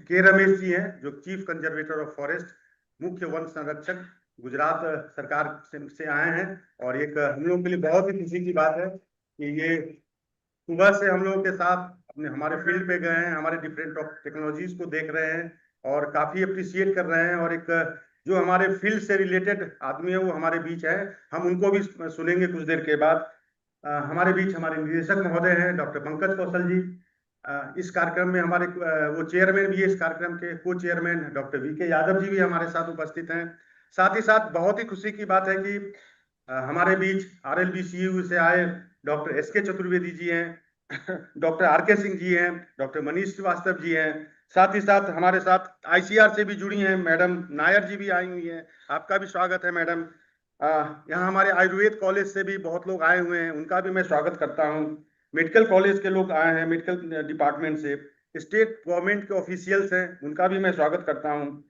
के रमेश जी हैं, जो चीफ कंजर्वेटर ऑफ फॉरेस्ट, मुख्य वन संरक्षक गुजरात सरकार से आए हैं। और एक हम लोगों के लिए बहुत ही खुशी की बात है कि ये सुबह से हम लोगों के साथ अपने हमारे फील्ड पे गए हैं, हमारे डिफरेंट टेक्नोलॉजीज को देख रहे हैं और काफी अप्रिशिएट कर रहे हैं। और एक जो हमारे फील्ड से रिलेटेड आदमी है वो हमारे बीच है, हम उनको भी सुनेंगे कुछ देर के बाद। हमारे बीच हमारे निदेशक महोदय हैं डॉक्टर पंकज कौशल जी। इस कार्यक्रम में हमारे वो चेयरमैन भी है, इस कार्यक्रम के को चेयरमैन डॉक्टर वी के यादव जी भी हमारे साथ उपस्थित हैं। साथ ही साथ बहुत ही खुशी की बात है कि हमारे बीच RLBCU से आए डॉक्टर SK चतुर्वेदी जी हैं, डॉक्टर RK सिंह जी हैं, डॉक्टर मनीष श्रीवास्तव जी हैं। साथ ही साथ हमारे साथ ICR से भी जुड़ी हैं मैडम नायर जी भी आई हुई हैं। आपका भी स्वागत है मैडम। यहाँ हमारे आयुर्वेद कॉलेज से भी बहुत लोग आए हुए हैं, उनका भी मैं स्वागत करता हूँ। मेडिकल कॉलेज के लोग आए हैं, मेडिकल डिपार्टमेंट से, स्टेट गवर्नमेंट के ऑफिशियल्स हैं, उनका भी मैं स्वागत करता हूँ।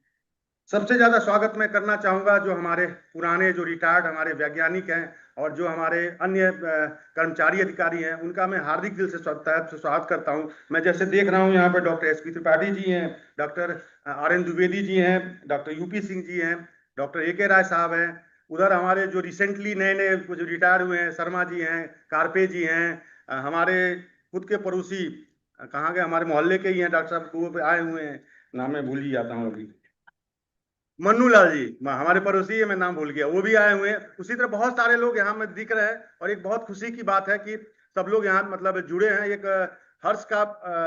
सबसे ज्यादा स्वागत मैं करना चाहूंगा जो हमारे पुराने, जो रिटायर्ड हमारे वैज्ञानिक हैं और जो हमारे अन्य कर्मचारी अधिकारी हैं, उनका मैं हार्दिक दिल से स्वागत करता हूं। मैं जैसे देख रहा हूं यहाँ पर डॉक्टर SP त्रिपाठी जी हैं, डॉक्टर RN द्विवेदी जी हैं, डॉक्टर UP सिंह जी हैं, डॉक्टर AK राय साहब हैं। उधर हमारे जो रिसेंटली नए नए कुछ रिटायर हुए हैं, शर्मा जी हैं, कारपे जी हैं, हमारे खुद के पड़ोसी कहाँ गए, हमारे मोहल्ले के ही हैं डॉक्टर साहब, वो आए हुए हैं, नाम मैं भूल ही जाता हूँ अभी, मन्नू लाल जी हमारे पड़ोसी है, मैं नाम भूल गया, वो भी आए हुए हैं। उसी तरह बहुत सारे लोग यहाँ में दिख रहे हैं और एक बहुत खुशी की बात है कि सब लोग यहाँ मतलब जुड़े हैं। एक हर्ष का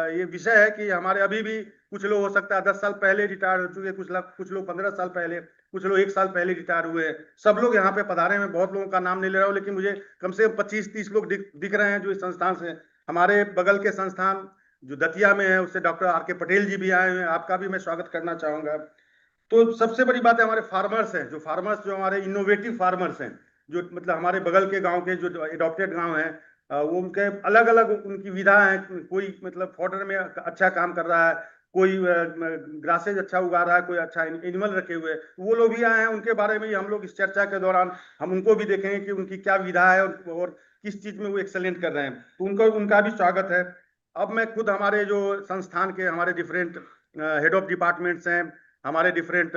ये विषय है कि हमारे अभी भी कुछ लोग हो सकता है 10 साल पहले रिटायर हो चुके, कुछ लोग 15 साल पहले, कुछ लोग 1 साल पहले रिटायर हुए हैं। सब लोग यहाँ पे पधारे हैं, बहुत लोगों का नाम नहीं ले रहा हूँ, लेकिन मुझे कम से कम 25-30 लोग दिख रहे हैं जो इस संस्थान से। हमारे बगल के संस्थान जो दतिया में है, उससे डॉक्टर RK पटेल जी भी आए हुए हैं, आपका भी मैं स्वागत करना चाहूंगा। तो सबसे बड़ी बात है हमारे फार्मर्स हैं, जो हमारे इनोवेटिव फार्मर्स हैं, जो मतलब हमारे बगल के गांव के जो एडॉप्टेड गांव हैं, वो उनके अलग अलग उनकी विधा है। कोई मतलब फॉडर में अच्छा काम कर रहा है, कोई ग्रासेज अच्छा उगा रहा है, कोई अच्छा एनिमल रखे हुए हैं, वो लोग भी आए हैं। उनके बारे में हम लोग इस चर्चा के दौरान हम उनको भी देखेंगे कि उनकी क्या विधा है और किस चीज में वो एक्सेलेंट कर रहे हैं, तो उनका भी स्वागत है। अब मैं खुद हमारे जो संस्थान के हमारे डिफरेंट हेड ऑफ डिपार्टमेंट्स हैं, हमारे डिफरेंट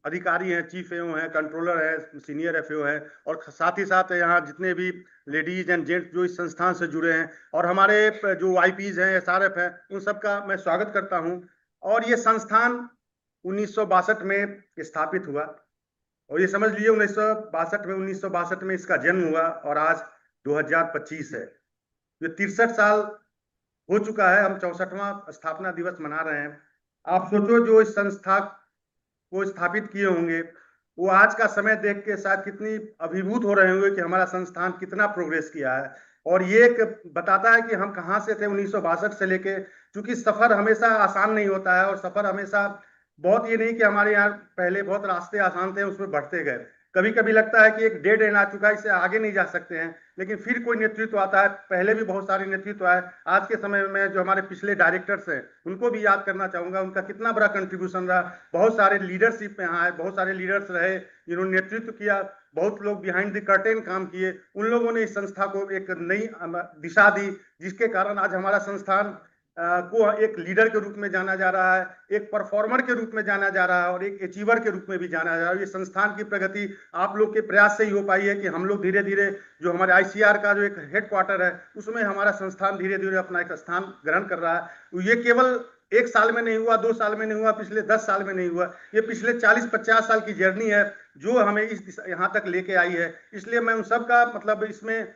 अधिकारी हैं, चीफ AO हैं, कंट्रोलर हैं, सीनियर FAO हैं, और साथ ही साथ यहाँ जितने भी लेडीज एंड जेंट्स जो इस संस्थान से जुड़े हैं, और हमारे जो IPs हैं, SRF हैं, उन सबका मैं स्वागत करता हूँ। और ये संस्थान 1962 में स्थापित हुआ, और ये समझ लीजिए 1962 में इसका जन्म हुआ, और आज 2025 है, ये 63 साल हो चुका है। हम 64वां स्थापना दिवस मना रहे हैं। आप सोचो, जो इस संस्था को स्थापित किए होंगे वो आज का समय देख के शायद कितनी अभिभूत हो रहे होंगे कि हमारा संस्थान कितना प्रोग्रेस किया है। और ये एक बताता है कि हम कहाँ से थे 1962 से लेके, क्योंकि सफर हमेशा आसान नहीं होता है, और सफर हमेशा बहुत, ये नहीं कि हमारे यहाँ पहले बहुत रास्ते आसान थे उसमें बढ़ते गए। कभी कभी लगता है कि एक डेड एंड आ चुका है, इससे आगे नहीं जा सकते हैं, लेकिन फिर कोई नेतृत्व आता है। पहले भी बहुत सारे नेतृत्व आए। आज के समय में जो हमारे पिछले डायरेक्टर्स हैं, उनको भी याद करना चाहूंगा, उनका कितना बड़ा कंट्रीब्यूशन रहा। बहुत सारे लीडरशिप में आए, बहुत सारे लीडर्स रहे जिन्होंने नेतृत्व किया, बहुत लोग बिहाइंड द कर्टेन काम किए। उन लोगों ने इस संस्था को एक नई दिशा दी, जिसके कारण आज हमारा संस्थान को एक लीडर के रूप में जाना जा रहा है, एक परफॉर्मर के रूप में जाना जा रहा है, और एक अचीवर के रूप में भी जाना जा रहा है। ये संस्थान की प्रगति आप लोग के प्रयास से ही हो पाई है कि हम लोग धीरे धीरे, जो हमारे ICR का जो एक हेडक्वार्टर है, उसमें हमारा संस्थान धीरे धीरे अपना एक स्थान ग्रहण कर रहा है। ये केवल 1 साल में नहीं हुआ, 2 साल में नहीं हुआ, पिछले 10 साल में नहीं हुआ, ये पिछले 40-50 साल की जर्नी है जो हमें इस यहाँ तक लेके आई है। इसलिए मैं उन सब का मतलब, इसमें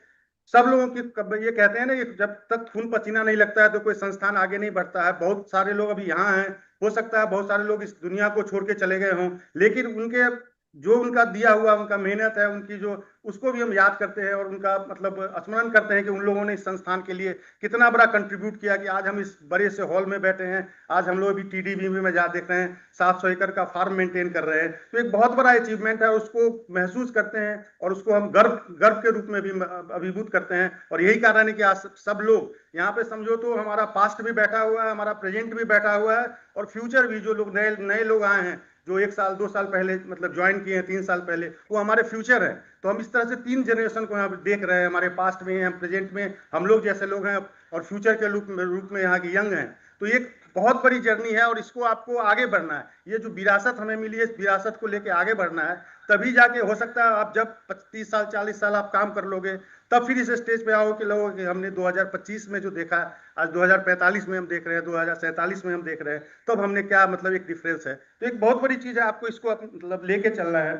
सब लोगों की, ये कहते हैं ना, जब तक खून पसीना नहीं लगता है तो कोई संस्थान आगे नहीं बढ़ता है। बहुत सारे लोग अभी यहाँ हैं, हो सकता है बहुत सारे लोग इस दुनिया को छोड़ के चले गए हों, लेकिन उनके जो उनका दिया हुआ उनका मेहनत है, उनकी जो, उसको भी हम याद करते हैं और उनका मतलब स्मरण करते हैं कि उन लोगों ने इस संस्थान के लिए कितना बड़ा कंट्रीब्यूट किया कि आज हम इस बड़े से हॉल में बैठे हैं। आज हम लोग अभी TDB में जा देख रहे हैं, 700 एकड़ का फार्म मेंटेन कर रहे हैं, तो एक बहुत बड़ा अचीवमेंट है, उसको महसूस करते हैं और उसको हम गर्व के रूप में भी अभिभूत करते हैं। और यही कारण है कि आज सब लोग यहाँ पे, समझो तो हमारा पास्ट भी बैठा हुआ है, हमारा प्रेजेंट भी बैठा हुआ है, और फ्यूचर भी, जो लोग नए लोग आए हैं, जो 1 साल 2 साल पहले मतलब ज्वाइन किए हैं, 3 साल पहले, वो हमारे फ्यूचर है। तो हम इस तरह से 3 जनरेशन को यहाँ देख रहे हैं, हमारे पास्ट में, हम प्रेजेंट में हम लोग जैसे लोग हैं, और फ्यूचर के रूप में यहाँ के यंग हैं। तो एक बहुत बड़ी जर्नी है और इसको आपको आगे बढ़ना है। ये जो विरासत हमें मिली है, इस विरासत को लेके आगे बढ़ना है, तभी जाके हो सकता है आप जब 30 साल 40 साल आप काम कर लोगे, तब फिर इस स्टेज पे आओ कि लोगों कि हमने 2025 में जो देखा, आज 2045 में हम देख रहे हैं, 2047 में हम देख रहे हैं, तब हमने क्या मतलब एक डिफरेंस है। तो एक बहुत बड़ी चीज है, आपको इसको मतलब लेके चलना है।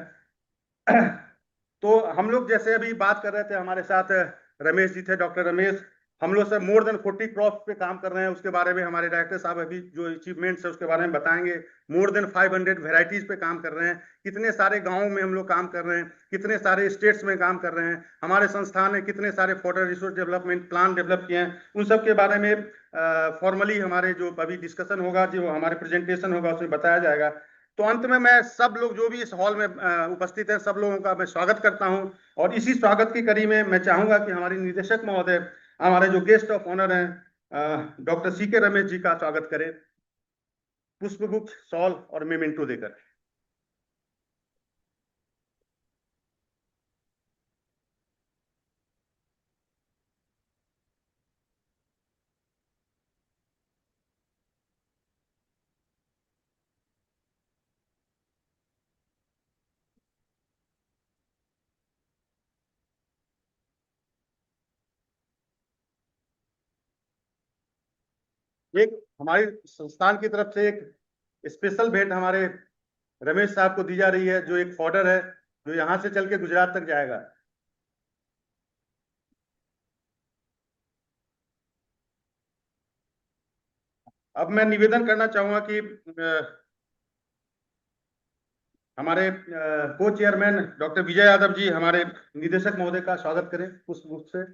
तो हम लोग जैसे अभी बात कर रहे थे, हमारे साथ रमेश जी थे, डॉक्टर रमेश। हम लोग सर मोर देन 40 क्रॉप्स पे काम कर रहे हैं, उसके बारे में हमारे डायरेक्टर साहब अभी जो अचीवमेंट्स है उसके बारे में बताएंगे। मोर देन 500 वेराइटीज पे काम कर रहे हैं, कितने सारे गाँवों में हम लोग काम कर रहे हैं, कितने सारे स्टेट्स में काम कर रहे हैं, हमारे संस्थान ने कितने सारे fodder resource development plan develop किए हैं, उन सब के बारे में फॉर्मली हमारे जो अभी डिस्कशन होगा, जो हमारे प्रेजेंटेशन होगा, उसमें बताया जाएगा। तो अंत में मैं सब लोग जो भी इस हॉल में उपस्थित हैं, सब लोगों का मैं स्वागत करता हूं। और इसी स्वागत की कड़ी में मैं चाहूंगा कि हमारी निदेशक महोदय, हमारे जो गेस्ट ऑफ ऑनर हैं, डॉक्टर सीके रमेश जी का स्वागत करें, पुष्पगुच्छ, शॉल और मेमेंटो देकर। एक हमारी संस्थान की तरफ से एक स्पेशल भेंट हमारे रमेश साहब को दी जा रही है, जो एक फॉर्डर है, जो यहाँ से चल के गुजरात तक जाएगा। अब मैं निवेदन करना चाहूंगा कि हमारे को चेयरमैन डॉक्टर विजय यादव जी हमारे निदेशक महोदय का स्वागत करें उस मुख से।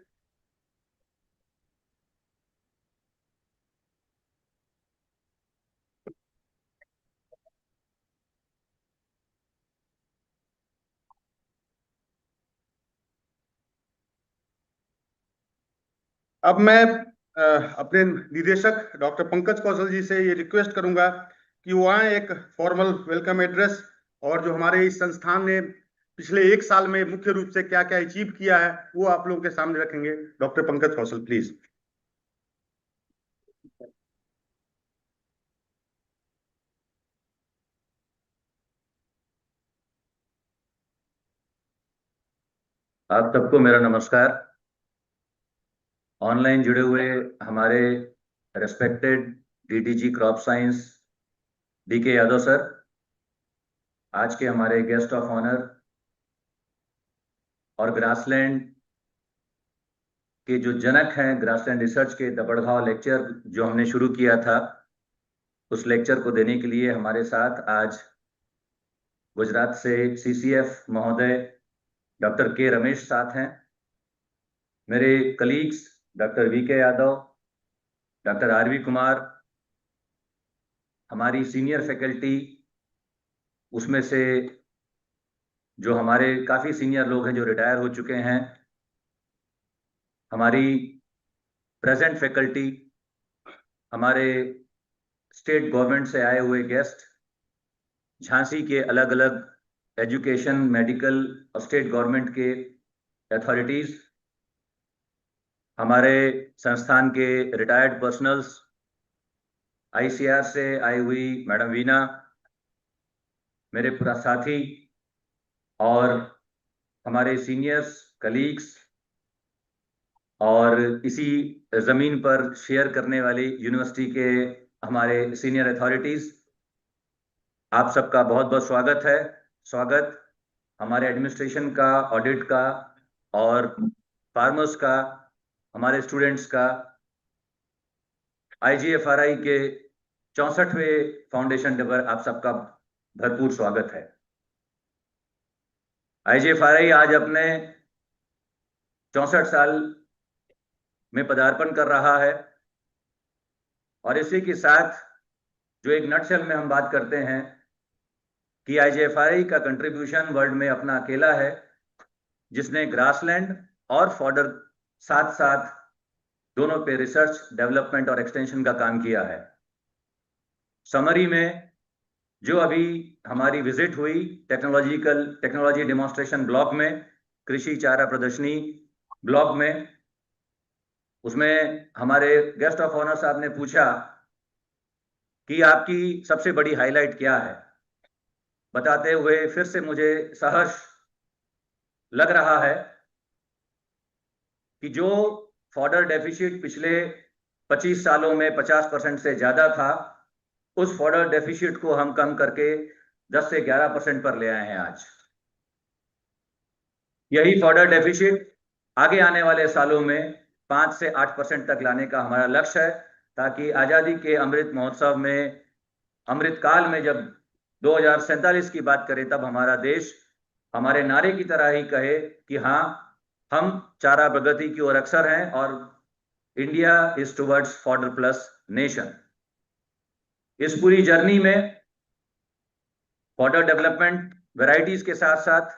अब मैं अपने निदेशक डॉक्टर पंकज कौशल जी से ये रिक्वेस्ट करूंगा कि वो आए, एक फॉर्मल वेलकम एड्रेस, और जो हमारे इस संस्थान ने पिछले 1 साल में मुख्य रूप से क्या क्या अचीव किया है वो आप लोगों के सामने रखेंगे। Doctor Pankaj Kaushal please. आप सबको मेरा नमस्कार। ऑनलाइन जुड़े हुए हमारे respected DDG crop science DK Yadav sir, आज के हमारे गेस्ट ऑफ ऑनर, और ग्रासलैंड के जो जनक हैं, ग्रासलैंड रिसर्च के दबड़गांव लेक्चर जो हमने शुरू किया था, उस लेक्चर को देने के लिए हमारे साथ आज गुजरात से सीसीएफ महोदय डॉक्टर के रमेश साथ हैं। मेरे colleagues doctor VK Yadav, doctor RV Kumar, हमारी सीनियर फैकल्टी, उसमें से जो हमारे काफ़ी सीनियर लोग हैं जो रिटायर हो चुके हैं, हमारी प्रेजेंट फैकल्टी, हमारे स्टेट गवर्नमेंट से आए हुए गेस्ट, झांसी के अलग अलग एजुकेशन, मेडिकल और स्टेट गवर्नमेंट के अथॉरिटीज़, हमारे संस्थान के रिटायर्ड पर्सनल्स, आईसीआर से आई हुई मैडम वीना, मेरे पूरा साथी और हमारे सीनियर्स, कलीग्स, और इसी ज़मीन पर शेयर करने वाली यूनिवर्सिटी के हमारे सीनियर अथॉरिटीज़, आप सबका बहुत बहुत स्वागत है। स्वागत हमारे एडमिनिस्ट्रेशन का, ऑडिट का और फार्मर्स का, हमारे स्टूडेंट्स का, आईजीएफआरआई के 64वें फाउंडेशन डे पर आप सबका भरपूर स्वागत है। आईजीएफआरआई आज अपने 64 साल में पदार्पण कर रहा है, और इसी के साथ जो एक नटशेल में हम बात करते हैं कि आईजीएफआरआई का कंट्रीब्यूशन वर्ल्ड में अपना अकेला है, जिसने ग्रासलैंड और फॉडर साथ साथ दोनों पे रिसर्च, डेवलपमेंट और एक्सटेंशन का काम किया है। समरी में जो अभी हमारी विजिट हुई टेक्नोलॉजी डेमोन्स्ट्रेशन ब्लॉक में, कृषि चारा प्रदर्शनी ब्लॉक में, उसमें हमारे गेस्ट ऑफ ऑनर साहब ने पूछा कि आपकी सबसे बड़ी हाईलाइट क्या है, बताते हुए फिर से मुझे सहर्ष लग रहा है कि जो फॉडर डेफिसिट पिछले 25 सालों में 50% से ज्यादा था, उस फॉडर डेफिसिट को हम कम करके 10 से 11% पर ले आए हैं आज। यही फॉडर डेफिसिट आगे आने वाले सालों में 5 से 8% तक लाने का हमारा लक्ष्य है, ताकि आजादी के अमृत महोत्सव में, अमृत काल में जब 2047 की बात करें, तब हमारा देश हमारे नारे की तरह ही कहे कि हाँ, हम चारा प्रगति की ओर अग्रसर हैं और India is towards fodder plus nation. इस पूरी जर्नी में फॉर्डर डेवलपमेंट वैरायटीज के साथ साथ,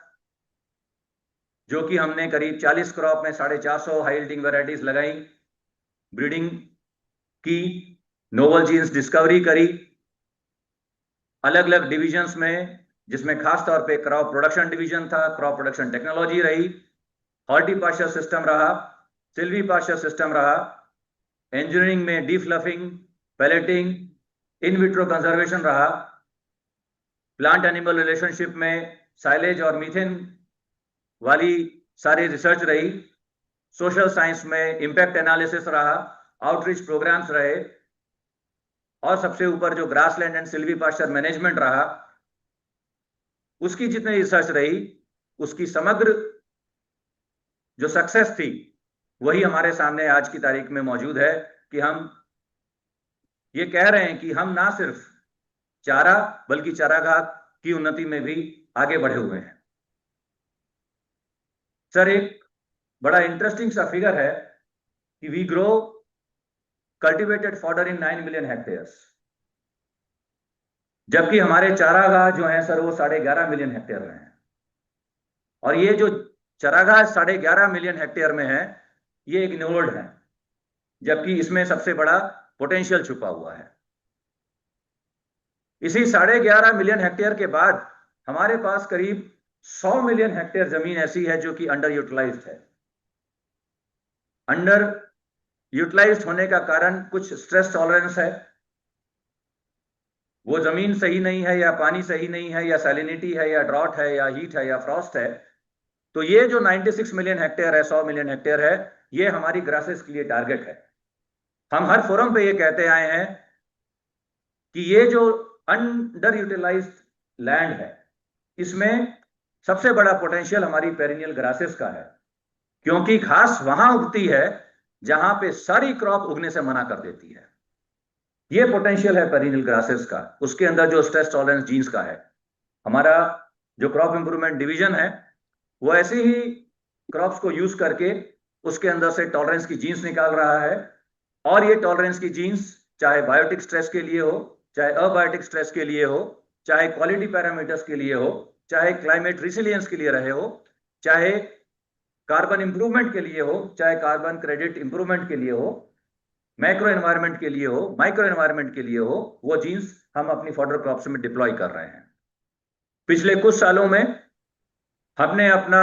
जो कि हमने करीब 40 क्रॉप में 450 हाई यील्डिंग वैरायटीज लगाई, ब्रीडिंग की, नोवल जीन्स डिस्कवरी करी, अलग अलग डिविजन्स में, जिसमें खास तौर पे क्रॉप प्रोडक्शन डिवीजन था, क्रॉप प्रोडक्शन टेक्नोलॉजी रही, हॉर्टिकल्चर सिस्टम रहा, सिल्वी पास्चर सिस्टम रहा, इंजीनियरिंग में डीफ्लफिंग, पैलेटिंग, इन विट्रो कंजर्वेशन रहा, प्लांट एनिमल रिलेशनशिप में साइलेज और मीथेन वाली सारी रिसर्च रही, सोशल साइंस में इंपैक्ट एनालिसिस रहा, आउटरीच प्रोग्राम्स रहे, और सबसे ऊपर जो grassland and Silvi pasture management रहा, उसकी जितनी रिसर्च रही, उसकी समग्र जो सक्सेस थी, वही हमारे सामने आज की तारीख में मौजूद है कि हम ये कह रहे हैं कि हम ना सिर्फ चारा बल्कि चारागाह की उन्नति में भी आगे बढ़े हुए हैं। सर, एक बड़ा इंटरेस्टिंग सा फिगर है कि we grow cultivated fodder in 9 million hectares, जबकि हमारे चारागाह जो हैं सर, वो 11.5 मिलियन हेक्टेयर में हैं। और ये जो चारागाह 11.5 मिलियन हेक्टेयर में है, ये इग्नोर्ड है, जबकि इसमें सबसे बड़ा पोटेंशियल छुपा हुआ है। इसी 11.5 मिलियन हेक्टेयर के बाद हमारे पास करीब 100 मिलियन हेक्टेयर जमीन ऐसी है जो कि अंडर यूटिलाइज्ड है। अंडर यूटिलाइज्ड होने का कारण कुछ स्ट्रेस टॉलरेंस है, वो जमीन सही नहीं है, या पानी सही नहीं है, या सैलिनिटी है, या ड्रॉट है, या हीट है, या फ्रॉस्ट है। तो ये जो 96 मिलियन हेक्टेयर है, 100 मिलियन हेक्टेयर है, ये हमारी ग्रासेस के लिए टारगेट है। हम हर फोरम पे ये कहते आए हैं कि ये जो अंडर यूटिलाइज्ड लैंड है, इसमें सबसे बड़ा पोटेंशियल हमारी पेरिनियल ग्रासेस का है, क्योंकि घास वहां उगती है जहां पे सारी क्रॉप उगने से मना कर देती है। ये पोटेंशियल है पेरिनियल ग्रासेस का, उसके अंदर जो स्ट्रेस टॉलरेंस जीन्स का है। हमारा जो क्रॉप इंप्रूवमेंट डिवीजन है, वो ऐसे ही क्रॉप्स को यूज करके उसके अंदर से टॉलरेंस की जीन्स निकाल रहा है, और ये टॉलरेंस की जीन्स चाहे बायोटिक स्ट्रेस के लिए हो, चाहे अबायोटिक स्ट्रेस के लिए हो, चाहे क्वालिटी पैरामीटर्स के लिए हो, चाहे क्लाइमेट रिसिलियंस के लिए रहे हो, चाहे कार्बन इंप्रूवमेंट के लिए हो, चाहे कार्बन क्रेडिट इंप्रूवमेंट के लिए हो, मैक्रो एनवायरनमेंट के लिए हो, माइक्रो एनवायरनमेंट के लिए हो, वो जीन्स हम अपनी फॉडर क्रॉप्स में डिप्लॉय कर रहे हैं। पिछले कुछ सालों में हमने अपना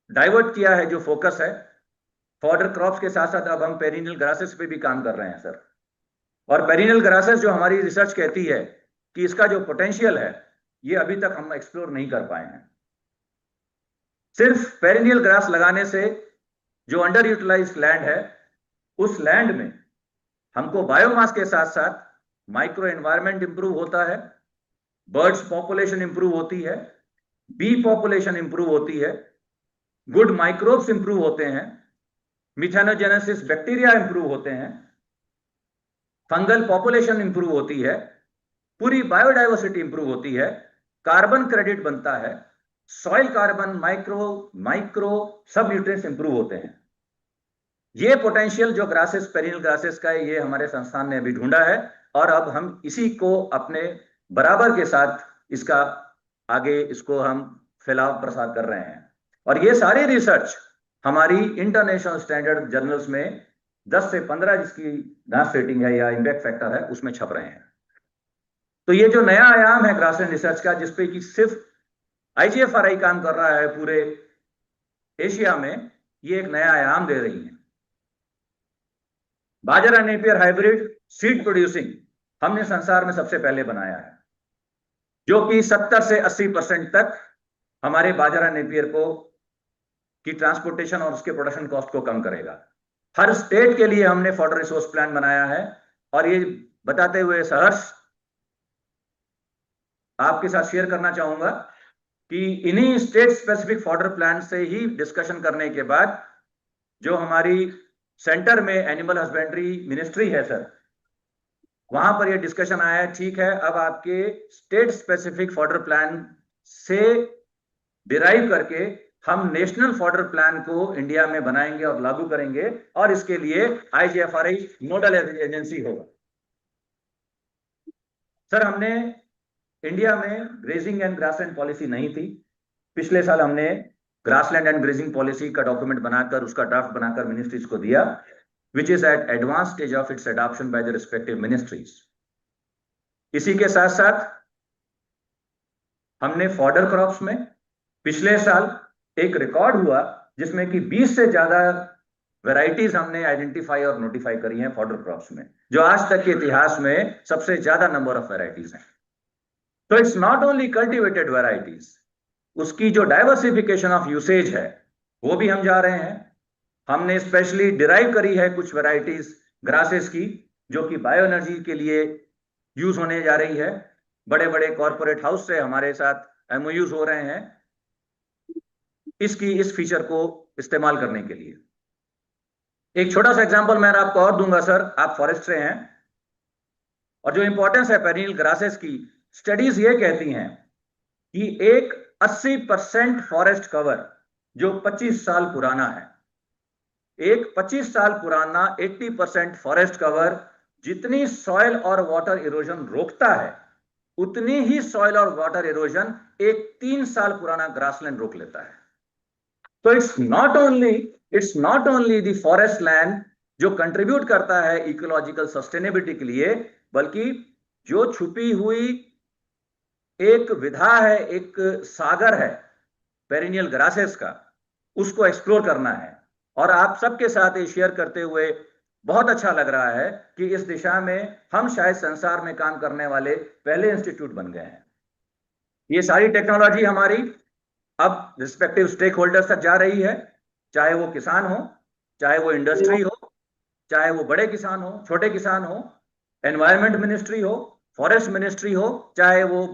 डाइवर्ट किया है जो फोकस है फॉडर क्रॉप्स के साथ साथ, अब हम पेरिनियल ग्रासेस पे भी काम कर रहे हैं सर। और पेरिनियल ग्रासेस जो हमारी रिसर्च कहती है कि इसका जो पोटेंशियल है, ये अभी तक हम एक्सप्लोर नहीं कर पाए हैं। सिर्फ पेरिनियल ग्रास लगाने से जो अंडर यूटिलाइज्ड लैंड है, उस लैंड में हमको बायोमास के साथ साथ माइक्रो एनवायरनमेंट इंप्रूव होता है, बर्ड्स पॉपुलेशन इंप्रूव होती है, बी पॉपुलेशन इंप्रूव होती है, गुड माइक्रोब्स इंप्रूव होते हैं, मिथेनोजेनेसिस बैक्टीरिया इंप्रूव होते हैं, फंगल पॉपुलेशन इंप्रूव होती है, पूरी बायोडाइवर्सिटी इंप्रूव होती है, कार्बन क्रेडिट बनता है, सॉइल कार्बन, माइक्रो सब न्यूट्रिएंट्स इंप्रूव होते हैं। ये पोटेंशियल जो ग्रासेस, पेरिनियल ग्रासेस का है, ये हमारे संस्थान ने अभी ढूंढा है, और अब हम इसी को अपने बराबर के साथ इसका आगे इसको हम फैलाव प्रसार कर रहे हैं। और ये सारी रिसर्च हमारी इंटरनेशनल स्टैंडर्ड जर्नल्स में 10 से 15 जिसकी घास रेटिंग है या इंपैक्ट फैक्टर है, उसमें छप रहे हैं। तो ये जो नया आयाम है ग्रासलैंड रिसर्च का, जिसपे कि सिर्फ IGFRI काम कर रहा है पूरे एशिया में, ये एक नया आयाम दे रही है। बाजरा नेपियर हाइब्रिड सीड प्रोड्यूसिंग हमने संसार में सबसे पहले बनाया है, जो कि 70 से 80% तक हमारे बाजरा नेपियर को की ट्रांसपोर्टेशन और उसके प्रोडक्शन कॉस्ट को कम करेगा। हर स्टेट के लिए हमने फॉडर रिसोर्स प्लान बनाया है, और ये बताते हुए सहर्ष आपके साथ शेयर करना चाहूंगा कि इन्हीं स्टेट स्पेसिफिक फॉडर प्लान से ही डिस्कशन करने के बाद जो हमारी सेंटर में एनिमल हस्बेंड्री मिनिस्ट्री है सर, वहां पर यह डिस्कशन आया है, ठीक है अब आपके स्टेट स्पेसिफिक फॉडर प्लान से डिराइव करके हम नेशनल फॉडर प्लान को इंडिया में बनाएंगे और लागू करेंगे, और इसके लिए IGFRI नोडल एजेंसी होगा। सर, हमने इंडिया में ग्रेजिंग एंड ग्रासलैंड पॉलिसी नहीं थी। पिछले साल हमने ग्रासलैंड एंड ग्रेजिंग पॉलिसी का डॉक्यूमेंट बनाकर, उसका ड्राफ्ट बनाकर मिनिस्ट्रीज को दिया, which is at advanced stage of its adoption by the respective ministries. इसी के साथ साथ हमने फॉडर क्रॉप्स में पिछले साल एक रिकॉर्ड हुआ जिसमें कि 20 से ज्यादा वैरायटीज हमने आइडेंटिफाई और नोटिफाई करी हैं फॉडर क्रॉप्स में, जो आज तक के इतिहास में सबसे ज्यादा नंबर ऑफ वैरायटीज हैं। तो it's not only cultivated varieties, उसकी जो डाइवर्सिफिकेशन ऑफ यूसेज है वो भी हम जा रहे हैं। हमने स्पेशली डिराइव करी है कुछ वैरायटीज ग्रासेस की, जो कि बायो एनर्जी के लिए यूज होने जा रही है। बड़े बड़े कॉर्पोरेट हाउस से हमारे साथ MOUs हो रहे हैं इस फीचर को इस्तेमाल करने के लिए। एक छोटा सा एग्जांपल मैं आपको और दूंगा सर, आप फॉरेस्ट से हैं, और जो इंपॉर्टेंस है पेरिनियल ग्रासेस की, स्टडीज ये कहती हैं कि एक 80% फॉरेस्ट कवर जो 25 साल पुराना है, एक 25 साल पुराना 80% फॉरेस्ट कवर जितनी सॉइल और वाटर इरोजन रोकता है, उतनी ही सॉइल और वाटर इरोजन एक 3 साल पुराना ग्रासलैंड रोक लेता है। तो it's not only the forest land जो कंट्रीब्यूट करता है इकोलॉजिकल सस्टेनेबिलिटी के लिए, बल्कि जो छुपी हुई एक विधा है, एक सागर है पेरिनियल ग्रासेस का, उसको एक्सप्लोर करना है। और आप सबके साथ ये शेयर करते हुए बहुत अच्छा लग रहा है कि इस दिशा में हम शायद संसार में काम करने वाले पहले इंस्टीट्यूट बन गए हैं। ये सारी टेक्नोलॉजी हमारी अब रिस्पेक्टिव स्टेक होल्डर्स तक जा रही है, चाहे वो किसान हो, चाहे वो इंडस्ट्री हो, चाहे वो बड़े किसान हो, छोटे किसान हो, एनवायरमेंट मिनिस्ट्री हो, फॉरेस्ट मिनिस्ट्री हो, चाहे वो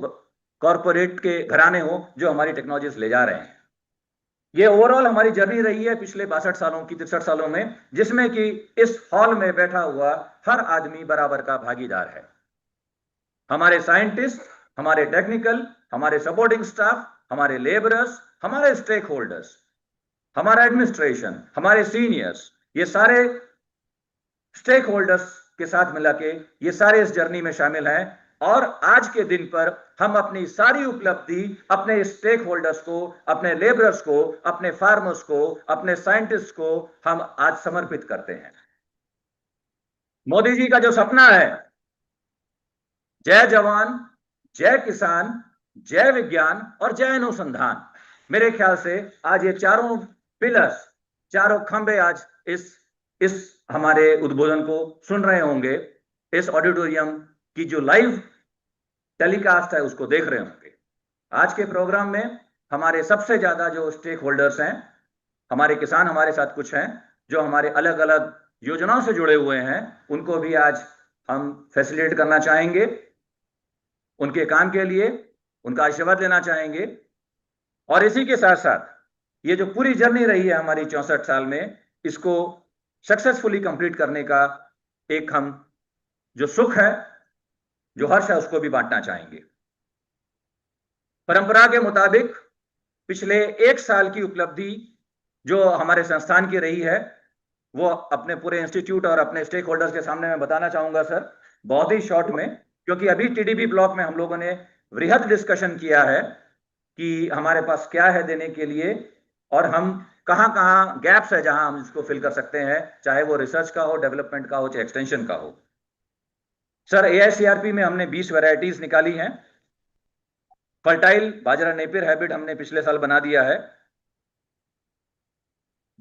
कॉर्पोरेट के घराने हो जो हमारी टेक्नोलॉजीज ले जा रहे हैं। ये ओवरऑल हमारी जर्नी रही है पिछले 62 सालों की, 63 सालों में, जिसमें कि इस हॉल में बैठा हुआ हर आदमी बराबर का भागीदार है। हमारे साइंटिस्ट, हमारे टेक्निकल, हमारे सपोर्टिंग स्टाफ, हमारे लेबरर्स, हमारे स्टेक होल्डर्स, हमारा एडमिनिस्ट्रेशन, हमारे सीनियर्स, ये सारे स्टेक होल्डर्स के साथ मिला के ये सारे इस जर्नी में शामिल हैं। और आज के दिन पर हम अपनी सारी उपलब्धि अपने स्टेक होल्डर्स को, अपने लेबरर्स को, अपने फार्मर्स को, अपने साइंटिस्ट को हम आज समर्पित करते हैं। मोदी जी का जो सपना है, जय जवान, जय किसान, जय विज्ञान और जय अनुसंधान, मेरे ख्याल से आज ये चारों पिलर्स, चारों खंबे आज इस हमारे उद्बोधन को सुन रहे होंगे, इस ऑडिटोरियम की जो लाइव टेलीकास्ट है उसको देख रहे होंगे। आज के प्रोग्राम में हमारे सबसे ज्यादा जो स्टेक होल्डर्स हैं, हमारे किसान हमारे साथ कुछ हैं जो हमारे अलग अलग योजनाओं से जुड़े हुए हैं, उनको भी आज हम फैसिलिटेट करना चाहेंगे, उनके काम के लिए उनका आशीर्वाद लेना चाहेंगे। और इसी के साथ साथ ये जो पूरी जर्नी रही है हमारी 64 साल में, इसको सक्सेसफुली कंप्लीट करने का एक हम जो सुख है, जो हर्ष है, उसको भी बांटना चाहेंगे। परंपरा के मुताबिक पिछले 1 साल की उपलब्धि जो हमारे संस्थान की रही है, वो अपने पूरे इंस्टीट्यूट और अपने स्टेक होल्डर्स के सामने मैं बताना चाहूंगा सर, बहुत ही शॉर्ट में, क्योंकि अभी TDB ब्लॉक में हम लोगों ने वृहद डिस्कशन किया है कि हमारे पास क्या है देने के लिए, और हम कहां कहां गैप्स है जहां हम इसको फिल कर सकते हैं, चाहे वो रिसर्च का हो, डेवलपमेंट का हो, चाहे एक्सटेंशन का हो। सर, AICRP में हमने 20 वैरायटीज निकाली हैं। फर्टाइल बाजरा नेपियर हैबिट हमने पिछले साल बना दिया है।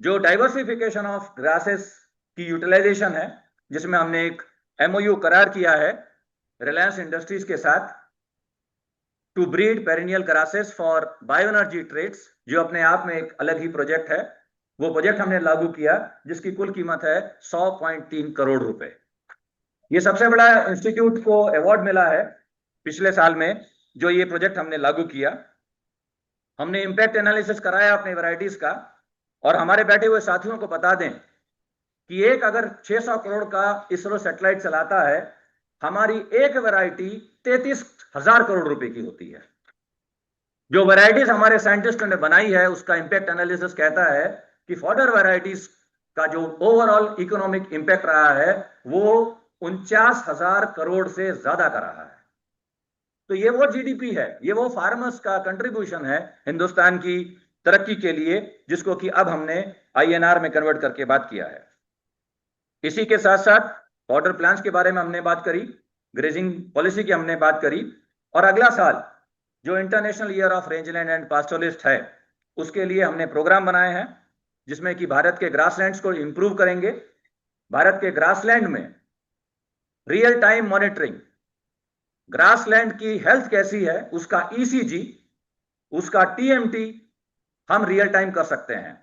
जो डाइवर्सिफिकेशन ऑफ ग्रासेस की यूटिलाइजेशन है, जिसमें हमने एक MOU करार किया है, रिलायंस इंडस्ट्रीज के साथ to breed perennial grasses for bioenergy traits, जो अपने आप में एक अलग ही प्रोजेक्ट है। वो प्रोजेक्ट हमने लागू किया जिसकी कुल कीमत है 100.3 करोड़ रुपए। ये सबसे बड़ा इंस्टीट्यूट को अवार्ड मिला है पिछले साल में जो ये प्रोजेक्ट हमने लागू किया। हमने इंपैक्ट एनालिसिस कराया अपने वैरायटीज का, और हमारे बैठे हुए साथियों को बता दें कि एक अगर 600 करोड़ का इसरो सैटेलाइट चलाता है, हमारी एक वैरायटी 33,000 करोड़ रुपए की होती है। जो वैरायटीज हमारे साइंटिस्टों ने बनाई है उसका इंपैक्ट एनालिसिस कहता है कि फॉडर वैरायटीज का जो ओवरऑल इकोनॉमिक इंपैक्ट रहा है वो 49,000 करोड़ से ज्यादा का रहा है। तो ये वो जीडीपी है, ये वो फार्मर्स का कंट्रीब्यूशन है हिंदुस्तान की तरक्की के लिए, जिसको कि अब हमने आईएनआर में कन्वर्ट करके बात किया है। इसी के साथ साथ पाउडर प्लांट्स के बारे में हमने बात करी, ग्रेजिंग पॉलिसी की हमने बात करी, और अगला साल जो इंटरनेशनल ईयर ऑफ रेंजलैंड एंड पास्टोरलिस्ट है उसके लिए हमने प्रोग्राम बनाए हैं जिसमें कि भारत के ग्रासलैंड्स को इंप्रूव करेंगे। भारत के ग्रासलैंड में रियल टाइम मॉनिटरिंग, ग्रासलैंड की हेल्थ कैसी है उसका ईसीजी, उसका टीएमटी हम रियल टाइम कर सकते हैं।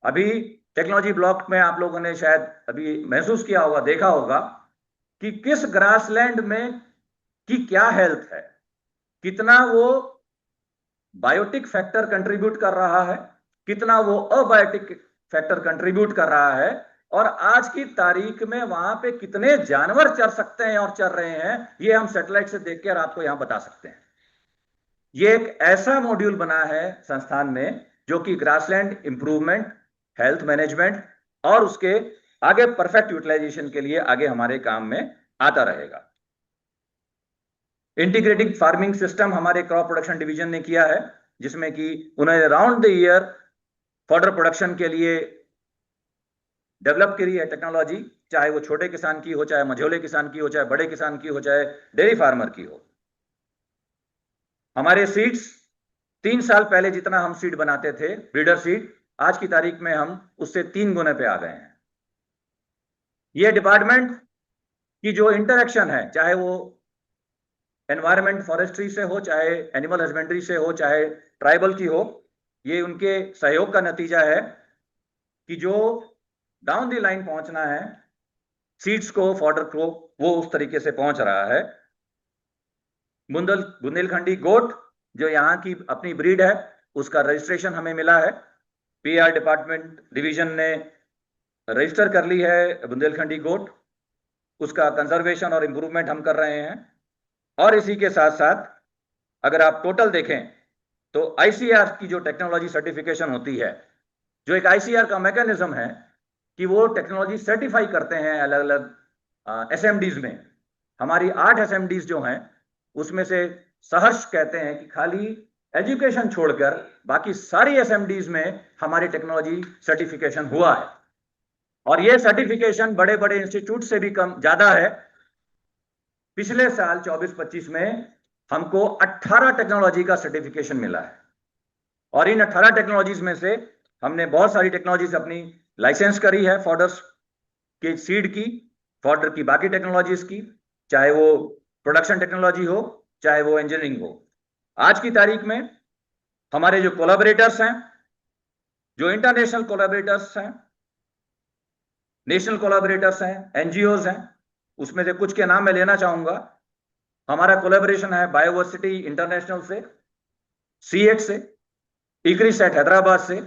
अभी टेक्नोलॉजी ब्लॉक में आप लोगों ने शायद अभी महसूस किया होगा, देखा होगा कि किस ग्रासलैंड में की क्या हेल्थ है, कितना वो बायोटिक फैक्टर कंट्रीब्यूट कर रहा है, कितना वो अबायोटिक फैक्टर कंट्रीब्यूट कर रहा है, और आज की तारीख में वहां पे कितने जानवर चर सकते हैं और चर रहे हैं, ये हम सैटेलाइट से देख कर आपको यहां बता सकते हैं। ये एक ऐसा मॉड्यूल बना है संस्थान में जो कि ग्रासलैंड इंप्रूवमेंट, हेल्थ मैनेजमेंट और उसके आगे परफेक्ट यूटिलाइजेशन के लिए आगे हमारे काम में आता रहेगा। इंटीग्रेटेड फार्मिंग सिस्टम हमारे क्रॉप प्रोडक्शन डिवीजन ने किया है जिसमें कि उन्होंने round the year fodder production के लिए डेवलप करी है टेक्नोलॉजी, चाहे वो छोटे किसान की हो, चाहे मझोले किसान की हो, चाहे बड़े किसान की हो, चाहे डेयरी फार्मर की हो। हमारे सीड्स 3 साल पहले जितना हम सीड बनाते थे ब्रीडर सीड, आज की तारीख में हम उससे 3 गुने पे आ गए हैं। ये डिपार्टमेंट की जो इंटरेक्शन है, चाहे वो एनवायरमेंट फॉरेस्ट्री से हो, चाहे एनिमल हस्बेंड्री से हो, चाहे ट्राइबल की हो, ये उनके सहयोग का नतीजा है कि जो डाउन द लाइन पहुंचना है सीड्स को, फॉडर को, वो उस तरीके से पहुंच रहा है। बुंदेलखंडी गोट जो यहाँ की अपनी ब्रीड है उसका रजिस्ट्रेशन हमें मिला है, पीआर डिपार्टमेंट डिवीजन ने रजिस्टर कर ली है बुंदेलखंडी गोट, उसका कंजर्वेशन और इंप्रूवमेंट हम कर रहे हैं। और इसी के साथ साथ अगर आप टोटल देखें तो आईसीआर की जो टेक्नोलॉजी सर्टिफिकेशन होती है, जो एक आईसीआर का मैकेनिज्म है कि वो टेक्नोलॉजी सर्टिफाई करते हैं अलग अलग एसएमडीज में। हमारी 8 एसएमडीज जो हैं उसमें से सहर्ष कहते हैं कि खाली एजुकेशन छोड़कर बाकी सारी एसएमडीज में हमारी टेक्नोलॉजी सर्टिफिकेशन हुआ है, और ये सर्टिफिकेशन बड़े बड़े इंस्टीट्यूट से भी कम ज्यादा है। पिछले साल 24-25 में हमको 18 टेक्नोलॉजी का सर्टिफिकेशन मिला है, और इन 18 टेक्नोलॉजीज में से हमने बहुत सारी टेक्नोलॉजीज अपनी लाइसेंस करी है, फॉडर्स के सीड की, फॉडर की बाकी टेक्नोलॉजीज की, चाहे वो प्रोडक्शन टेक्नोलॉजी हो, चाहे वो इंजीनियरिंग हो। आज की तारीख में हमारे जो कोलैबोरेटर्स हैं, जो इंटरनेशनल कोलैबोरेटर्स हैं, नेशनल कोलैबोरेटर्स हैं, एनजीओज हैं, उसमें से कुछ के नाम मैं लेना चाहूंगा। हमारा कोलैबोरेशन है बायोवर्सिटी इंटरनेशनल से, सीएट से, इक्रिसैट हैदराबाद से,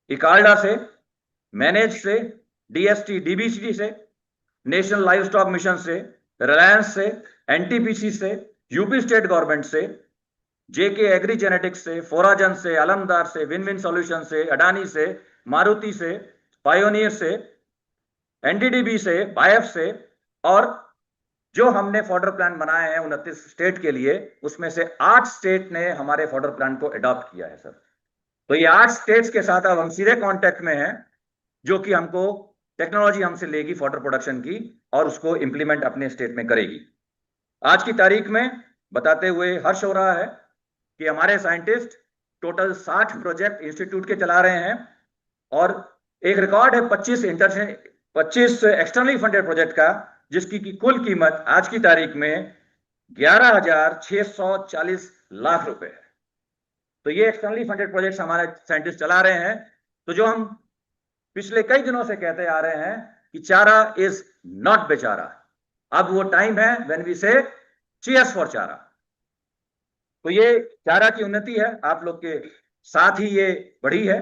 इकार्डा से, मैनेज से, डीएसटी डीबीसी से, नेशनल लाइव स्टॉक मिशन से, रिलायंस से, एनटीपीसी से, यूपी स्टेट गवर्नमेंट से, जेके एग्री जेनेटिक्स से, फोराजन से, अलमदार से, विन विन सॉल्यूशन से, अडानी से, मारुति से, पायोनियर से, एनडीडीबी से, बायफ से, और जो हमने फॉडर प्लान बनाए हैं 29 स्टेट के लिए, उसमें से 8 स्टेट ने हमारे फॉडर प्लान को अडॉप्ट किया है सर। तो ये 8 स्टेट्स के साथ अब हम सीधे कांटेक्ट में हैं, जो कि हमको टेक्नोलॉजी हमसे लेगी फॉडर प्रोडक्शन की और उसको इंप्लीमेंट अपने स्टेट में करेगी। आज की तारीख में बताते हुए हर्ष हो रहा है कि हमारे साइंटिस्ट टोटल 60 प्रोजेक्ट इंस्टीट्यूट के चला रहे हैं, और एक रिकॉर्ड है 25 एक्सटर्नली फंडेड प्रोजेक्ट का, जिसकी की कुल कीमत आज की तारीख में 11,640 लाख रुपए है। तो ये एक्सटर्नली फंडेड प्रोजेक्ट्स हमारे साइंटिस्ट चला रहे हैं। तो जो हम पिछले कई दिनों से कहते आ रहे हैं कि चारा इज नॉट बेचारा, अब वो टाइम है व्हेन वी से चीयर्स फॉर चारा। तो ये चारा की उन्नति है, आप लोग के साथ ही ये बढ़ी है।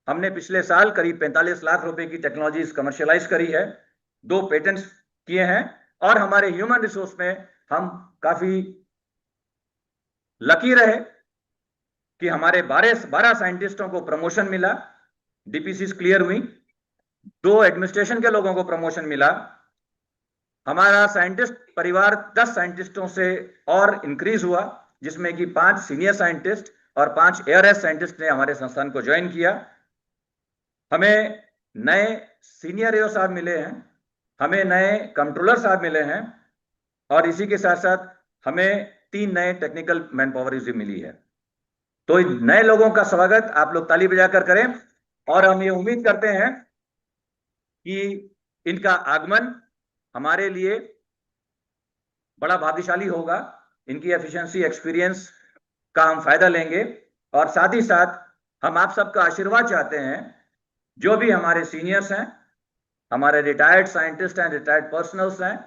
हमने पिछले साल करीब 45 लाख रुपए की टेक्नोलॉजीज कमर्शियलाइज करी है, 2 पेटेंट्स किए हैं, और हमारे ह्यूमन रिसोर्स में हम काफी लकी रहे कि हमारे 12 साइंटिस्टों को प्रमोशन मिला, डीपीसी क्लियर हुई, 2 एडमिनिस्ट्रेशन के लोगों को प्रमोशन मिला। हमारा साइंटिस्ट परिवार 10 साइंटिस्टों से और इंक्रीज हुआ, जिसमें कि 5 सीनियर साइंटिस्ट और 5 एआरएस साइंटिस्ट ने हमारे संस्थान को ज्वाइन किया। हमें नए सीनियर एओ साहब मिले हैं, हमें नए कंट्रोलर साहब मिले हैं, और इसी के साथ साथ हमें 3 नए टेक्निकल मैन पावर भी मिली है। तो नए लोगों का स्वागत आप लोग ताली बजाकर करें, और हम ये उम्मीद करते हैं कि इनका आगमन हमारे लिए बड़ा भाग्यशाली होगा। इनकी एफिशिएंसी, एक्सपीरियंस का हम फायदा लेंगे, और साथ ही साथ हम आप सबका आशीर्वाद चाहते हैं। जो भी हमारे सीनियर्स हैं, हमारे रिटायर्ड साइंटिस्ट हैं, रिटायर्ड पर्सनल्स हैं,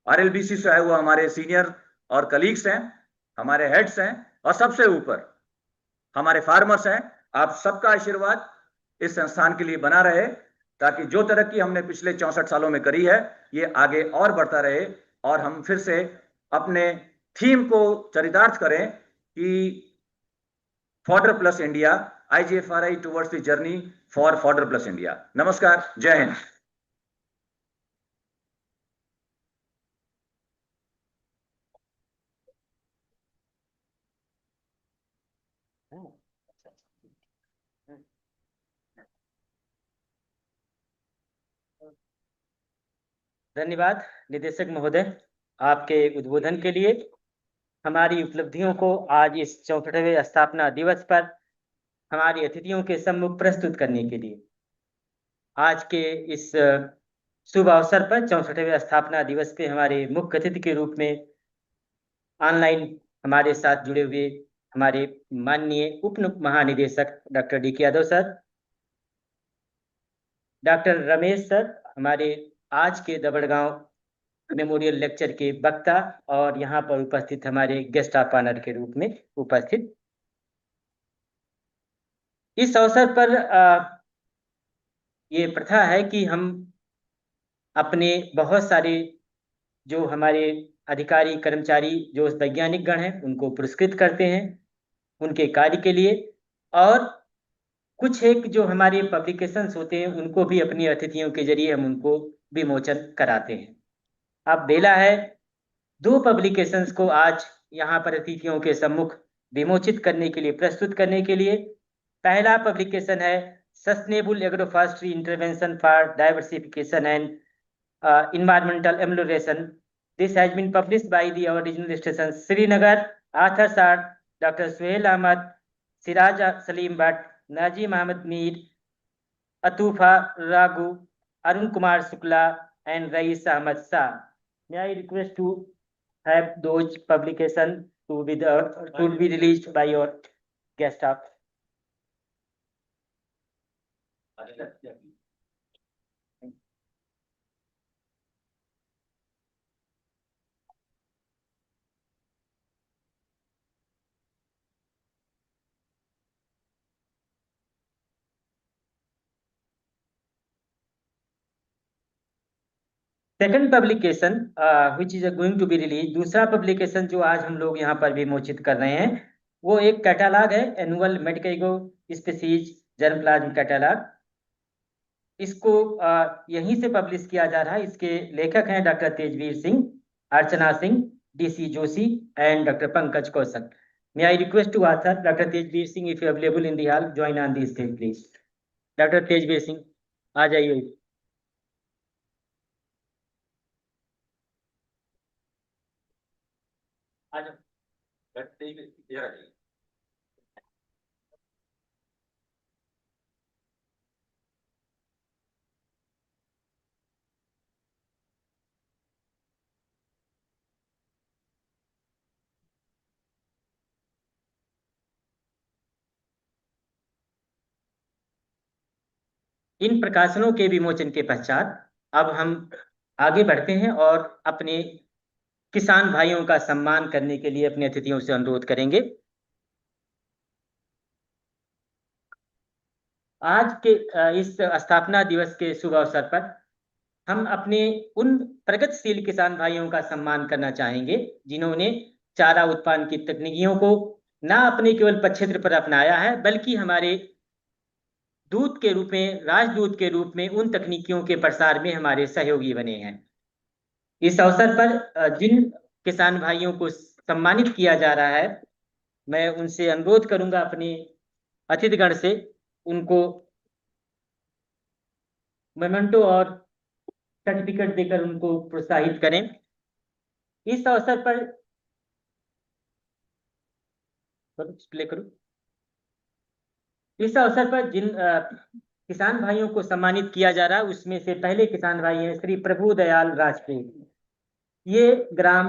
आरएलबीसी से आए हुए हमारे सीनियर और कलीग्स हैं, हमारे हेड्स हैं, और सबसे ऊपर हमारे फार्मर्स हैं, आप सबका आशीर्वाद इस संस्थान के लिए बना रहे, ताकि जो तरक्की हमने पिछले 64 सालों में करी है ये आगे और बढ़ता रहे, और हम फिर से अपने थीम को चरितार्थ करें कि fodder plus India, IGFRI towards the journey for fodder plus India. नमस्कार, जय हिंद। धन्यवाद निदेशक महोदय आपके उद्बोधन के लिए। हमारी उपलब्धियों को आज इस 64वें स्थापना दिवस पर हमारी अतिथियों के सम्मुख प्रस्तुत करने के लिए आज के इस शुभ अवसर पर 64वें स्थापना दिवस पे हमारे मुख्य अतिथि के रूप में ऑनलाइन हमारे साथ जुड़े हुए हमारे माननीय उप महानिदेशक doctor DK. Yadav sir, doctor Ramesh sir, हमारे आज के दबड़गांव मेमोरियल लेक्चर के वक्ता, और यहाँ पर उपस्थित हमारे गेस्ट ऑफ ऑनर के रूप में उपस्थित। इस अवसर पर ये प्रथा है कि हम अपने बहुत सारे जो हमारे अधिकारी कर्मचारी जो वैज्ञानिक गण हैं उनको पुरस्कृत करते हैं उनके कार्य के लिए, और कुछ एक जो हमारे पब्लिकेशंस होते हैं उनको भी अपनी अतिथियों के जरिए हम उनको विमोचन कराते हैं। अब बेला है 2 पब्लिकेशंस को आज यहाँ पर अतिथियों के सम्मुख विमोचित करने के लिए, प्रस्तुत करने के लिए। पहला पब्लिकेशन है sustainable agroforestry intervention for diversification and environmental amelioration. This has been published by our regional station Srinagar. Authors are Dr. Suhail Ahmad, Siraj Salim Bhatt, Najim Ahmed Mir, Atufa Raghu, Arun Kumar Shukla, and Rais Ahmad Shah. May I request to have those publications to be released by your guest of. Second publication which is going to be release, दूसरा publication जो आज हम लोग यहाँ पर विमोचित कर रहे हैं वो एक कैटालॉग है, annual medico species germplasm catalogue. इसको यहीं से पब्लिश किया जा रहा है। इसके लेखक हैं doctor Tejveer Singh, Archana Singh, DC Joshi and doctor Pankaj Kaushal. May I request to author doctor Tejveer Singh, if you available in the hall, join on the stage please. Doctor Tejveer Singh आ जाइए। आ जाओ। इन प्रकाशनों के विमोचन के पश्चात अब हम आगे बढ़ते हैं और अपने किसान भाइयों का सम्मान करने के लिए अपने अतिथियों से अनुरोध करेंगे। आज के इस स्थापना दिवस के शुभ अवसर पर हम अपने उन प्रगतिशील किसान भाइयों का सम्मान करना चाहेंगे जिन्होंने चारा उत्पादन की तकनीकियों को न अपने केवल प्रक्षेत्र पर अपनाया है, बल्कि हमारे दूत के रूप में, राजदूत के रूप में उन तकनीकियों के प्रसार में हमारे सहयोगी बने हैं। इस अवसर पर जिन किसान भाइयों को सम्मानित किया जा रहा है, मैं उनसे अनुरोध करूंगा अपने अतिथिगण से उनको मेमेंटो और सर्टिफिकेट देकर उनको प्रोत्साहित करें। इस अवसर पर प्ले करो। इस अवसर पर जिन किसान भाइयों को सम्मानित किया जा रहा है उसमें से पहले किसान भाई हैं श्री प्रभु दयाल राजपूत। ये ग्राम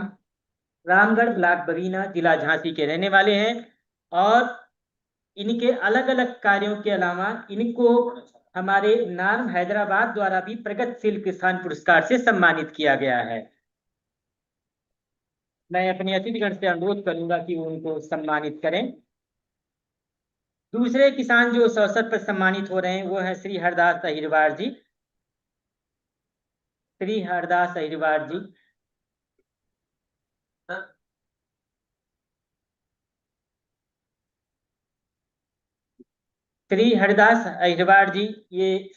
रामगढ़, ब्लॉक बवीना, जिला झांसी के रहने वाले हैं और इनके अलग अलग कार्यों के अलावा इनको हमारे नार्म हैदराबाद द्वारा भी प्रगतिशील किसान पुरस्कार से सम्मानित किया गया है। मैं अपने अतिथिगण से अनुरोध करूंगा कि वो उनको सम्मानित करें। दूसरे किसान जो इस अवसर पर सम्मानित हो रहे हैं वो है श्री हरदास अहिरवार जी। श्री हरदास अहिरवार जी श्री हरदास अहिरवार जी ये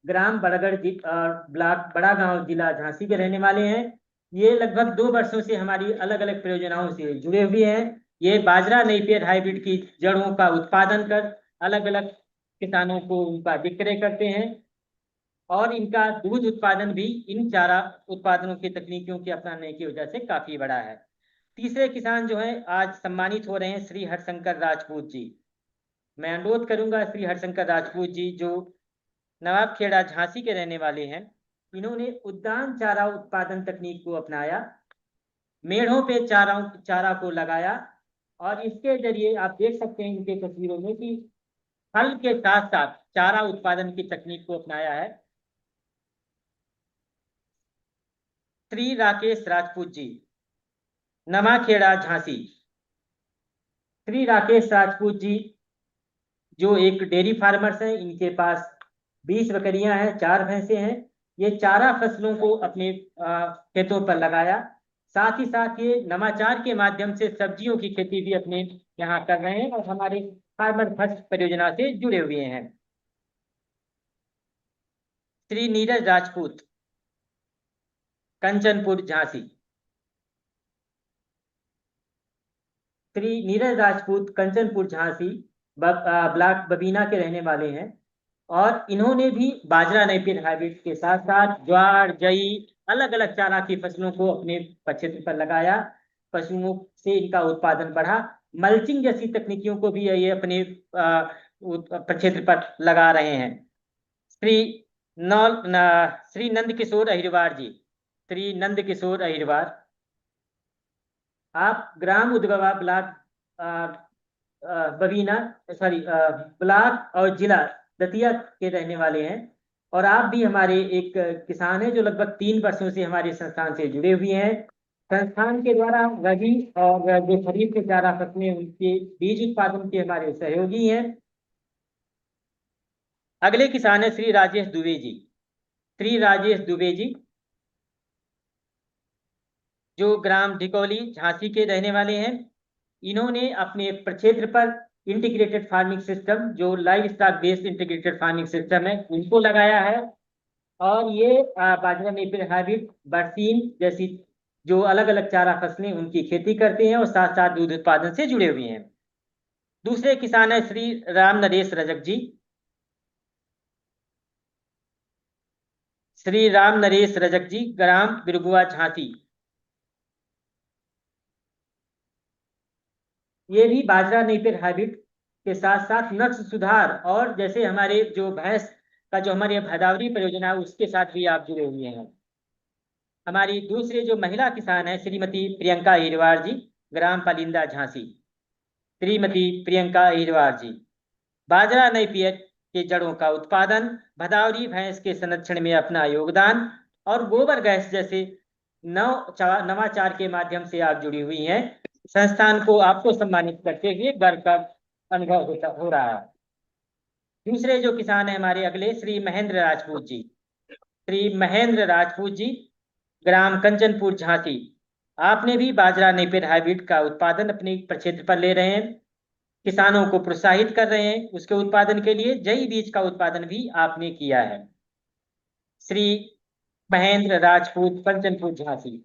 ग्राम बड़गढ़ ब्लॉक बड़ा गांव, जिला झांसी के रहने वाले हैं। ये लगभग 2 वर्षों से हमारी अलग अलग परियोजनाओं से जुड़े हुए हैं। ये बाजरा नेपियर हाइब्रिड की जड़ों का उत्पादन कर अलग अलग किसानों को उनका विक्रय करते हैं और इनका दूध उत्पादन भी इन चारा उत्पादनों की तकनीकियों के अपनाने की वजह से काफी बड़ा है। तीसरे किसान जो है आज सम्मानित हो रहे हैं श्री हरशंकर राजपूत जी। मैं अनुरोध करूंगा श्री हरशंकर राजपूत जी जो नवाबखेड़ा झांसी के रहने वाले हैं, इन्होंने उद्यान चारा उत्पादन तकनीक को अपनाया, मेढ़ों पे चारा को लगाया और इसके जरिए आप देख सकते हैं इनके तस्वीरों में कि फल के साथ साथ चारा उत्पादन की तकनीक को अपनाया है। श्री राकेश राजपूत जी, नवाखेड़ा झांसी। श्री राकेश राजपूत जी जो एक डेयरी फार्मर्स हैं, इनके पास 20 बकरियां हैं, 4 भैंसे हैं। ये चारा फसलों को अपने खेतों पर लगाया, साथ ही साथ ये नवाचार के माध्यम से सब्जियों की खेती भी अपने यहाँ कर रहे हैं और हमारे फार्मर फर्स्ट परियोजना से जुड़े हुए हैं। श्री नीरज राजपूत, कंचनपुर झांसी। श्री नीरज राजपूत कंचनपुर झांसी ब्लॉक बबीना के रहने वाले हैं और इन्होंने भी बाजरा नेपियर हाइब्रिड के साथ साथ ज्वार, जई, अलग अलग चारा की फसलों को अपने क्षेत्र पर लगाया। पशुओं से इनका उत्पादन बढ़ा। मल्चिंग जैसी तकनीकियों को भी ये अपने क्षेत्र पर लगा रहे हैं। श्री नंद किशोर अहिरवार जी। श्री नंद किशोर अहिरवार, आप ग्राम उद्गवा ब्लॉक बवीना ब्लॉक और जिला दतिया के रहने वाले हैं और आप भी हमारे एक किसान हैं जो लगभग 3 वर्षों से हमारे संस्थान से जुड़े हुए हैं। संस्थान के द्वारा रबी और जो खरीफ के चारा फसलें उनके बीज उत्पादन के हमारे सहयोगी हैं। अगले किसान है श्री राजेश दुबे जी। श्री राजेश दुबे जी जो ग्राम ढिकौली झांसी के रहने वाले हैं, इन्होंने अपने प्रक्षेत्र पर इंटीग्रेटेड फार्मिंग सिस्टम जो live stock based integrated farming system है उनको लगाया है और ये बाजरा नेपियर हाइब्रिड, बरसीन जैसी जो अलग अलग चारा फसलें उनकी खेती करते हैं और साथ साथ दूध उत्पादन से जुड़े हुए हैं। दूसरे किसान है श्री राम नरेश रजक जी। श्री राम नरेश रजक जी, ग्राम बिरगुआ झांसी। ये भी बाजरा नेपियर हाइब्रिड के साथ साथ नस्ल सुधार और जैसे हमारे जो भैंस का जो हमारी भदावरी परियोजना है उसके साथ भी आप जुड़े हुए हैं। हमारी दूसरे जो महिला किसान है श्रीमती प्रियंका अहिरवार जी, ग्राम पालिंदा झांसी। श्रीमती प्रियंका अहिरवार जी बाजरा नेपियर के जड़ों का उत्पादन, भदावरी भैंस के संरक्षण में अपना योगदान और गोबर गैस जैसे नवाचार के माध्यम से आप जुड़ी हुई हैं। संस्थान को आपको सम्मानित करते हुए गर्व का अनुभव हो रहा है। दूसरे जो किसान है हमारे अगले श्री महेंद्र राजपूत जी। श्री महेंद्र राजपूत जी, ग्राम कंचनपुर झांसी। आपने भी बाजरा नेपियर हाइब्रिड का उत्पादन अपने प्रक्षेत्र पर ले रहे हैं, किसानों को प्रोत्साहित कर रहे हैं। उसके उत्पादन के लिए जई बीज का उत्पादन भी आपने किया है। श्री महेंद्र राजपूत, कंचनपुर झांसी।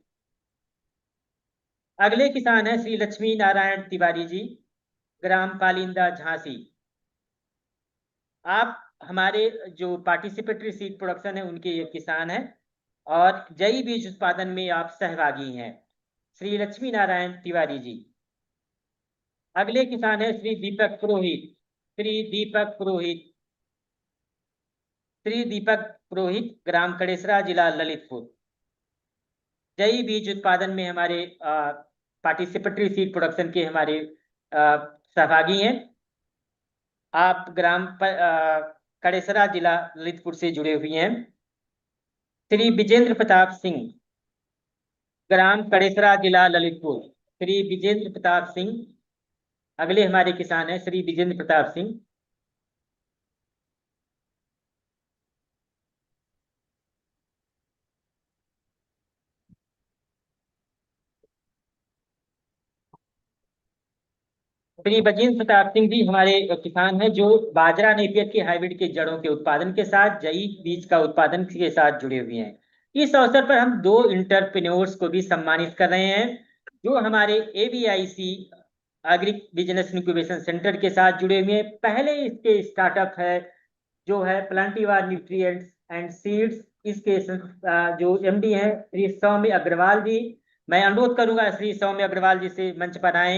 अगले किसान हैं श्री लक्ष्मी नारायण तिवारी जी, ग्राम पालिंदा झांसी। आप हमारे जो पार्टिसिपेटरी सीड प्रोडक्शन है उनके ये किसान हैं और जई बीज उत्पादन में आप सहभागी हैं, श्री लक्ष्मी नारायण तिवारी जी। अगले किसान है श्री दीपक पुरोहित। श्री दीपक पुरोहित, श्री दीपक पुरोहित, ग्राम कड़ेसरा, जिला ललितपुर। जई बीज उत्पादन में हमारे पार्टिसिपेटरी सीड प्रोडक्शन के हमारे सहभागी हैं। आप ग्राम कड़ेसरा, जिला ललितपुर से जुड़े हुए हैं। श्री विजेंद्र प्रताप सिंह, ग्राम कड़ेसरा, जिला ललितपुर। श्री विजेंद्र प्रताप सिंह अगले हमारे किसान हैं, श्री विजेंद्र प्रताप सिंह। श्री विजेंद्र प्रताप सिंह जी हमारे किसान हैं जो बाजरा नेपियर के हाइब्रिड के जड़ों के उत्पादन के साथ जई बीज का उत्पादन के साथ जुड़े हुए हैं। इस अवसर पर हम 2 इंटरप्रेन्योर्स को भी सम्मानित कर रहे हैं जो हमारे ABIC agri business incubation centre के साथ जुड़े हुए हैं। पहले इसके स्टार्टअप है जो है प्लांटीवार न्यूट्रिएंट्स एंड सीड्स। इसके जो MD हैं श्री सौम्य अग्रवाल जी। मैं अनुरोध करूंगा श्री सौम्य अग्रवाल जी से मंच पर आए।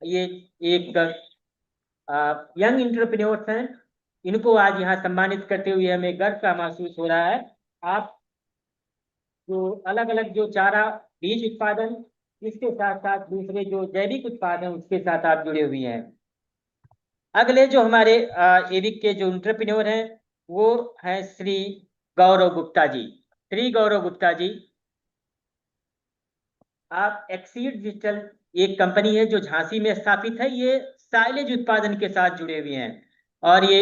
ये एक यंग इंटरप्रेन्योर्स हैं, इनको आज यहाँ सम्मानित करते हुए हमें गर्व का महसूस हो रहा है। आप जो अलग अलग जो चारा बीज उत्पादन, इसके साथ साथ दूसरे जो जैविक उत्पाद हैं उसके साथ आप जुड़े हुए हैं। अगले जो हमारे एविक के जो इंटरप्रेन्योर हैं वो है श्री गौरव गुप्ता जी। श्री गौरव गुप्ता जी, आप एक्सीड डिजिटल एक कंपनी है जो झांसी में स्थापित है, ये साइलेज उत्पादन के साथ जुड़े हुए हैं और ये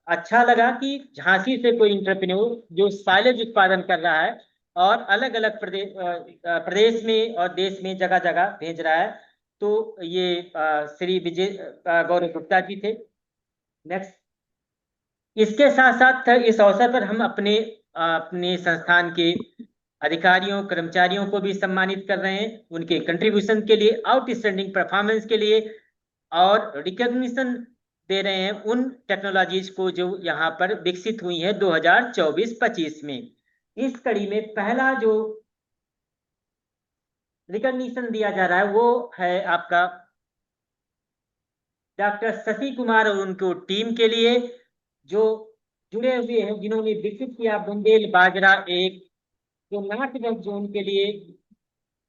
अच्छा लगा कि झांसी से कोई इंटरप्रेन्योर जो साइलेज उत्पादन कर रहा है और अलग अलग प्रदेश में और देश में जगह जगह भेज रहा है। तो ये श्री विजय गौरव गुप्ता जी थे। नेक्स्ट, इसके साथ साथ इस अवसर पर हम अपने संस्थान के अधिकारियों कर्मचारियों को भी सम्मानित कर रहे हैं उनके कंट्रीब्यूशन के लिए, आउटस्टैंडिंग परफॉर्मेंस के लिए और रिकॉग्निशन दे रहे हैं उन टेक्नोलॉजीज को जो यहाँ पर विकसित हुई है 2024-25 में। इस कड़ी में पहला जो रिकॉग्निशन दिया जा रहा है वो है आपका डॉक्टर शशि कुमार और उनको टीम के लिए जो जुड़े हुए हैं, जिन्होंने विकसित किया बुंदेल बाजरा, एक जो नॉर्थ वेस्ट जोन के लिए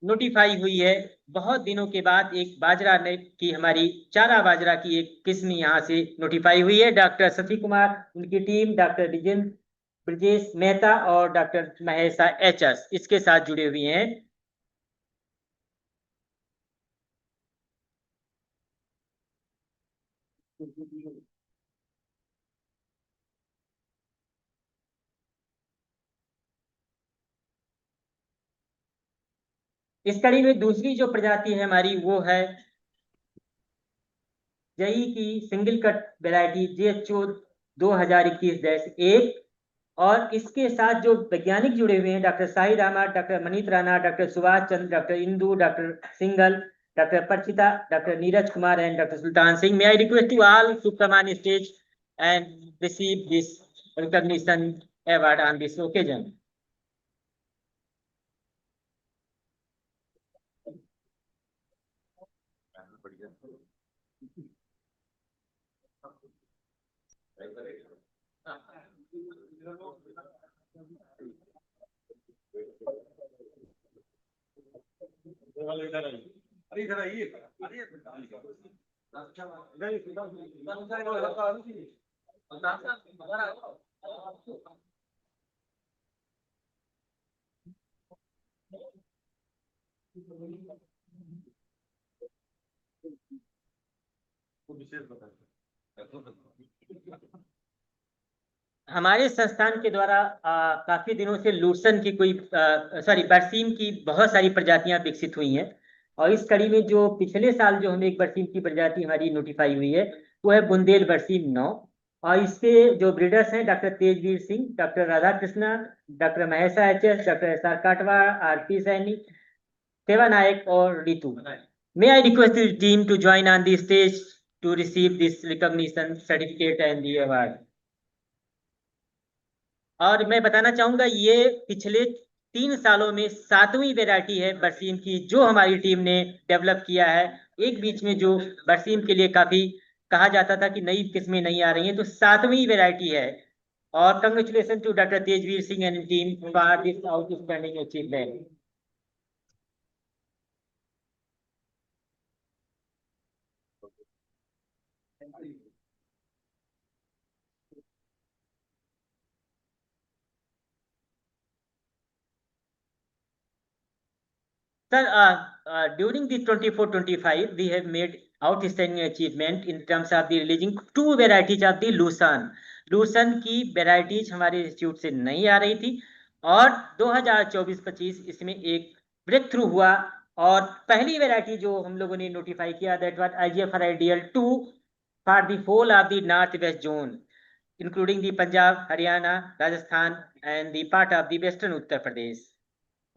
नोटिफाई हुई है। बहुत दिनों के बाद एक बाजरा की हमारी चारा बाजरा की एक किस्म यहाँ से नोटिफाई हुई है। डॉक्टर शशि कुमार, उनकी टीम, डॉक्टर ब्रजेश मेहता और डॉक्टर महेशा HS इसके साथ जुड़े हुए हैं। इस कड़ी में दूसरी जो प्रजाति है हमारी वो है जई की सिंगल कट वैरायटी JHO 2021-1 और इसके साथ जो वैज्ञानिक जुड़े हुए हैं doctor Sai Rama, doctor Maneet Rana, doctor Subhash Chandra, doctor Indu, doctor Singal, doctor Parchita, doctor Neeraj Kumar and doctor Sultan Singh. May I request to all to come on stage and receive this recognition award on this occasion. हमारे संस्थान के द्वारा काफी दिनों से लूसन की बरसीम की बहुत सारी प्रजातियां विकसित हुई हैं। और इस कड़ी में जो पिछले साल जो हमें एक बरसीम की प्रजाति हमारी नोटिफाई हुई है, वो है बुंदेल बरसीम 9। और इसके जो ब्रीडर्स हैं doctor Tejveer Singh, doctor Radha Krishna, doctor Mahesha H S, doctor S R Katwa, R P Saini, Seva Nayak और Ritu. May I request the team to join on the stage to receive this recognition certificate and the award. और मैं बताना चाहूंगा, ये पिछले 3 सालों में 7वीं वैरायटी है बरसीम की जो हमारी टीम ने डेवलप किया है। एक बीच में जो बरसीम के लिए काफी कहा जाता था कि नई किस्में नहीं आ रही हैं, तो 7वीं वैरायटी है। और congratulation to doctor Tejveer Singh and team for this outstanding achievement. Sir, during the 24-25, we have made outstanding achievement in terms of the releasing 2 varieties of the Lucerne. Lucerne की varieties हमारे इंस्टीट्यूट से नहीं आ रही थी, और 2024-25 इसमें एक ब्रेक थ्रू हुआ। और पहली वैरायटी जो हम लोगों ने नोटिफाई किया, that was IGFRI DL2 for the whole of the north west zone, including the Punjab, Haryana, Rajasthan and the part of the western Uttar Pradesh.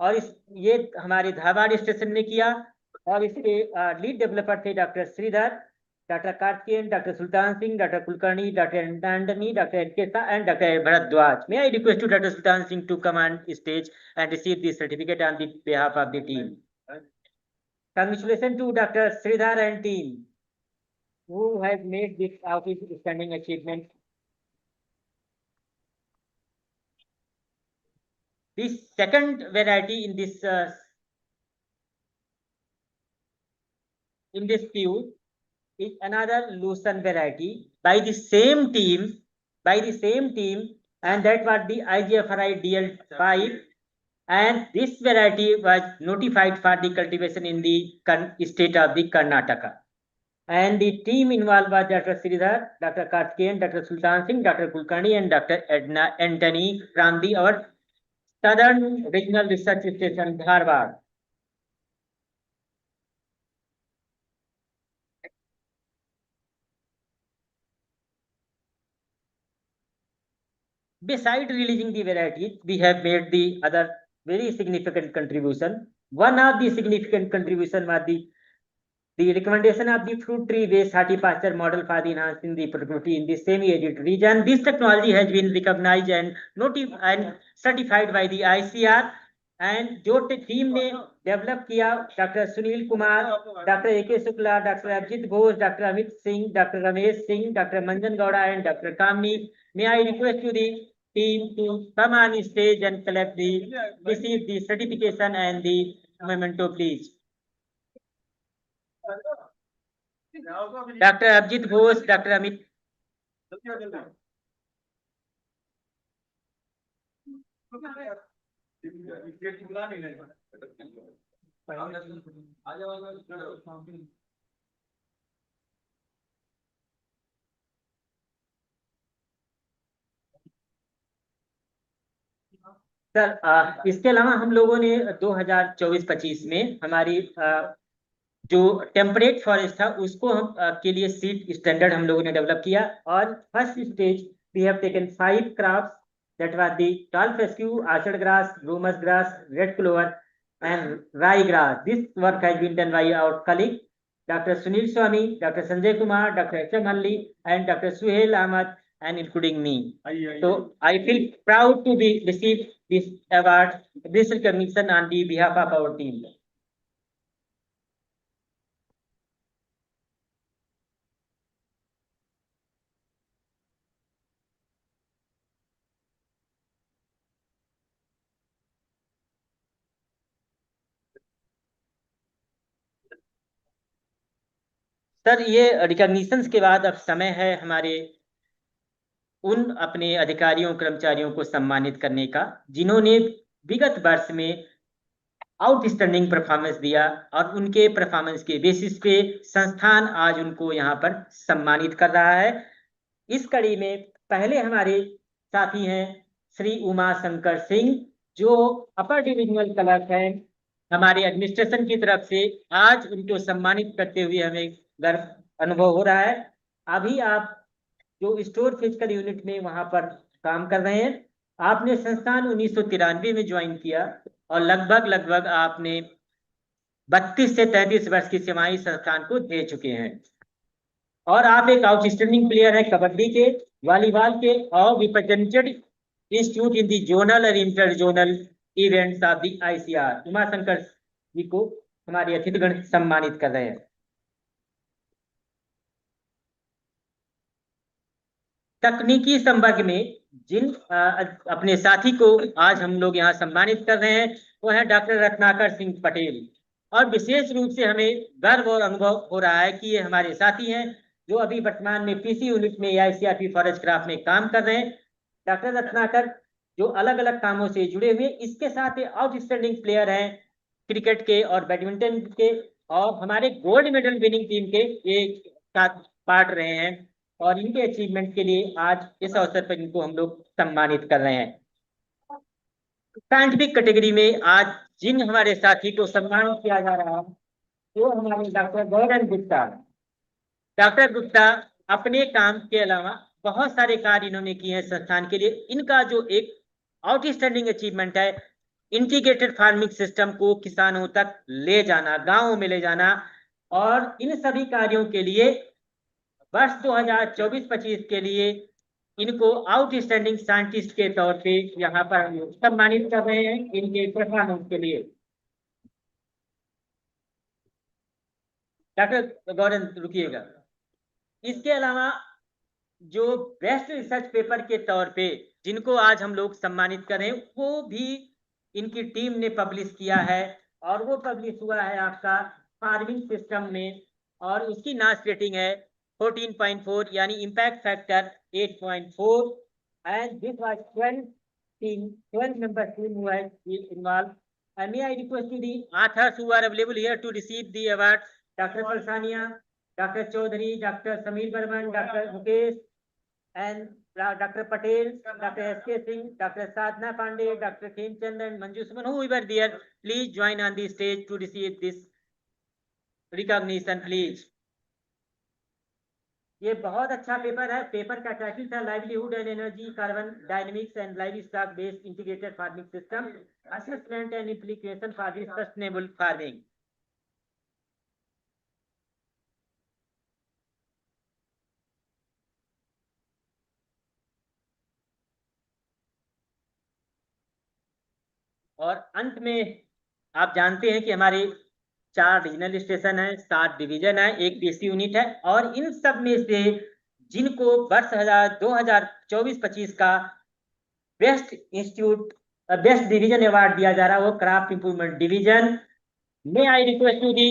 और ये हमारे धारवाड़ स्टेशन ने किया। और इसके लीड डेवलपर थे doctor Sridhar, doctor Karthikeyan, doctor Sultan Singh, doctor Kulkarni, doctor Nandini, doctor एनकेसा and doctor Bhardwaj. May I request to doctor Sultan Singh to come on stage and receive this certificate on the behalf of the team. Congratulations to Dr. Sridhar and team who have made this outstanding achievement. The second variety in this field is another Lucerne variety by the same team, and that was the IGFRI DL5. And this variety was notified for the cultivation in the state of the Karnataka. And the team involved was Dr. Sridhar, Dr. Karthikeyan, Dr. Sultan Singh, Dr. Kulkarni, and Dr. Edna Antony from our Southern Regional Research Station, Dharwad. Besides releasing the varieties, we have made the other very significant contribution. One of the significant contribution was the recommendation of the fruit tree based horticulture model for the enhancing the productivity in the semi-arid region. This technology has been recognized and certified by the ICR. And जो team ने develop किया, doctor Sunil Kumar, doctor AK Shukla, doctor Abhijit Ghosh, doctor Amit Singh, doctor Ramesh Singh, doctor Manjan Gowda and doctor Kamini. May I request to the team to come on stage and receive the certification and the memento, please. Doctor Abhijit Ghosh, doctor Amit. Sir, इसके अलावा हम लोगों ने 2024-25 में हमारी जो temperate forest था उसको हम के लिए सीड स्टैंडर्ड हम लोगों ने डेवलप किया। और first stage we have taken 5 crops, that was the tall fescue, orchard grass, bromus grass, red clover and rye grass. This work has been done by our colleague Dr. Sunil Swami, Dr. Sanjay Kumar, Dr. HM Halli and Dr. Suhail Ahmad, and including me. So I feel proud to be receive this award, this recognition on the behalf of our team. Sir, ये recognitions के बाद अब समय है हमारे उन अपने अधिकारियों कर्मचारियों को सम्मानित करने का जिन्होंने विगत वर्ष में आउटस्टैंडिंग परफॉर्मेंस दिया, और उनके परफॉर्मेंस के बेसिस पे संस्थान आज उनको यहाँ पर सम्मानित कर रहा है। इस कड़ी में पहले हमारे साथी हैं श्री उमा शंकर सिंह, जो अपर डिविजनल क्लर्क हैं हमारे एडमिनिस्ट्रेशन की तरफ से। आज उनको सम्मानित करते हुए हमें गर्व अनुभव हो रहा है। अभी आप जो स्टोर फिजिकल यूनिट में वहां पर काम कर रहे हैं, आपने संस्थान 1993 में ज्वाइन किया और लगभग आपने 32 से 33 वर्ष की सेवाएं संस्थान को दे चुके हैं। और आप एक आउटस्टैंडिंग प्लेयर है कबड्डी के, वॉलीबॉल के, और represented institute in the zonal और inter zonal events of the ICR। Uma Shankar ji को हमारे अतिथिगण सम्मानित कर रहे हैं। तकनीकी संवर्ग में जिन अपने साथी को आज हम लोग यहाँ सम्मानित कर रहे हैं, वो है डॉक्टर रत्नाकर सिंह पटेल। और विशेष रूप से हमें गर्व और अनुभव हो रहा है कि ये हमारे साथी हैं जो अभी वर्तमान में PC यूनिट में ICAR-IGFRI फॉरेस्ट क्राफ्ट में काम कर रहे हैं। डॉक्टर रत्नाकर जो अलग अलग कामों से जुड़े हुए, इसके साथ आउटस्टैंडिंग प्लेयर हैं क्रिकेट के और बैडमिंटन के, और हमारे गोल्ड मेडल विनिंग टीम के एक साथ पार्ट रहे हैं। और इनके अचीवमेंट के लिए आज इस अवसर पर इनको हम लोग सम्मानित कर रहे हैं। साइंटिफिक कैटेगरी में आज जिन हमारे साथी को सम्मानित किया जा रहा है वो हमारे डॉक्टर गौरव गुप्ता। डॉक्टर गुप्ता अपने काम के अलावा बहुत सारे कार्य इन्होंने किए हैं संस्थान के लिए। इनका जो एक आउटस्टैंडिंग अचीवमेंट है, इंटीग्रेटेड फार्मिंग सिस्टम को किसानों तक ले जाना, गांवों में ले जाना, और इन सभी कार्यों के लिए वर्ष 2024-25 के लिए इनको आउटस्टैंडिंग साइंटिस्ट के तौर पे यहाँ पर हम लोग सम्मानित कर रहे हैं इनके परफॉर्मेंस के लिए। डॉक्टर गौरव रुकिएगा। इसके अलावा जो बेस्ट रिसर्च पेपर के तौर पे जिनको आज हम लोग सम्मानित कर रहे हैं, वो भी इनकी टीम ने पब्लिश किया है, और वो पब्लिश हुआ है आपका फार्मिंग सिस्टम में, और उसकी नास रेटिंग है 14.4, यानी impact factor 8.4, and this was 12 member team who has been involved. And may I request to the authors who are available here to receive the award, Dr. Palsania, Dr. Chaudhary, Dr. Samir Barman, Dr. Mukesh, and Dr. Patel, Dr. S.K. Singh, Dr. Sadhna Pandey, Dr. Khemchand, and Manju Suman, whoever there, please join on the stage to receive this recognition, please. ये बहुत अच्छा paper है। Paper का title था livelihood and energy carbon dynamics and live stock based integrated farming system assessment and implication for the sustainable farming. और अंत में आप जानते हैं कि हमारे 4 रीजनल स्टेशन है, 7 डिवीजन है, एक PC यूनिट है, और इन सब में से जिनको वर्ष 2024-25 का best institute best division award दिया जा रहा है वो crop improvement division. May I request to the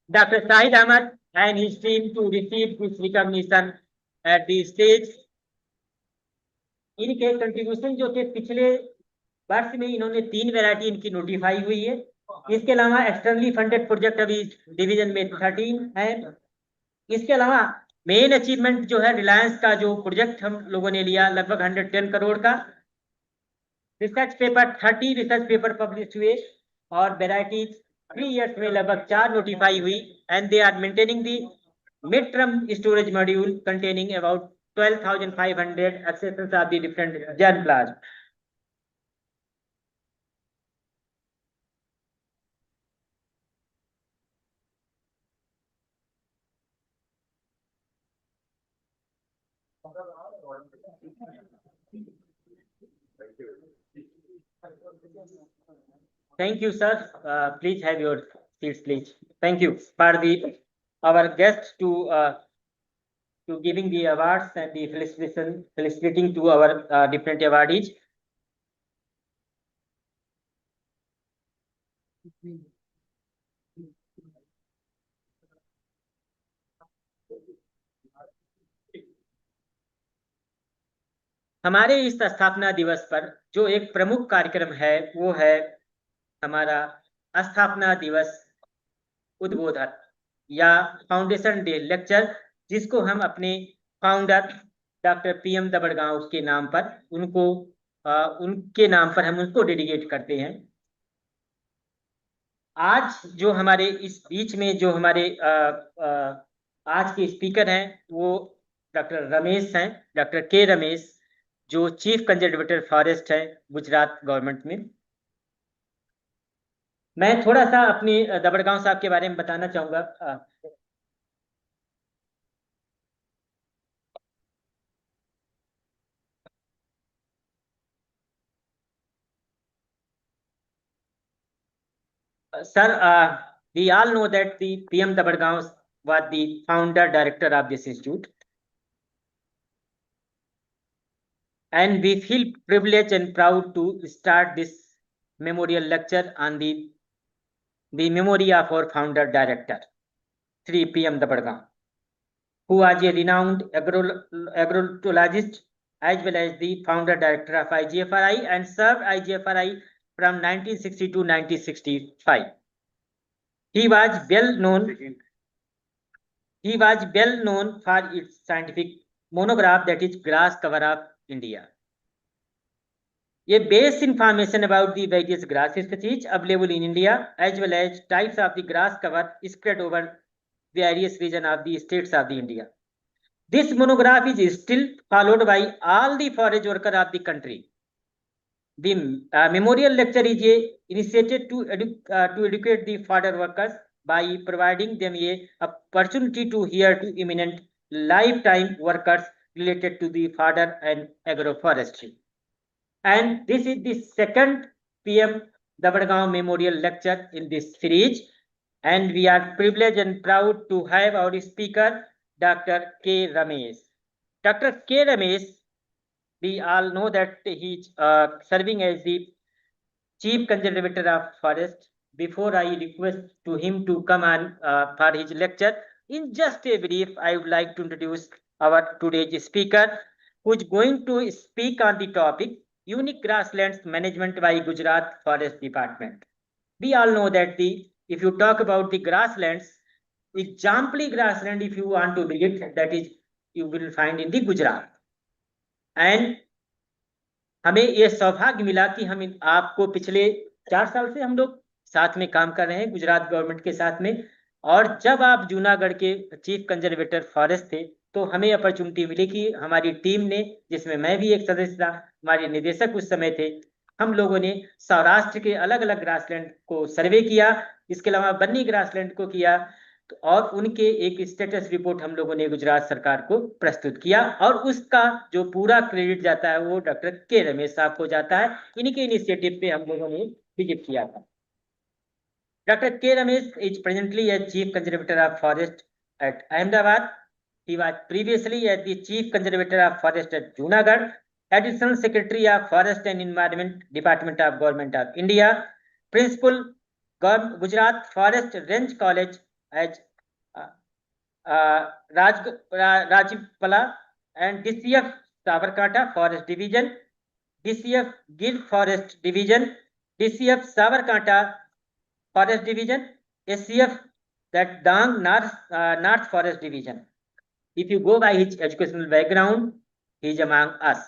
doctor Shahid Ahmad and his team to receive this recognition at the stage. इनके कंट्रीब्यूशन जो थे पिछले वर्ष में, इन्होंने 3 वैरायटी इनकी नोटिफाई हुई है। इसके अलावा एक्सटर्नली फंडेड प्रोजेक्ट अभी डिवीजन में 13 है। इसके अलावा मेन अचीवमेंट जो है रिलायंस का जो प्रोजेक्ट हम लोगों ने लिया लगभग 110 करोड़ का। Research paper 30 research paper publish हुए, और वेराइटीज 3 years में लगभग 4 नोटिफाई हुई, and they are maintaining the mid term storage module containing about 12,500 accessions of the different germplasm. Thank you, sir. Please have your seats, please. Thank you for our guests to giving the awards and the felicitating to our different awardees. हमारे इस स्थापना दिवस पर जो एक प्रमुख कार्यक्रम है वो है हमारा स्थापना दिवस उद्बोधन या फाउंडेशन डे लेक्चर, जिसको हम अपने फाउंडर डॉक्टर PM दबड़गांव के नाम पर उनके नाम पर हम उसको डेडिकेट करते हैं। आज जो हमारे इस बीच में जो हमारे आज के स्पीकर हैं वो डॉक्टर रमेश हैं, डॉक्टर के रमेश, जो चीफ कंजर्वेटर फॉरेस्ट है गुजरात गवर्नमेंट में। मैं थोड़ा सा अपने दबड़गांव साहब के बारे में बताना चाहूंगा। Sir, we all know that the PM Dabadgaon was the founder director of this institute, and we feel privileged and proud to start this memorial lecture on the memory of our founder director, Sri PM Dabadgaon, who was a renowned agrologist as well as the founder director of IGFRI and served IGFRI from 1960 to 1965. He was well known for its scientific monograph, that is Grass Cover of India. A base information about the various grass species available in India as well as types of the grass cover spread over various regions of the states of the India. This monograph is still followed by all the forage workers of the country. The memorial lecture is initiated to educate the fodder workers by providing them a opportunity to hear to eminent lifetime workers related to the fodder and agroforestry. And this is the second PM Dabadgaon Memorial Lecture in this series, and we are privileged and proud to have our speaker, Dr. K. Ramesh. Dr. K. Ramesh, we all know that he is serving as the Chief Conservator of Forest. Before I request to him to come on for his lecture, in just a brief, I would like to introduce our today's speaker, who is going to speak on the topic Unique Grasslands Management by Gujarat Forest Department. We all know that if you talk about the grasslands, example grassland, if you want to visit, that is you will find in the Gujarat. And हमें ये सौभाग्य मिला कि हम आपको पिछले 4 साल से हम लोग साथ में काम कर रहे हैं गुजरात गवर्नमेंट के साथ में, और जब आप जूनागढ़ के चीफ कंजर्वेटर फॉरेस्ट थे तो हमें अपॉर्चुनिटी मिली कि हमारी टीम ने, जिसमें मैं भी एक सदस्य था, हमारे निदेशक उस समय थे, हम लोगों ने सौराष्ट्र के अलग अलग ग्रासलैंड को सर्वे किया, इसके अलावा बन्नी ग्रासलैंड को किया, और उनके एक स्टेटस रिपोर्ट हम लोगों ने गुजरात सरकार को प्रस्तुत किया, और उसका जो पूरा क्रेडिट जाता है वो डॉक्टर के रमेश साहब को जाता है। इनके इनिशिएटिव पे हम लोगों ने विजिट किया था। Doctor K Ramesh is presently as chief conservator of forest at Ahmedabad. He was previously as the Chief Conservator of Forest at Junagadh, Additional Secretary of Forest and Environment Department of Government of India, Principal Gujarat Forest Range College as Rajpala, and DCF Sabarkantha Forest Division, DCF Gir Forest Division, DCF Sabarkantha Forest Division, SCF that Dang North Forest Division. If you go by his educational background, he is among us.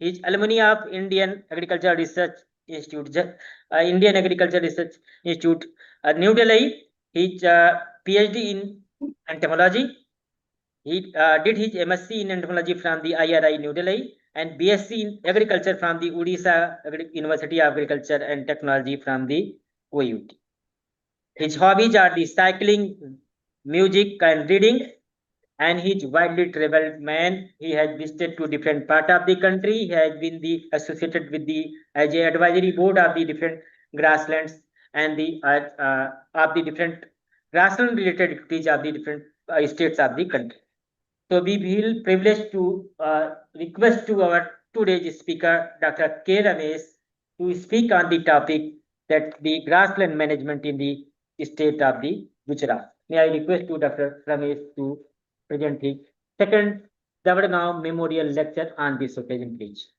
He is alumni of Indian Agriculture Research Institute, Indian Agriculture Research Institute, New Delhi. He is PhD in entomology. He did his MSc in entomology from the IRI New Delhi and BSc in agriculture from the Odisha University of Agriculture and Technology from the OUT. His hobbies are the cycling, music, and reading. And he is widely traveled man. He has visited to different part of the country. He has been associated with as a advisory board of the different grasslands and of the different grassland related activities of the different states of the country. So we feel privileged to request to our today's speaker, Dr. K. Ramesh, to speak on the topic that the grassland management in the state of the Gujarat. May I request to Dr. Ramesh to present his second Dabadgaon Memorial Lecture on this occasion, please.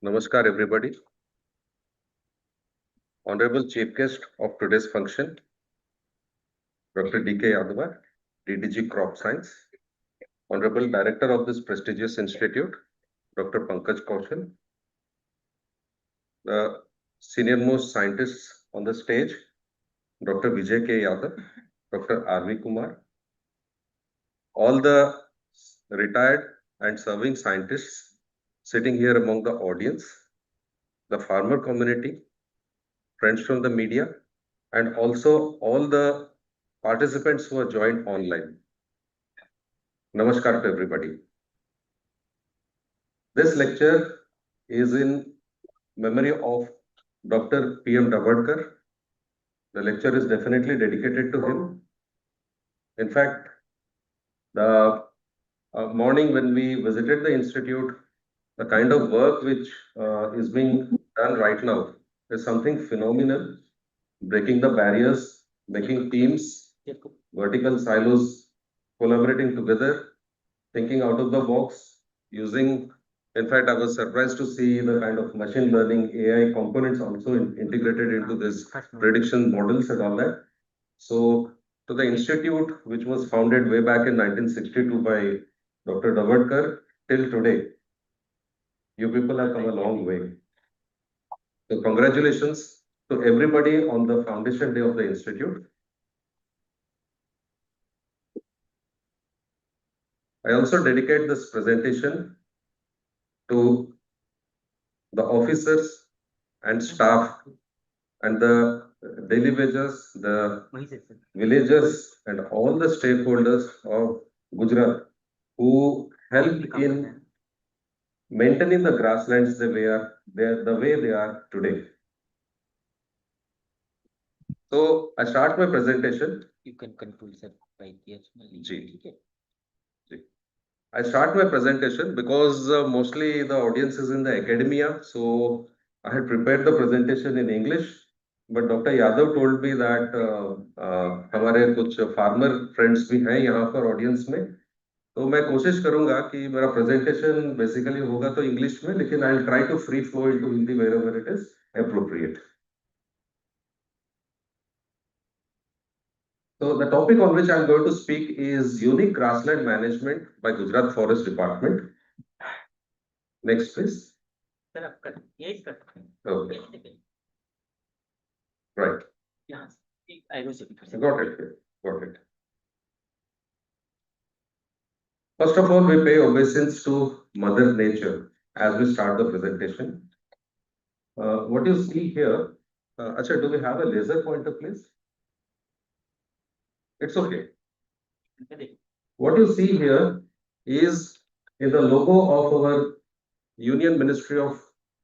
Namaskar, everybody. Honorable Chief Guest of today's function, Dr. D.K. Yadav, DDG Crop Science. Honorable Director of this prestigious institute, Dr. Pankaj Kaushal. The senior most scientists on the stage, Dr. Vijay K. Yadav, Dr. R.V. Kumar. All the retired and serving scientists sitting here among the audience, the farmer community, friends from the media, and also all the participants who are joined online. Namaskar to everybody. This lecture is in memory of Dr. P.M. Dabadkar. The lecture is definitely dedicated to him. In fact, the morning when we visited the institute, the kind of work which is being done right now is something phenomenal, breaking the barriers, making teams, vertical silos, collaborating together, thinking out of the box, using, in fact, I was surprised to see the kind of machine learning AI components also integrated into this prediction models and all that. So to the institute, which was founded way back in 1962 by Dr. Dabadkar, till today, you people have come a long way. So congratulations to everybody on the foundation day of the institute. I also dedicate this presentation to the officers and staff and the daily wages, the villagers and all the stakeholders of Gujarat who helped in maintaining the grasslands the way they are today. So I start my presentation. You can conclude, sir, right here. I start my presentation because mostly the audience is in the academia. So I had prepared the presentation in English, but Dr. Yadav told me that हमारे कुछ farmer friends भी हैं यहाँ पर audience में, तो मैं कोशिश करूंगा कि मेरा presentation basically होगा तो English में, लेकिन I'll try to free flow into Hindi wherever it is appropriate. So the topic on which I'm going to speak is unique grassland management by Gujarat Forest Department. Next, please. Okay. Right. Got it. Got it. First of all, we pay obeisance to Mother Nature as we start the presentation. What you see here, Acha, do we have a laser pointer, please? It's okay. What you see here is in the logo of our Union Ministry of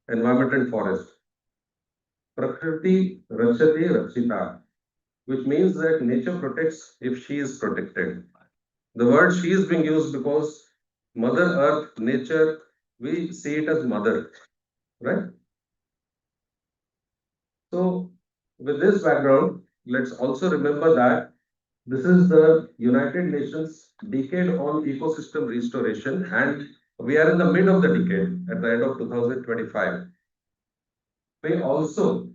Environment and Forest, Prakriti Rakshati Rakshita, which means that nature protects if she is protected. The word she is being used because Mother Earth, nature, we see it as mother, right? So with this background, let's also remember that this is the United Nations Decade on Ecosystem Restoration, and we are in the mid of the decade at the end of 2025. We also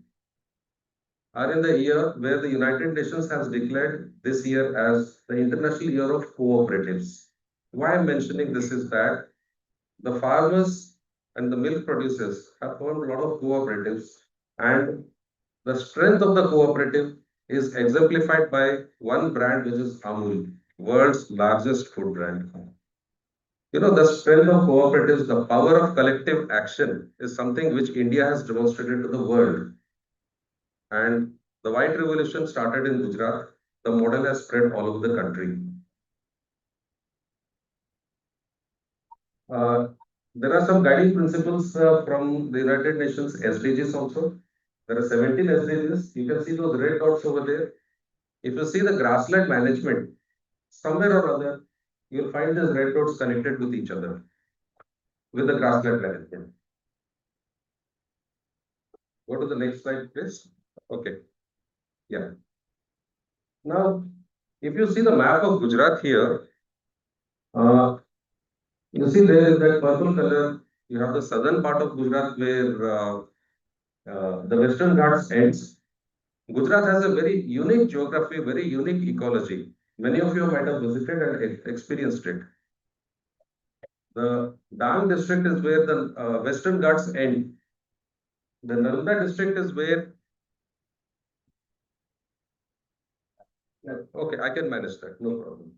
are in the year where the United Nations has declared this year as the International Year of Cooperatives. Why I'm mentioning this is that the farmers and the milk producers have formed a lot of cooperatives, and the strength of the cooperative is exemplified by one brand, which is Amul, world's largest food brand. You know, the strength of cooperatives, the power of collective action is something which India has demonstrated to the world. And the White Revolution started in Gujarat. The model has spread all over the country. There are some guiding principles from the United Nations SDGs also. There are 17 SDGs. You can see those red dots over there. If you see the grassland management, somewhere or other, you'll find these red dots connected with each other, with the grassland management. Go to the next slide, please. Okay. Yeah. Now, if you see the map of Gujarat here, you see there is that purple color you have the southern part of Gujarat where the Western Ghats ends. Gujarat has a very unique geography, very unique ecology. Many of you might have visited and experienced it. The Dang district is where the Western Ghats end. The Narmada district is where. Okay, I can manage that, no problem.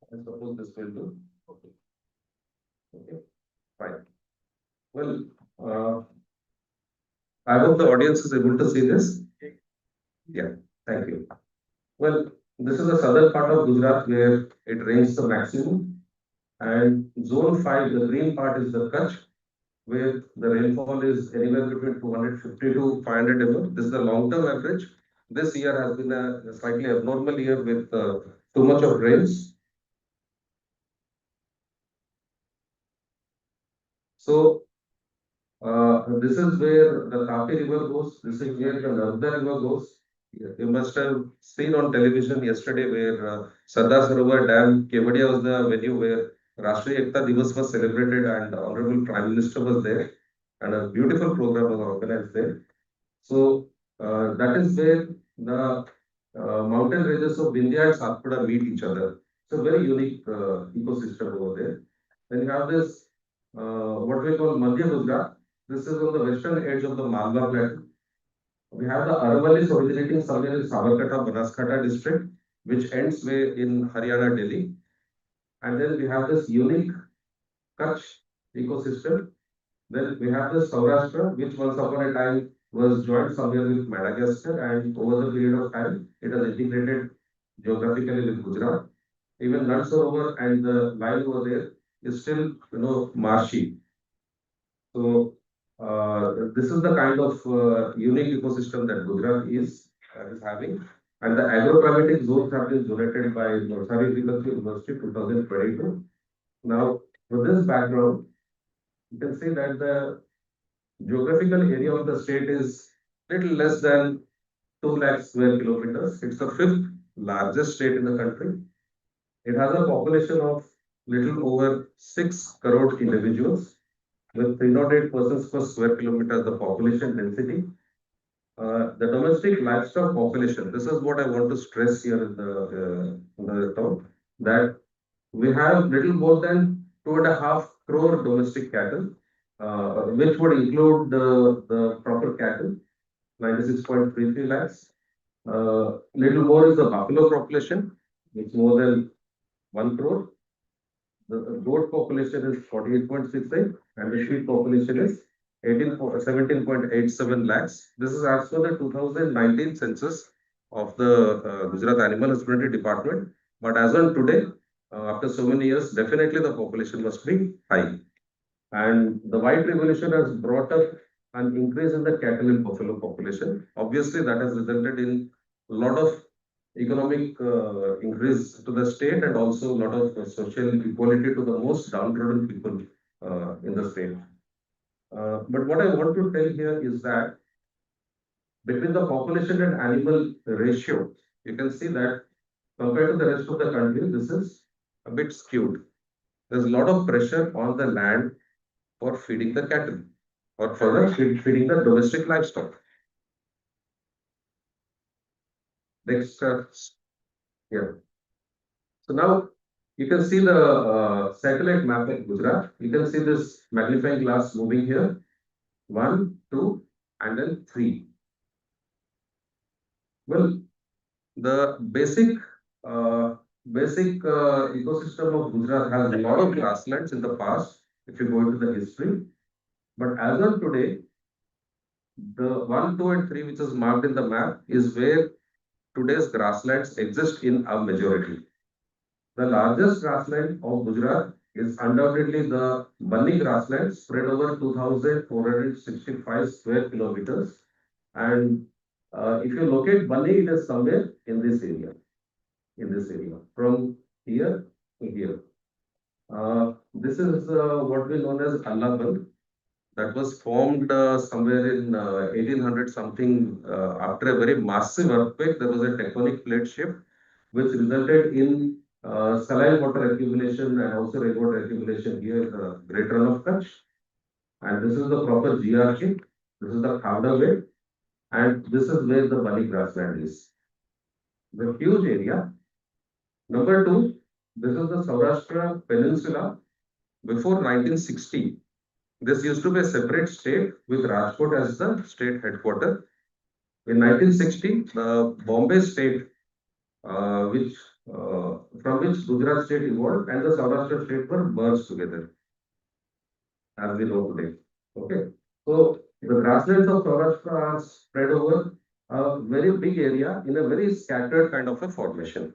I suppose this will do. Okay. Okay. Fine. Well, I hope the audience is able to see this. Yeah. Thank you. Well, this is the southern part of Gujarat where it rains the maximum, and zone 5, the green part, is the Kutch, where the rainfall is anywhere between 250 to 500 mm. This is the long-term average. This year has been a slightly abnormal year with too much of rains. So this is where the Tapi River goes. This is where the Narmada River goes. You must have seen on television yesterday where Sardar Sarovar Dam, Kevadia was the venue where Rashtriya Ekta Divas was celebrated and the Honorable Prime Minister was there and a beautiful program was organized there. So that is where the mountain ranges of Vindhya and Satpura meet each other. It's a very unique ecosystem over there. Then you have this what we call Madhya Gujarat. This is on the western edge of the Malwa Plateau. We have the Aravallis originating somewhere in Sabarkantha, Banaskantha district, which ends way in Haryana, Delhi. And then we have this unique Kutch ecosystem. Then we have the Saurashtra, which once upon a time was joined somewhere with Madagascar, and over the period of time, it has integrated geographically with Gujarat. Even Nansorovar and the line over there is still, marshy. So this is the kind of unique ecosystem that Gujarat is having. And the agroclimatic zones have been donated by Navsari Agricultural University 2022. Now, with this background, you can see that the geographical area of the state is little less than 2 lakh square kilometers. It's the 5th largest state in the country. It has a population of little over 6 crore individuals, with 308 persons per square kilometer, the population density. The domestic livestock population, this is what I want to stress here in the talk, that we have little more than 2.5 crore domestic cattle, which would include the proper cattle, 96.33 lakhs. Little more is the buffalo population, it's more than 1 crore. The goat population is 48.68 and the sheep population is 17.87 lakhs. This is as per the 2019 census of the Gujarat Animal Husbandry Department. But as on today, after so many years, definitely the population must be high. And the white revolution has brought up an increase in the cattle and buffalo population. Obviously, that has resulted in a lot of economic increase to the state and also a lot of social equality to the most downtrodden people in the state. But what I want to tell here is that between the population and animal ratio, you can see that compared to the rest of the country, this is a bit skewed. There's a lot of pressure on the land for feeding the cattle or for feeding the domestic livestock. Next, yeah. So now you can see the satellite map of Gujarat. You can see this magnifying glass moving here. 1, 2, and then 3. Well, the basic ecosystem of Gujarat has a lot of grasslands in the past, if you go into the history. But as of today, the 1, 2, and 3, which is marked in the map, is where today's grasslands exist in a majority. The largest grassland of Gujarat is undoubtedly the Bunny grassland spread over 2,465 square kilometers. And if you locate Bunny, it is somewhere in this area, from here to here. This is what we known as Allahabad, that was formed somewhere in 1800 something after a very massive earthquake. There was a tectonic plate shift which resulted in saline water accumulation and also rainwater accumulation here in the Great Run of Kutch. And this is the proper geography. This is the Khawda Way, and this is where the Bali grassland is. The huge area. Number two, this is the Saurashtra Peninsula. Before 1960, this used to be a separate state with Rajkot as the state headquarters. In 1960, the Bombay state, from which Gujarat state evolved, and the Saurashtra state were merged together, as we know today. Okay, so the grasslands of Saurashtra are spread over a very big area in a very scattered kind of a formation.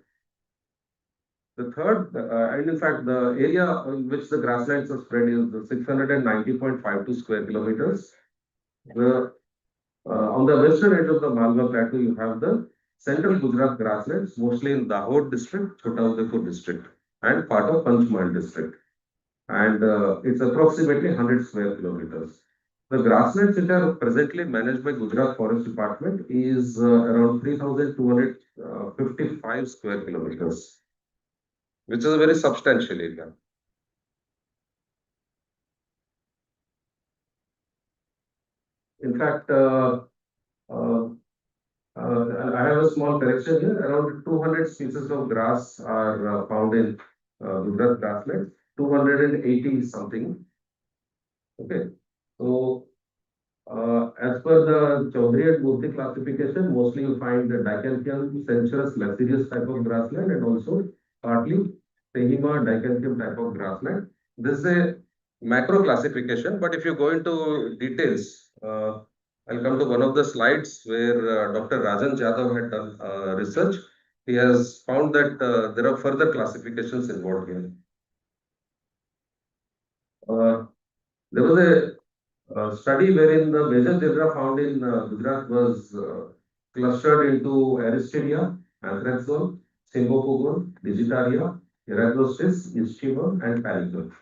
The third, and in fact, the area in which the grasslands are spread is 690.52 square kilometers. On the western edge of the Malwa Plateau, you have the central Gujarat grasslands, mostly in Dahod district, Chotaudepur district, and part of Panchmahal district. And it's approximately 100 square kilometers. The grasslands which are presently managed by Gujarat Forest Department is around 3,255 square kilometers, which is a very substantial area. In fact, I have a small correction here. Around 200 species of grass are found in Gujarat grasslands, 280 something. Okay, so as per the Chaudhary and Murthy classification, mostly you find the Dichanthium centurus lacerius type of grassland and also partly Tehima Dichanthium type of grassland. This is a macro classification, but if you go into details, I'll come to one of the slides where Dr. Rajan Jadhav had done research. He has found that there are further classifications involved here. There was a study wherein the major genera found in Gujarat was clustered into Aristedia, Anthraxon, Symbopogon, Digitaria, Eragrostis, Ischimon, and Palicum.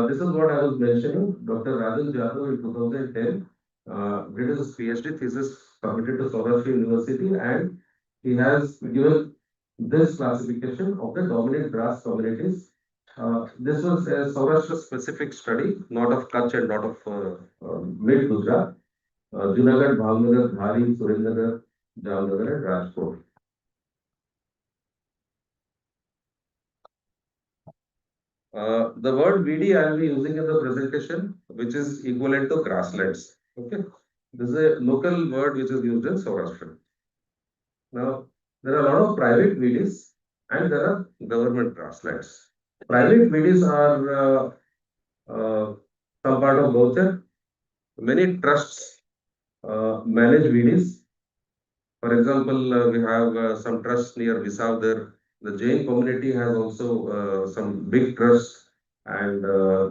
This is what I was mentioning. Dr. Rajan Jadhav in 2010 did his PhD thesis submitted to Saurashtra University, and he has given this classification of the dominant grass communities. This was a Saurashtra specific study, not of Kutch and not of mid Gujarat. Junagadh, Bhavnagar, Dhari, Surendranagar, Jamnagar, and Rajkot. The word VD I will be using in the presentation, which is equivalent to grasslands. Okay, this is a local word which is used in Saurashtra. Now, there are a lot of private VDs and there are government grasslands. Private VDs are some part of Gauchar. Many trusts manage VDs. For example, we have some trusts near Visavdar. The Jain community has also some big trusts, and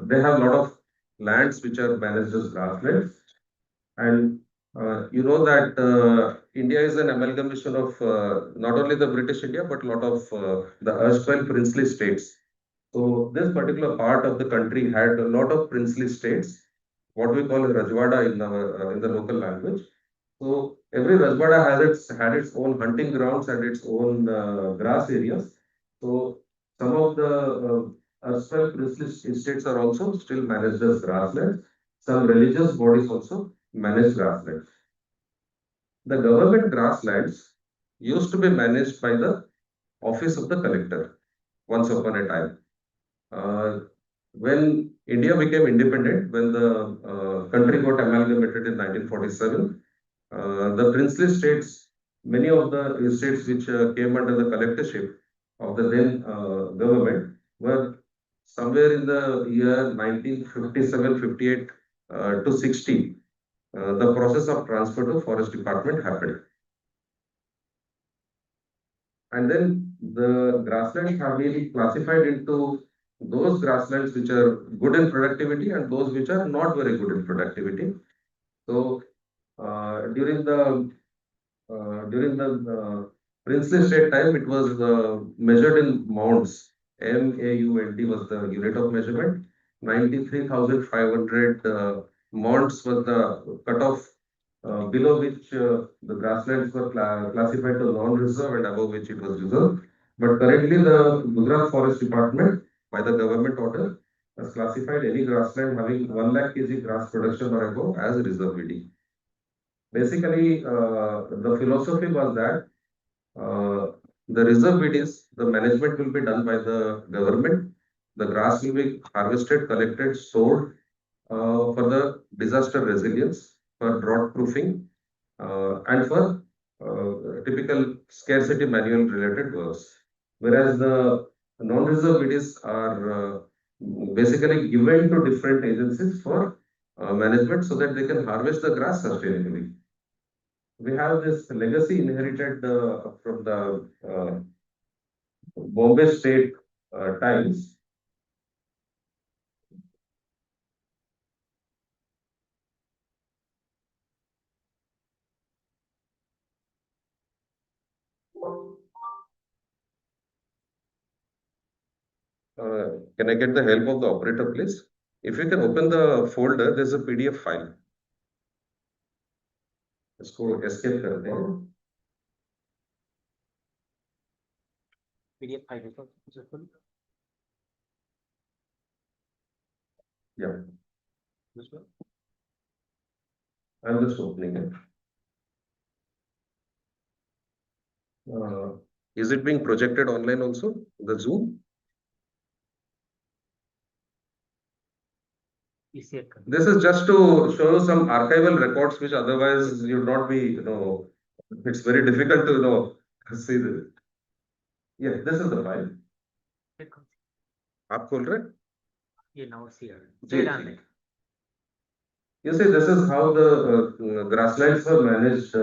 they have a lot of lands which are managed as grasslands. And you know that India is an amalgamation of not only the British India, but a lot of the erstwhile princely states. So this particular part of the country had a lot of princely states, what we call a Rajwada in the local language. So every Rajwada had its own hunting grounds and its own grass areas. So some of the erstwhile princely estates are also still managed as grasslands. Some religious bodies also manage grasslands. The government grasslands used to be managed by the office of the collector once upon a time. When India became independent, when the country got amalgamated in 1947, the princely states, many of the states which came under the collectorship of the then government were somewhere in the year 1957-58 to 60. The process of transfer to forest department happened. And then the grasslands have been classified into those grasslands which are good in productivity and those which are not very good in productivity. So during the princely state time, it was measured in mounds. MAUND was the unit of measurement. 93,500 mounds was the cutoff below which the grasslands were classified to non-reserve and above which it was reserved. But currently, the Gujarat Forest Department, by the government order, has classified any grassland having 1 lakh kg grass production or above as reserve VD. Basically, the philosophy was that the reserve VDs, the management will be done by the government. The grass will be harvested, collected, stored for the disaster resilience, for drought proofing, and for typical scarcity manual related works. Whereas the non-reserve VDs are basically given to different agencies for management so that they can harvest the grass sustainably. We have this legacy inherited from the Bombay State times. Can I get the help of the operator, please? If you can open the folder, there's a PDF file. इसको escape करते हैं. PDF file है Yeah. I'm just opening it. Is it being projected online also? The Zoom? This is just to show you some archival records, which otherwise you'd not be, it's very difficult to, see this. Yeah, this is the file. आप खोल रहे? You see, this is how the grasslands were managed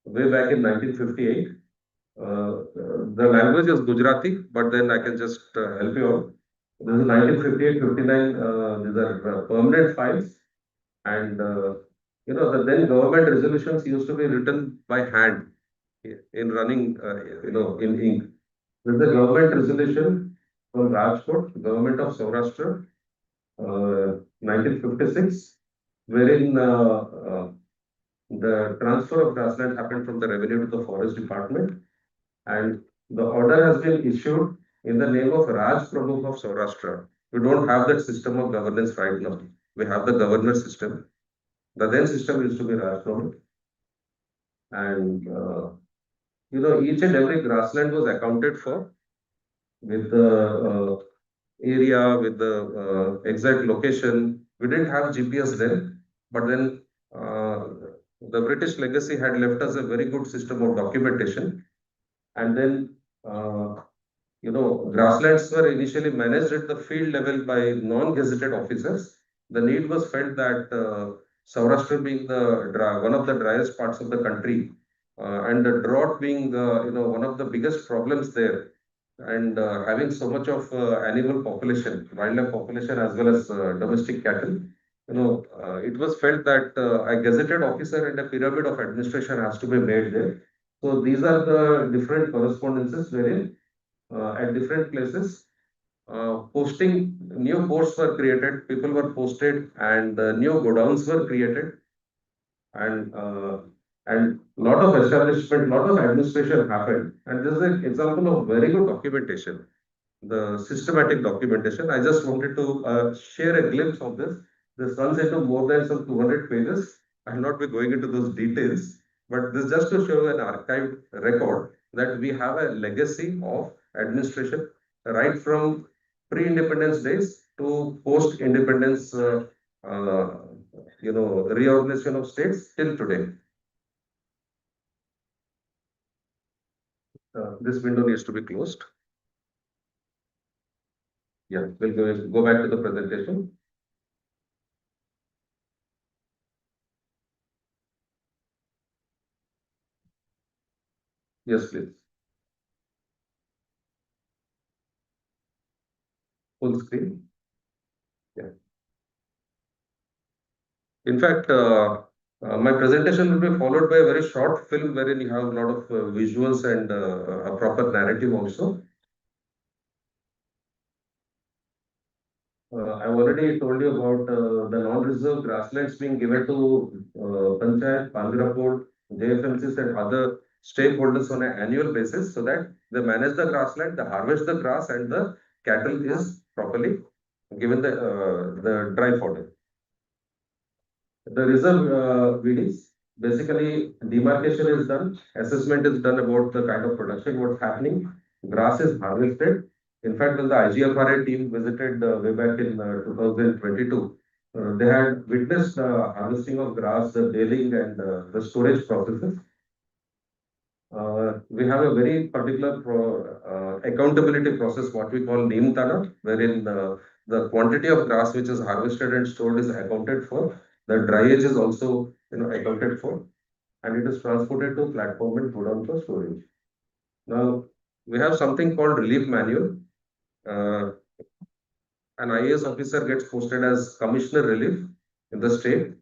way back in 1958. The language is Gujarati, but then I can just help you out. This is 1958-59. These are permanent files, and the then government resolutions used to be written by hand in running, in ink. This is the government resolution from Rajkot, government of Saurashtra, 1956, wherein the transfer of grassland happened from the revenue to the forest department, and the order has been issued in the name of Raj Pramukh of Saurashtra. We don't have that system of governance right now. We have the governor system. The then system used to be Raj Pramukh. And, each and every grassland was accounted for with the area, with the exact location. We didn't have GPS then, but then the British legacy had left us a very good system of documentation. And then, grasslands were initially managed at the field level by non-gazetted officers. The need was felt that Saurashtra being one of the driest parts of the country, and the drought being one of the biggest problems there, and having so much of animal population, wildlife population, as well as domestic cattle, it was felt that a gazetted officer and a pyramid of administration has to be made there. So these are the different correspondences wherein at different places, posting new posts were created, people were posted, and new godowns were created, and lot of establishment, lot of administration happened. And this is an example of very good documentation, the systematic documentation. I just wanted to share a glimpse of this. This runs into more than some 200 pages. I will not be going into those details, but this just to show an archived record that we have a legacy of administration right from pre-independence days to post-independence, reorganization of states till today. This window needs to be closed. Yeah, we'll go back to the presentation. Yes, please. full screen. Yeah. In fact, my presentation will be followed by a very short film wherein you have a lot of visuals and a proper narrative also. I've already told you about the non-reserve grasslands being given to Panchayat, Pangrapur, JFMCs and other stakeholders on an annual basis so that they manage the grassland, they harvest the grass and the cattle is properly given the dry fodder. The reserve VDs, basically demarcation is done, assessment is done about the kind of production, what's happening, grass is harvested. In fact, when the IGFRI team visited way back in 2022, they had witnessed harvesting of grass, the baling and the storage processes. We have a very particular accountability process, what we call Neem Tana, wherein the quantity of grass which is harvested and stored is accounted for. The dryage is also accounted for, and it is transported to platform and put on for storage. Now we have something called relief manual. An IAS officer gets posted as commissioner relief in the state,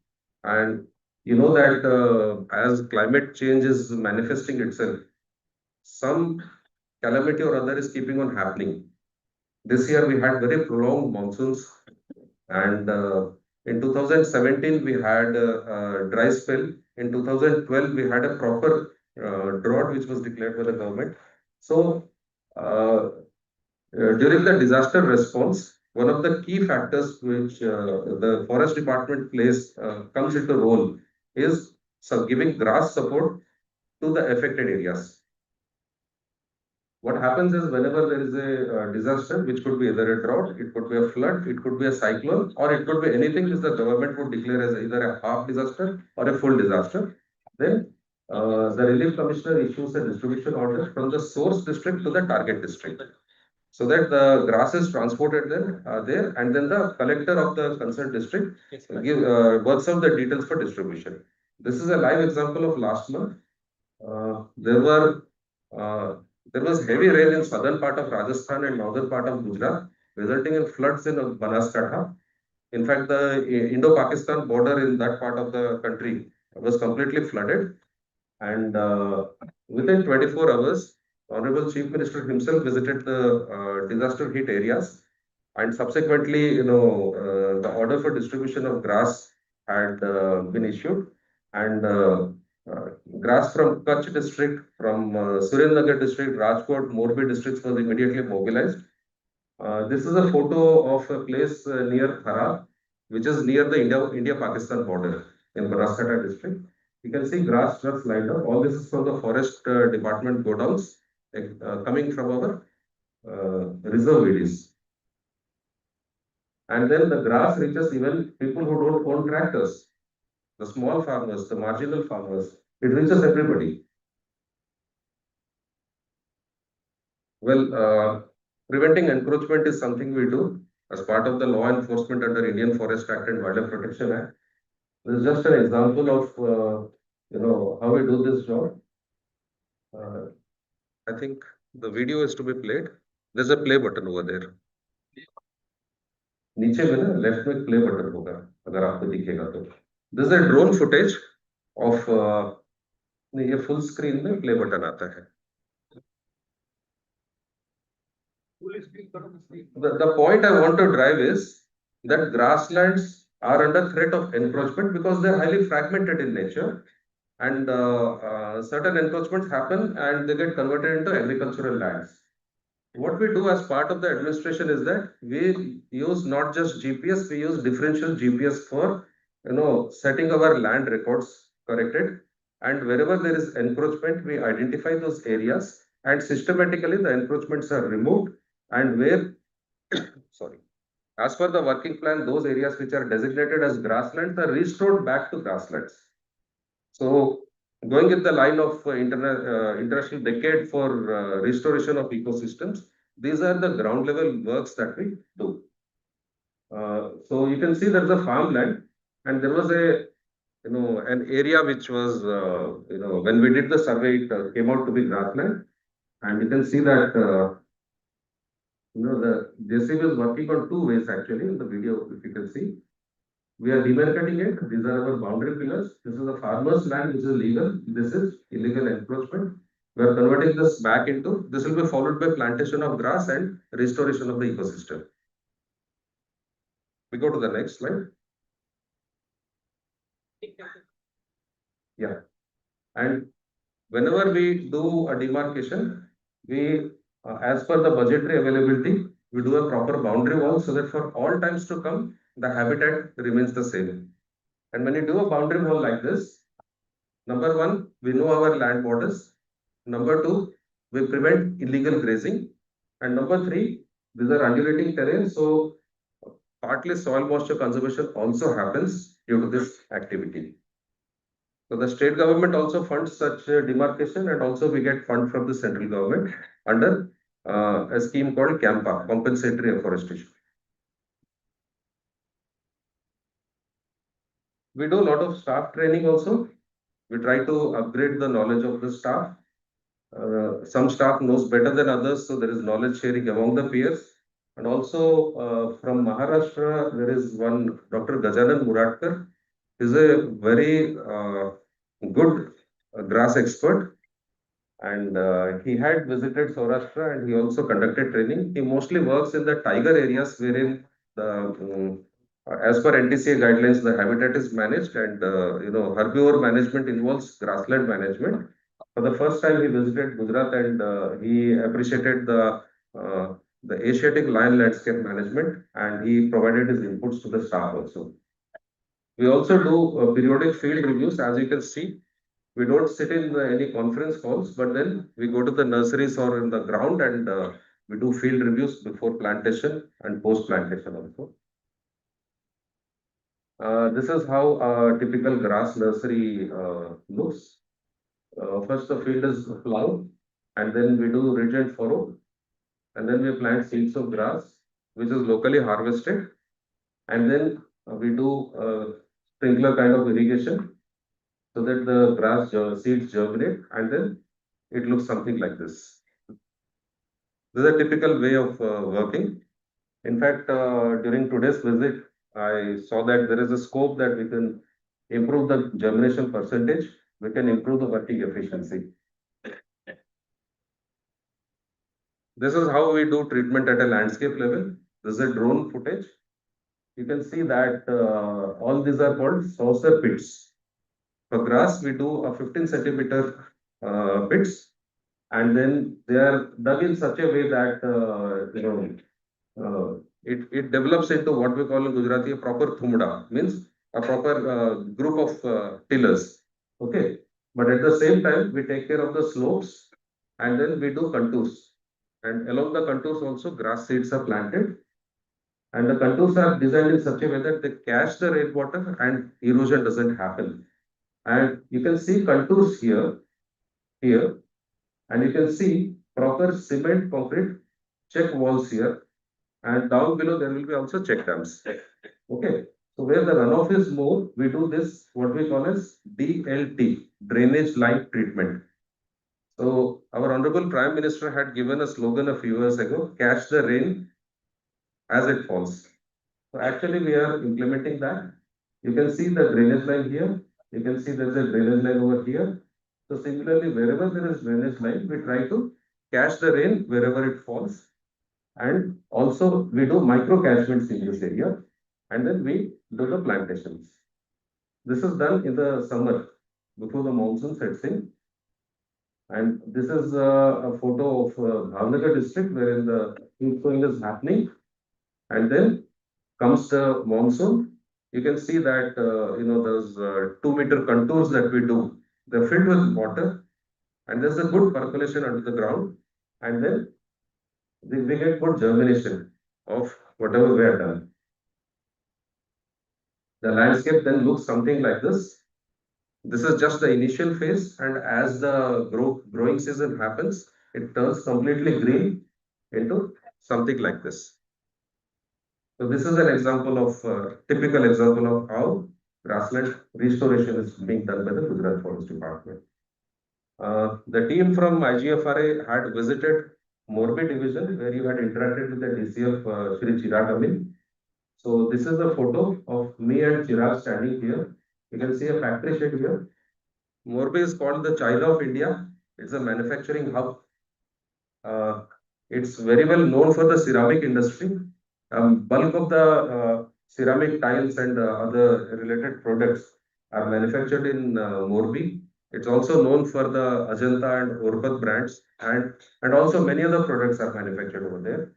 and you know that as climate change is manifesting itself, some calamity or other is keeping on happening. This year we had very prolonged monsoons, and in 2017 we had a dry spell. In 2012 we had a proper drought which was declared by the government. So during the disaster response, one of the key factors which the forest department plays comes into role is giving grass support to the affected areas. What happens is whenever there is a disaster, which could be either a drought, it could be a flood, it could be a cyclone, or it could be anything which the government would declare as either a half disaster or a full disaster, then the relief commissioner issues a distribution order from the source district to the target district, so that the grass is transported there, and then the collector of the concerned district works out the details for distribution. This is a live example of last month. There was heavy rain in southern part of Rajasthan and northern part of Gujarat, resulting in floods in Banaskantha. In fact, the Indo-Pakistan border in that part of the country was completely flooded, and within 24 hours, Honorable Chief Minister himself visited the disaster hit areas, and subsequently, the order for distribution of grass had been issued, and grass from Kutch district, from Surendranagar district, Rajkot, Morbi districts was immediately mobilized. This is a photo of a place near Thara, which is near the India-Pakistan border in Banaskantha district. You can see grass trucks lined up. All this is from the forest department godowns coming from our reserve areas. And then the grass reaches even people who don't own tractors, the small farmers, the marginal farmers. It reaches everybody. Well, preventing encroachment is something we do as part of the law enforcement under Indian Forest Act and Wildlife Protection Act. This is just an example of how we do this job. I think the video is to be played. There's a play button over there. नीचे में ना left में play button होगा, अगर आपको दिखेगा तो. This is a drone footage of ये फुल स्क्रीन में प्ले बटन आता है. The point I want to drive is that grasslands are under threat of encroachment because they are highly fragmented in nature, and certain encroachments happen and they get converted into agricultural lands. What we do as part of the administration is that we use not just GPS, we use differential GPS for setting our land records corrected, and wherever there is encroachment, we identify those areas and systematically the encroachments are removed, and where sorry, as per the working plan, those areas which are designated as grasslands are restored back to grasslands. So going in the line of international decade for restoration of ecosystems, these are the ground level works that we do. So you can see there's a farmland, and there was an area which was when we did the survey, it came out to be grassland, and you can see that the JCB is working on two ways actually in the video, if you can see. We are demarcating it. These are our boundary pillars. This is the farmer's land, which is legal. This is illegal encroachment. We are converting this back into, this will be followed by plantation of grass and restoration of the ecosystem. We go to the next slide. Yeah. And whenever we do a demarcation, we, as per the budgetary availability, we do a proper boundary wall so that for all times to come, the habitat remains the same. And when you do a boundary wall like this, number one, we know our land borders. Number two, we prevent illegal grazing. And number three, these are undulating terrain. So partly soil moisture conservation also happens due to this activity. So the state government also funds such demarcation, and also we get fund from the central government under a scheme called CAMPA, compensatory afforestation. We do a lot of staff training also. We try to upgrade the knowledge of the staff. Some staff knows better than others, so there is knowledge sharing among the peers. And also from Maharashtra, there is one Dr. Gajanan Muratkar. He's a very good grass expert, and he had visited Saurashtra and he also conducted training. He mostly works in the tiger areas wherein the as per NTCA guidelines, the habitat is managed, and herbivore management involves grassland management. For the first time, he visited Gujarat and he appreciated the Asiatic lion landscape management, and he provided his inputs to the staff also. We also do periodic field reviews. As you can see, we don't sit in any conference calls, but then we go to the nurseries or in the ground, and we do field reviews before plantation and post plantation also. This is how a typical grass nursery looks. First, the field is plowed, and then we do ridge and furrow, and then we plant seeds of grass, which is locally harvested, and then we do sprinkler kind of irrigation so that the grass seeds germinate, and then it looks something like this. This is a typical way of working. In fact, during today's visit, I saw that there is a scope that we can improve the germination percentage. We can improve the working efficiency. This is how we do treatment at a landscape level. This is a drone footage. You can see that all these are called saucer pits. For grass, we do a 15 centimeter pits, and then they are dug in such a way that it develops into what we call in Gujarati a proper thumda, means a proper group of tillers. Okay, but at the same time, we take care of the slopes, and then we do contours. And along the contours also, grass seeds are planted. And the contours are designed in such a way that they catch the rainwater and erosion doesn't happen. And you can see contours here, and you can see proper cement concrete check walls here, and down below there will be also check dams. Okay, so where the runoff is more, we do this what we call as DLT, drainage line treatment. So our Honorable Prime Minister had given a slogan a few years ago, catch the rain as it falls. So actually we are implementing that. You can see the drainage line here. You can see there is a drainage line over here. So similarly, wherever there is drainage line, we try to catch the rain wherever it falls. And also we do micro catchments in this area, and then we do the plantations. This is done in the summer before the monsoon sets in. And this is a photo of Bhavnagar district wherein the fruit sowing is happening. And then comes the monsoon. You can see that there's 2-meter contours that we do. They're filled with water, and there's a good percolation under the ground, and then we get good germination of whatever we have done. The landscape then looks something like this. This is just the initial phase, and as the growing season happens, it turns completely green into something like this. So this is an example of typical example of how grassland restoration is being done by the Gujarat Forest Department. The team from IGFRI had visited Morbi division, where you had interacted with the DC of Shri Chirag Amin. So this is a photo of me and Chirag standing here. You can see a factory shed here. Morbi is called the China of India. It's a manufacturing hub. It's very well known for the ceramic industry. Bulk of the ceramic tiles and other related products are manufactured in Morbi. It's also known for the Ajanta and Orpat brands, and also many other products are manufactured over there.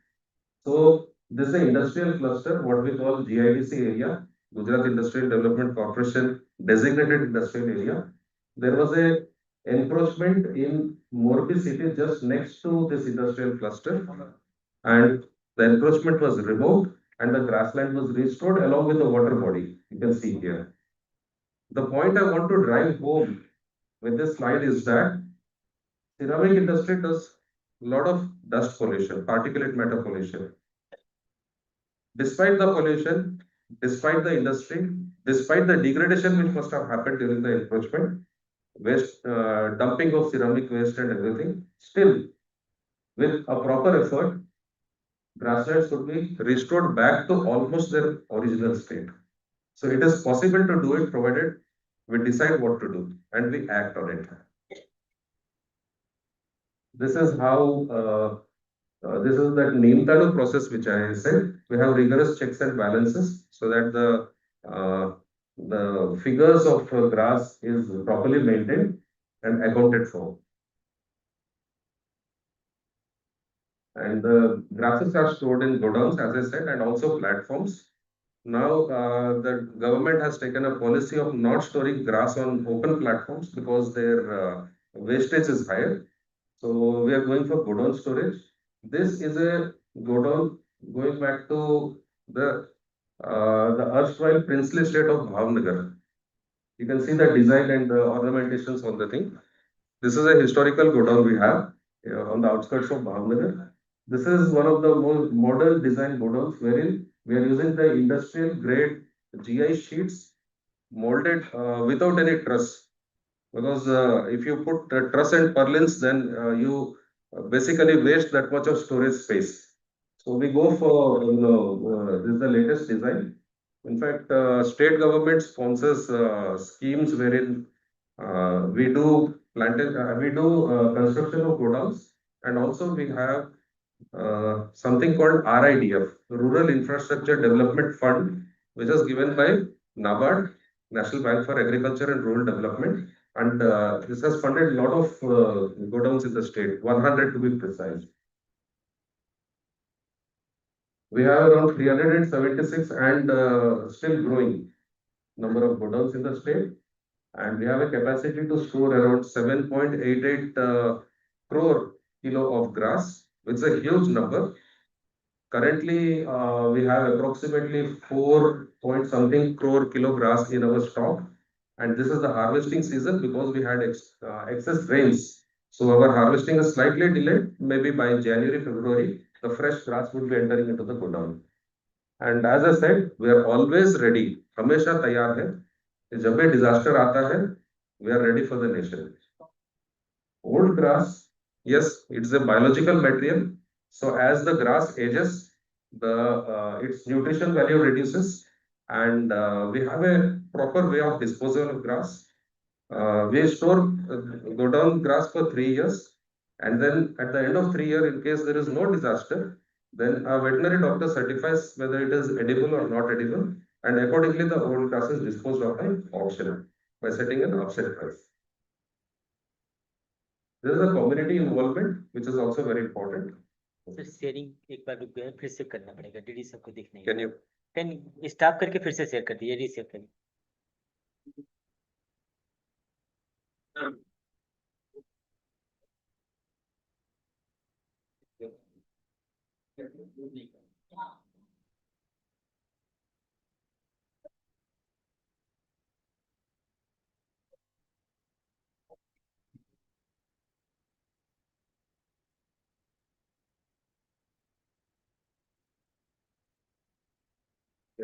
So this is an industrial cluster, what we call GIDC area, Gujarat Industrial Development Corporation designated industrial area. There was a encroachment in Morbi city just next to this industrial cluster, and the encroachment was removed and the grassland was restored along with the water body. You can see here. The point I want to drive home with this slide is that ceramic industry does a lot of dust pollution, particulate matter pollution. Despite the pollution, despite the industry, despite the degradation which must have happened during the encroachment, waste, dumping of ceramic waste and everything, still with a proper effort, grasslands could be restored back to almost their original state. So it is possible to do it provided we decide what to do and we act on it. This is how this is that Neemtanu process which I said. We have rigorous checks and balances so that the figures of grass is properly maintained and accounted for. And the grasses are stored in godowns, as I said, and also platforms. Now, the government has taken a policy of not storing grass on open platforms because their wastage is higher. So we are going for godown storage. This is a godown going back to the erstwhile princely state of Bhavnagar. You can see the design and the ornamentations on the thing. This is a historical godown we have on the outskirts of Bhavnagar. This is one of the more modern design godowns wherein we are using the industrial grade GI sheets molded without any truss. Because if you put truss and purlins, then you basically waste that much of storage space. So we go for, this is the latest design. In fact, state government sponsors schemes wherein we do construction of godowns, and also we have something called RIDF, Rural Infrastructure Development Fund, which is given by NABARD, National Bank for Agriculture and Rural Development. And this has funded a lot of godowns in the state, 100 to be precise. We have around 376 and still growing number of godowns in the state. And we have a capacity to store around 7.88 crore kilo of grass, which is a huge number. Currently, we have approximately 4 point something crore kilo grass in our stock. And this is the harvesting season because we had excess rains. So our harvesting is slightly delayed. Maybe by January, February, the fresh grass would be entering into the godown. And as I said, we are always ready. हमेशा तैयार है. जब भी disaster आता है, we are ready for the nation. Old grass, yes, it's a biological material. So as the grass ages, its nutrition value reduces, and we have a proper way of disposal of grass. We store go down grass for 3 years, and then at the end of 3 years, in case there is no disaster, then a veterinary doctor certifies whether it is edible or not edible, and accordingly the old grass is disposed of by auction by setting an auction price. There is a community involvement, which is also very important. Sir sharing एक बार रुक गया, फिर से करना पड़ेगा, DD सबको देखने Can you? Can stop करके फिर से शेयर कर दीजिए, रीसेव करिए.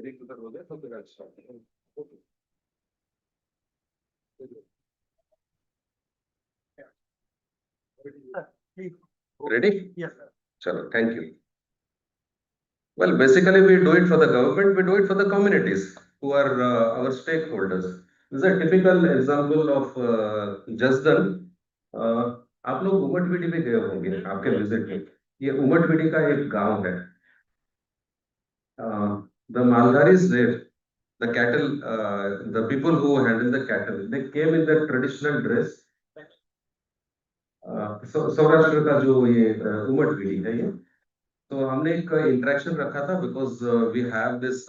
Ready Ready? Yes, sir. Chalo, thank you. Well, basically, we do it for the government, we do it for the communities who are our stakeholders. This is a typical example of just done. आप लोग उमटविडी में गए होंगे आपके visit में. ये उमटविडी का एक गांव है. The Maldaris there, the cattle, the people who handle the cattle, they came in their traditional dress. Saurashtra का जो ये उमटविडी है ये, तो हमने एक इंटरेक्शन रखा था because we have this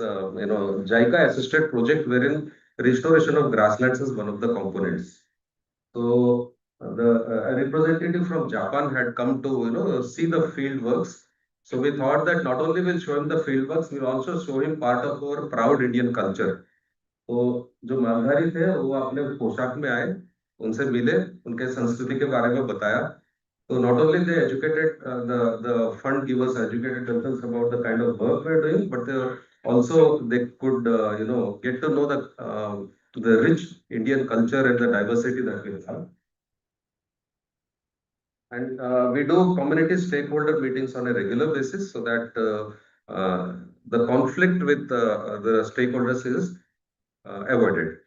JICA assisted project where in restoration of grasslands is one of the components. So the representative from Japan had come to see the field works. So we thought that not only will show him the field works, we will also show him part of our proud Indian culture. तो जो मालधारी थे वो अपने पोशाक में आए, उनसे मिले, उनके संस्कृति के बारे में बताया. So not only they educated the fund givers educated themselves about the kind of work we are doing, but they could get to know the rich Indian culture and the diversity that we have. And we do community stakeholder meetings on a regular basis so that the conflict with the stakeholders is avoided.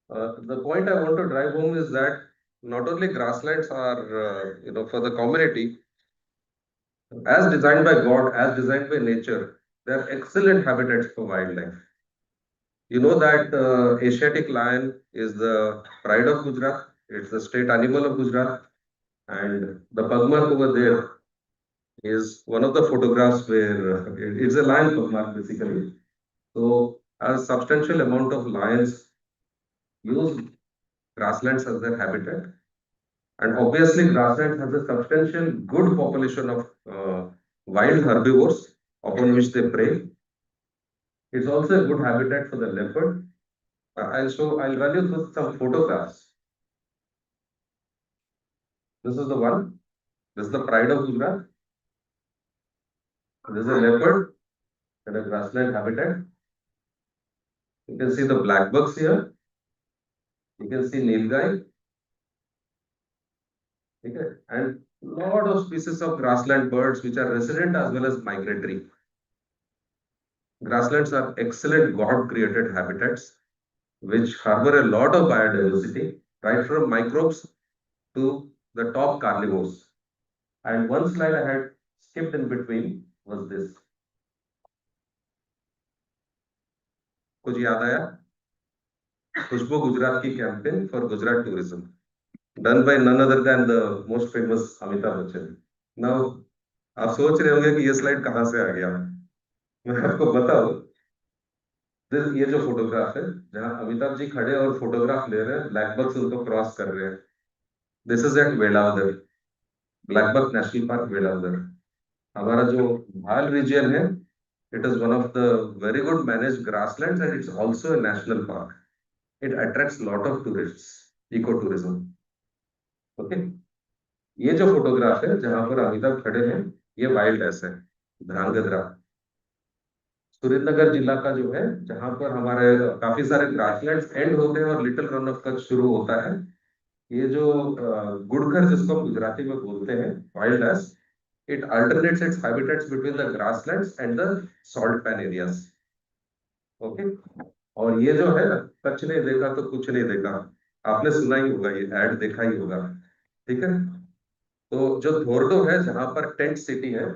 The point I want to drive home is that not only grasslands are, for the community, as designed by God, as designed by nature, they are excellent habitats for wildlife. You know that Asiatic lion is the pride of Gujarat. It's the state animal of Gujarat. And the pugmark over there is one of the photographs where it's a lion pugmark basically. So a substantial amount of lions use grasslands as their habitat. And obviously grasslands has a substantial good population of wild herbivores upon which they prey. It's also a good habitat for the leopard. I'll run you through some photographs. This is the one. This is the pride of Gujarat. This is a leopard and a grassland habitat. You can see the black bucks here. You can see nilgai. Okay. And lot of species of grassland birds which are resident as well as migratory. Grasslands are excellent God-created habitats which harbor a lot of biodiversity, right from microbes to the top carnivores. And one slide I had skipped in between was this. कुछ याद आया? खुशबू गुजरात की campaign for Gujarat tourism, done by none other than the most famous Amitabh Bachchan. Now, आप सोच रहे होंगे कि ये स्लाइड कहाँ से आ गया? मैं आपको बताऊं, ये जो फोटोग्राफ है जहां अमिताभ जी खड़े और फोटोग्राफ ले रहे हैं, ब्लैक बक्स उनको क्रॉस कर रहे हैं. This is at Velavadar, blackbuck National Park Velavadar. हमारा जो भाल रीजन है, it is one of the very good managed grasslands and it's also a national park. It attracts a lot of tourists, ecotourism. Okay. ये जो photograph है जहां पर अमिताभ खड़े हैं, ये वाइल्ड एस है, ध्रांगध्रा, सुरेंद्रनगर जिला का जो है, जहां पर हमारे काफी सारे ग्रासलैंड्स एंड होते हैं और लिटिल रन ऑफ कच्छ शुरू होता है. ये जो गुड़खर जिसको हम गुजराती में बोलते हैं, wild ass, it alternates its habitats between the grasslands and the salt pan areas. Okay. और ये जो है ना, कच्छ नहीं देखा तो कुछ नहीं देखा, आपने सुना ही होगा, ये ऐड देखा ही होगा. ठीक है. तो जो धोर्डो है, जहां पर टेंट सिटी है,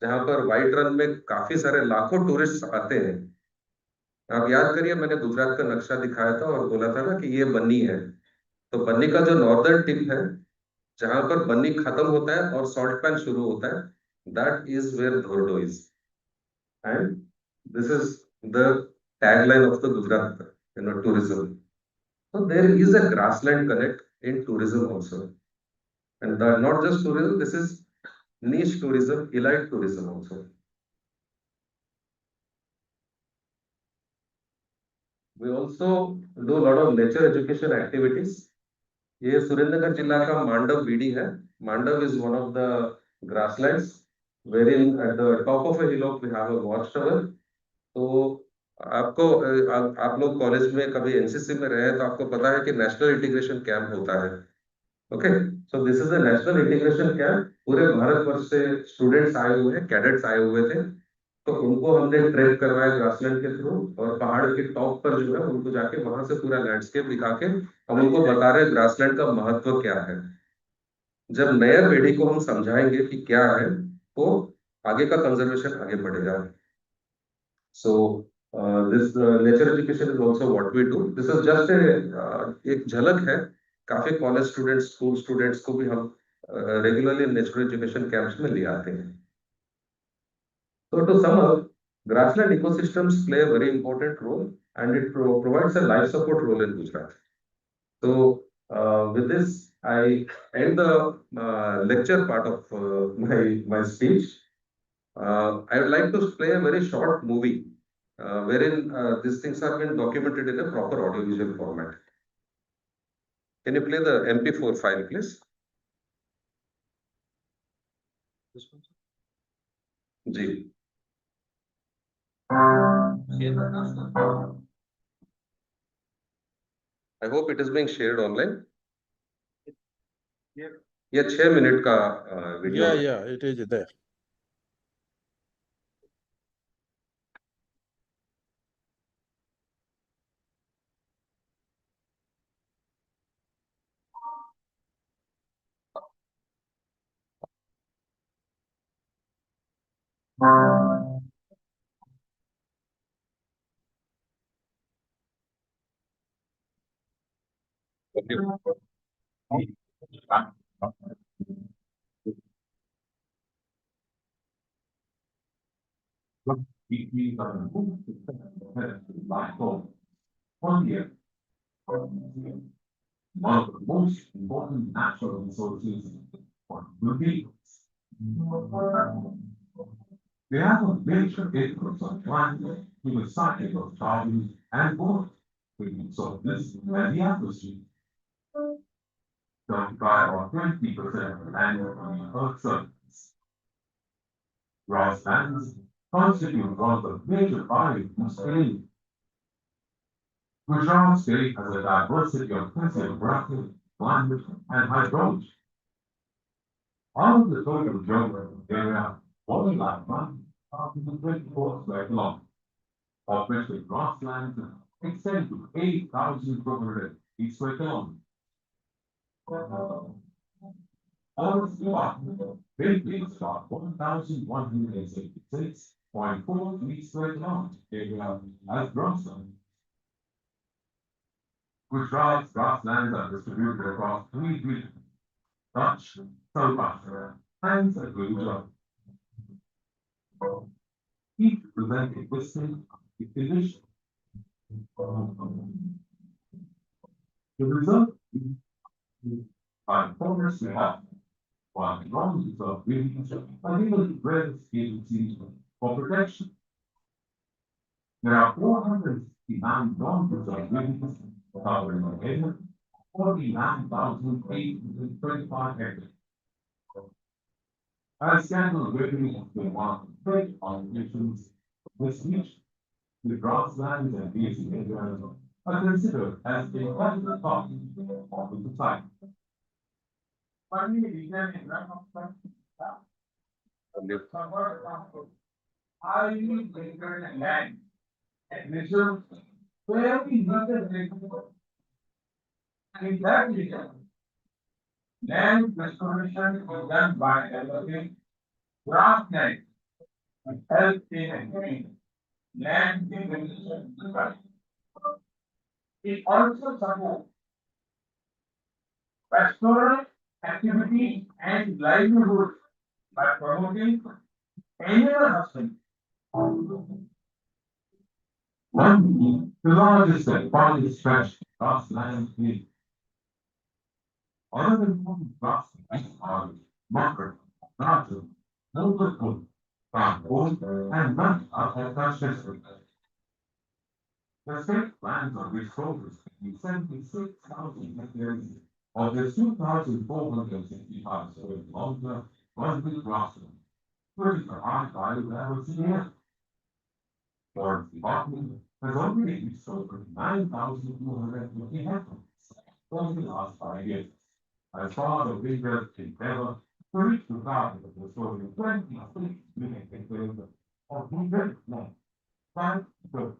जहां पर वाइट रन में काफी सारे लाखों टूरिस्ट आते हैं. आप याद करिए, मैंने गुजरात का नक्शा दिखाया था और बोला था ना कि ये बन्नी है. तो बन्नी का जो नॉर्दर्न टिप है, जहां पर बन्नी खत्म होता है और सॉल्ट पैन शुरू होता है, that is where Dhordo is. And this is the tagline of the Gujarat tourism. So there is a grassland connect in tourism also. And not just tourism, this is niche tourism, elite tourism also. We also do a lot of nature education activities. ये सुरेंद्रनगर जिला का Mandav BD है. Mandav is one of the grasslands wherein at the top of a hillock we have a watchtower. तो आपको आप लोग college में कभी एनसीसी में रहे तो आपको पता है कि नेशनल इंटीग्रेशन कैंप होता है. Okay. So this is a national integration camp. पूरे भारतवर्ष से स्टूडेंट्स आए हुए हैं, कैडेट्स आए हुए थे, तो उनको हमने ट्रेक करवाया ग्रासलैंड के थ्रू, और पहाड़ के टॉप पर जो है उनको जाके वहां से पूरा लैंडस्केप दिखा के हम उनको बता रहे हैं ग्रासलैंड का महत्व क्या है। जब नए पीढ़ी को हम समझाएंगे कि क्या है, तो आगे का कंजर्वेशन आगे बढ़ेगा। So this nature education is also what we do. This is just एक झलक है। काफी कॉलेज स्टूडेंट्स, स्कूल स्टूडेंट्स को भी हम रेगुलरली नेचुरल एजुकेशन कैंप्स में ले आते हैं। So to sum up, grassland ecosystems play a very important role, and it provides a life support role in Gujarat. So with this, I end the lecture part of my speech. I would like to play a very short movie wherein these things have been documented in a proper audiovisual format. Can you play the MP4 file, please? Ji. I hope it is being shared online. ये 6 minute का video है। Yeah, it is there. One of the most important natural resources for human beings. They have a major influence on climate through the cycle of carbon and water, which of this and the atmosphere. 35 or 20% of the land on the Earth's surface. Grasslands constitute one of the major biomes in India. Gujarat state has a diversity of physiographic, climate, and hydrology. Out of the total geographic area, only like 1,024 square kilometers, of which the grasslands extend to 8,208 square kilometers. Forest department basically about 1,186.43 square kilometers area as grassland. Gujarat's grasslands are distributed across 3 regions: Kutch, Saurashtra, and Gujarat. Each present a distinct condition. The result are forests have, while non-reserve regions are given to various agencies for protection. There are 469 non-reserve regions covering an area of 49,825 hectares. As scheduled revenue has been one of the big obligations of this region, the grasslands and grazing areas are considered as a vital part of the society. Highly maintained land and reserves where we need in that region. Land restoration is done by developing grassland to help in ensuring land degradation. It also supports pastoral activities and livelihoods by promoting animal husbandry. One means the largest and farthest stretch grassland is. Other important grasslands are Makar, Raju, Mulberkul, Bamboo, and many other constructions. The state plans on resources in 76,000 hectares of the 2,465 square kilometer was with grassland, which is a high biodiversity area. Forest Department has already restored 9,250 hectares over the last 5 years. I saw the leaders endeavor to reach the target of restoring 26 million hectares of degraded land. Thank you.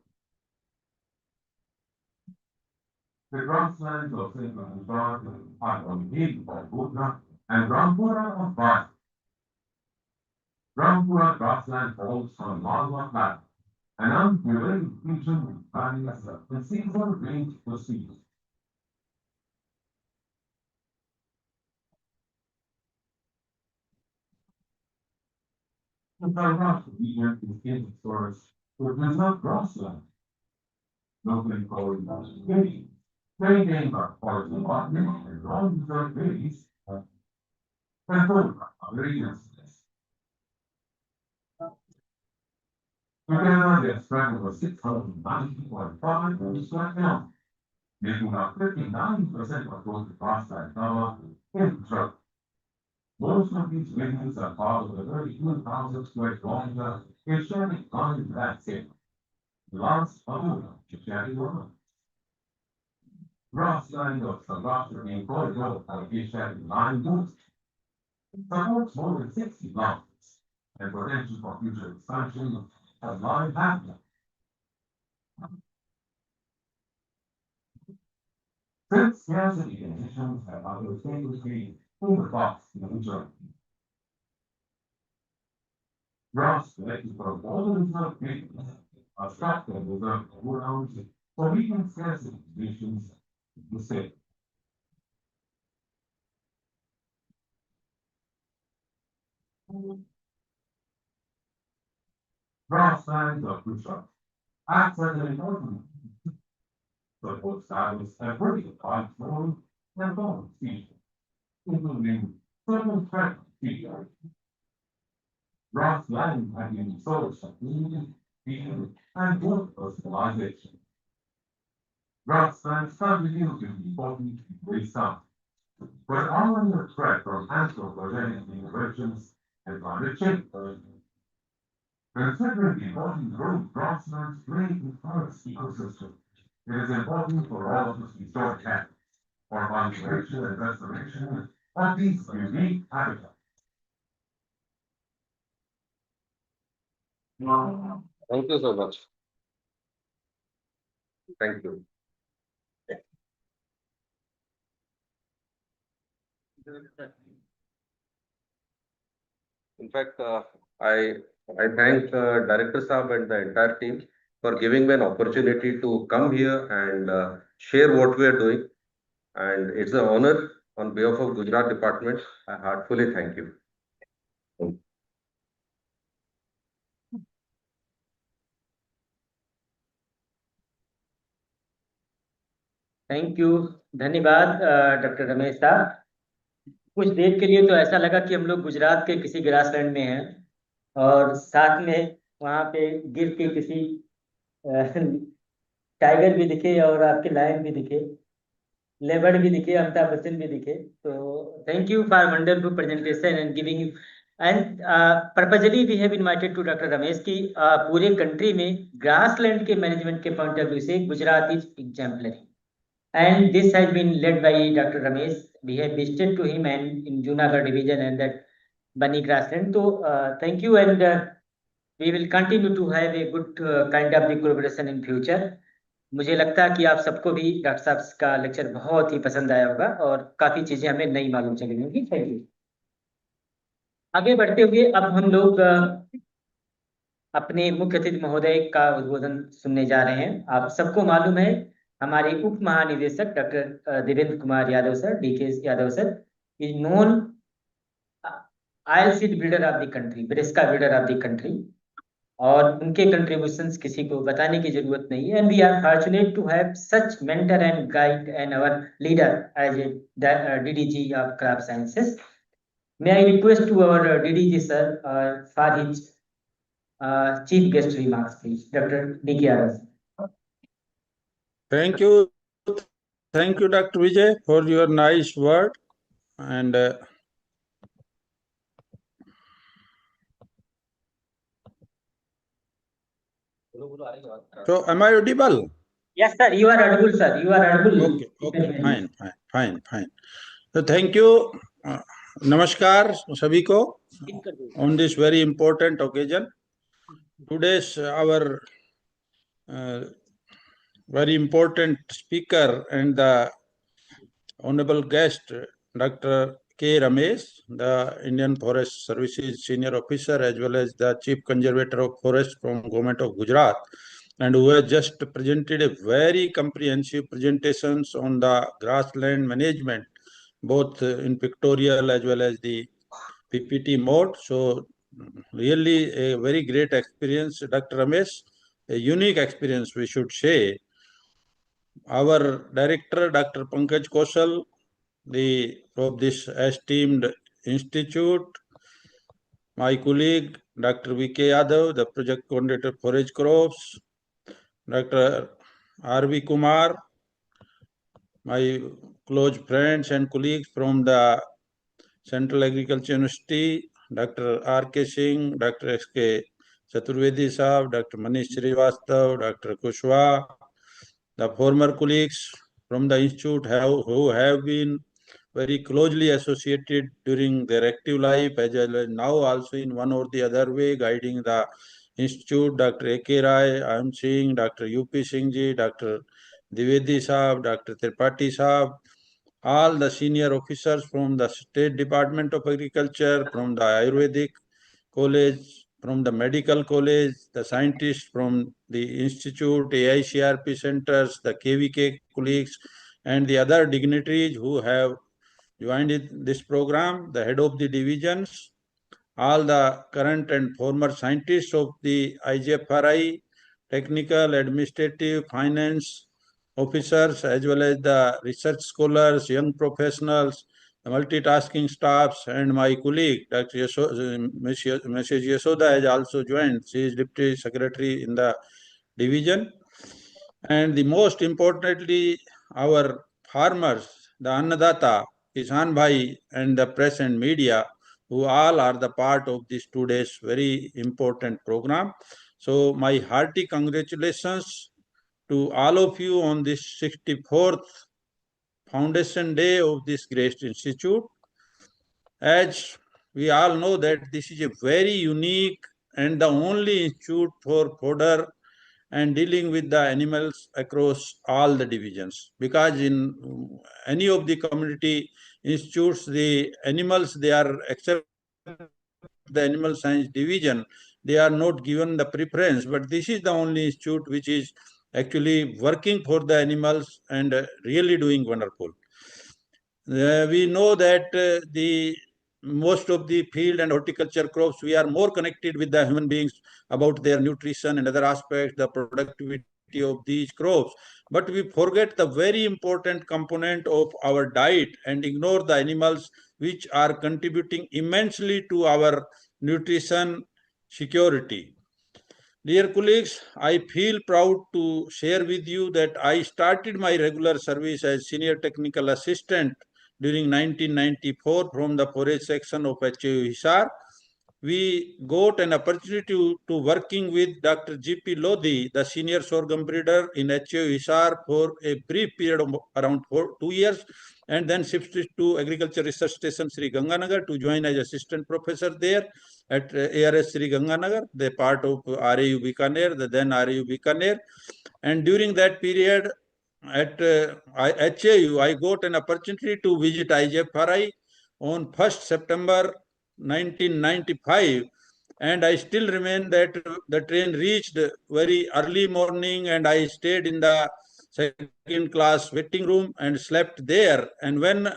The grasslands of Central Gujarat are dominated by Bhutna and Rampura of Bharat. Rampura grassland falls from Malwa Plateau, an unprevailing region with valleys and seasonal range proceeds. The Maharashtra region is famous for its reserve grassland, locally called Giri. Many named by forest department and long-reserve areas controlled by other agencies. Together, they spread over 690.5 square kilometers, making up 59% of total grassland cover in Gujarat. Most of these regions are part of the 32,000 square kilometer Asiatic Line landscape. The last of the Asiatic Line. Grassland of Saurashtra being corridor of Asiatic Line boost supports more than 60 kilometers and potential for future expansion of line habitat. Since scarcity conditions have other famously in the box in Gujarat. Grass collected from all the reserve areas are structured reserve grounds for meeting scarcity conditions in the state. Grasslands of Gujarat acts as an important for both stylists and vertical pine flora and fauna species, including several threatened species. Grassland can be a source of food, feeding, and wood fertilization. Grasslands continue to be important in waste time, but are under threat from anthropogenic innovations and climate change. Considering the important role grasslands play in Earth's ecosystem, it is important for all of us to join hands for conservation and restoration of these unique habitats. Thank you so much. Thank you. In fact, I thank Director Saab and the entire team for giving me an opportunity to come here and share what we are doing. And it's an honor on behalf of Gujarat Department. I heartfully thank you. Thank you, धन्यवाद doctor Ramesh साहब। कुछ देर के लिए तो ऐसा लगा कि हम लोग गुजरात के किसी ग्रासलैंड में हैं और साथ में वहाँ पे गिर के किसी टाइगर भी दिखे और आपके लायन भी दिखे, लेपर्ड भी दिखे, अमिताभ बच्चन भी दिखे। तो thank you for wonderful presentation and giving and purposely we have invited to doctor Ramesh की पूरे कंट्री में ग्रासलैंड के मैनेजमेंट के पॉइंट ऑफ व्यू से Gujarat is exemplary and this has been led by Dr. Ramesh. We have visited to him and in Junagadh division and that Bani grassland. So thank you and we will continue to have a good kind of the collaboration in future. मुझे लगता है कि आप सबको भी doctor साहब का lecture बहुत ही पसंद आया होगा और काफी चीजें हमें नई मालूम चली होंगी। Thank you. आगे बढ़ते हुए अब हम लोग अपने मुख्य अतिथि महोदय का उद्बोधन सुनने जा रहे हैं। आप सबको मालूम है हमारे उप महानिदेशक doctor Devendra Kumar Yadav sir, DK Yadav sir is known oil seed breeder of the country, brassica breeder of the country, और उनके कंट्रीब्यूशंस किसी को बताने की जरूरत नहीं है। And we are fortunate to have such mentor and guide and our leader as a DDG of crop sciences. May I request to our DDG sir for his chief guest remarks please. Doctor DK Yadav. Thank you, Dr. Vijay, for your nice word. And so, am I audible? Yes, sir. You are audible, sir. You are audible. Okay. Fine. So thank you. Namaskar सभी को on this very important occasion. Today's our very important speaker and the honorable guest, Dr. K. Ramesh, the Indian Forest Services Senior Officer as well as the Chief Conservator of Forest from Government of Gujarat, and who has just presented a very comprehensive presentations on the grassland management, both in pictorial as well as the PPT mode. So really a very great experience, Dr. Ramesh, a unique experience we should say. Our director, Dr. Pankaj Kaushal, of this esteemed institute, my colleague, Dr. V.K. Yadav, the project coordinator forage crops, Dr. R.V. Kumar, my close friends and colleagues from the Central Agriculture University, Dr. R.K. Singh, Dr. S.K. Chaturvedi Saab, Dr. Manish Srivastav, Dr. Kushwaha, the former colleagues from the institute who have been very closely associated during their active life as well as now also in one or the other way guiding the institute, Dr. A.K. Rai, I am seeing Dr. U.P. Singh ji, Dr. Dwivedi Saab, Dr. Tripathi Saab, all the senior officers from the State Department of Agriculture, from the Ayurvedic College, from the Medical College, the scientists from the Institute, AICRP centers, the KVK colleagues, and the other dignitaries who have joined this program, the head of the divisions, all the current and former scientists of the IGFRI, technical, administrative, finance officers, as well as the research scholars, young professionals, the multitasking staffs, and my colleague, Dr. Mrs. Yasoda has also joined. She is Deputy Secretary in the division. And the most importantly, our farmers, the Annadata, Kisan Bhai, and the press and media, who all are the part of this today's very important program. So my hearty congratulations to all of you on this 64th foundation day of this great institute. As we all know that this is a very unique and the only institute for fodder and dealing with the animals across all the divisions. Because in any of the community institutes, the animals, they are, except the animal science division, they are not given the preference. But this is the only institute which is actually working for the animals and really doing wonderful. We know that the most of the field and horticulture crops, we are more connected with the human beings about their nutrition and other aspects, the productivity of these crops. But we forget the very important component of our diet and ignore the animals which are contributing immensely to our nutrition security. Dear colleagues, I feel proud to share with you that I started my regular service as Senior Technical Assistant during 1994 from the forage section of HAU Hisar. We got an opportunity to working with Dr. G.P. Lodhi, the senior sorghum breeder in HAU Hisar for a brief period of around 2 years, and then shifted to Agriculture Research Station Sri Ganganagar to join as assistant professor there at ARS Sri Ganganagar, the part of RAU Bikaner, the then RAU Bikaner. And during that period at HAU, I got an opportunity to visit IGFRI on 1st September 1995, and I still remain that the train reached very early morning and I stayed in the second class waiting room and slept there. And when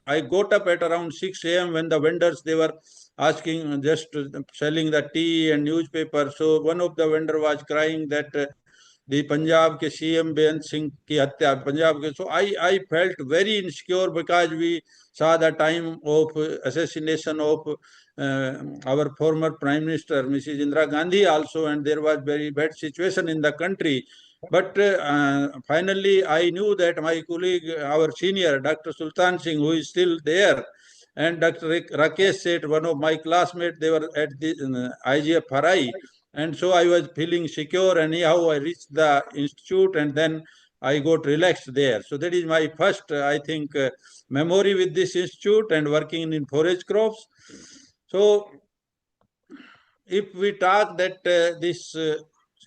I got up at around 6 a.m. when the vendors, they were asking, just selling the tea and newspaper. So one of the vendor was crying that the Punjab ke CM Beant Singh ki hatya, Punjab ke. So I felt very insecure because we saw the time of assassination of our former Prime Minister, Mrs. Indira Gandhi also, and there was very bad situation in the country. But finally, I knew that my colleague, our senior, Dr. Sultan Singh, who is still there, and Dr. Rakesh Seth, one of my classmates, they were at the IGFRI. And so I was feeling secure, and anyhow I reached the institute, and then I got relaxed there. So that is my first, I think, memory with this institute and working in forage crops. So if we talk that this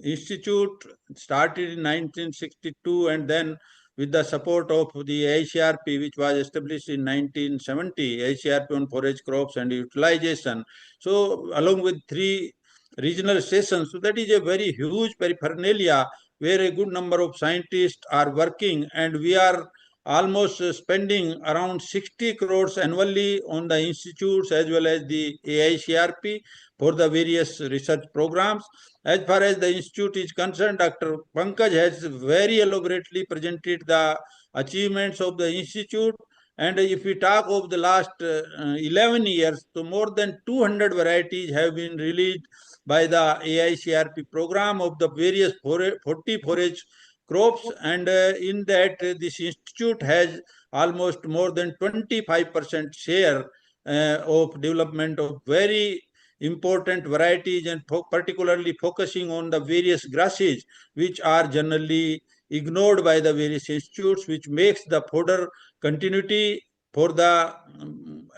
institute started in 1962 and then with the support of the ICAR-IGFRI, which was established in 1970, ICAR-IGFRI on forage crops and utilization. So along with 3 regional stations, so that is a very huge paraphernalia where a good number of scientists are working, and we are almost spending around 60 crores annually on the institutes as well as the ICAR-IGFRI for the various research programs. As far as the institute is concerned, Dr. Pankaj has very elaborately presented the achievements of the institute. And if we talk of the last 11 years, so more than 200 varieties have been released by the ICAR-IGFRI program of the various 40 forage crops. And in that, this institute has almost more than 25% share of development of very important varieties, and particularly focusing on the various grasses which are generally ignored by the various institutes, which makes the fodder continuity for the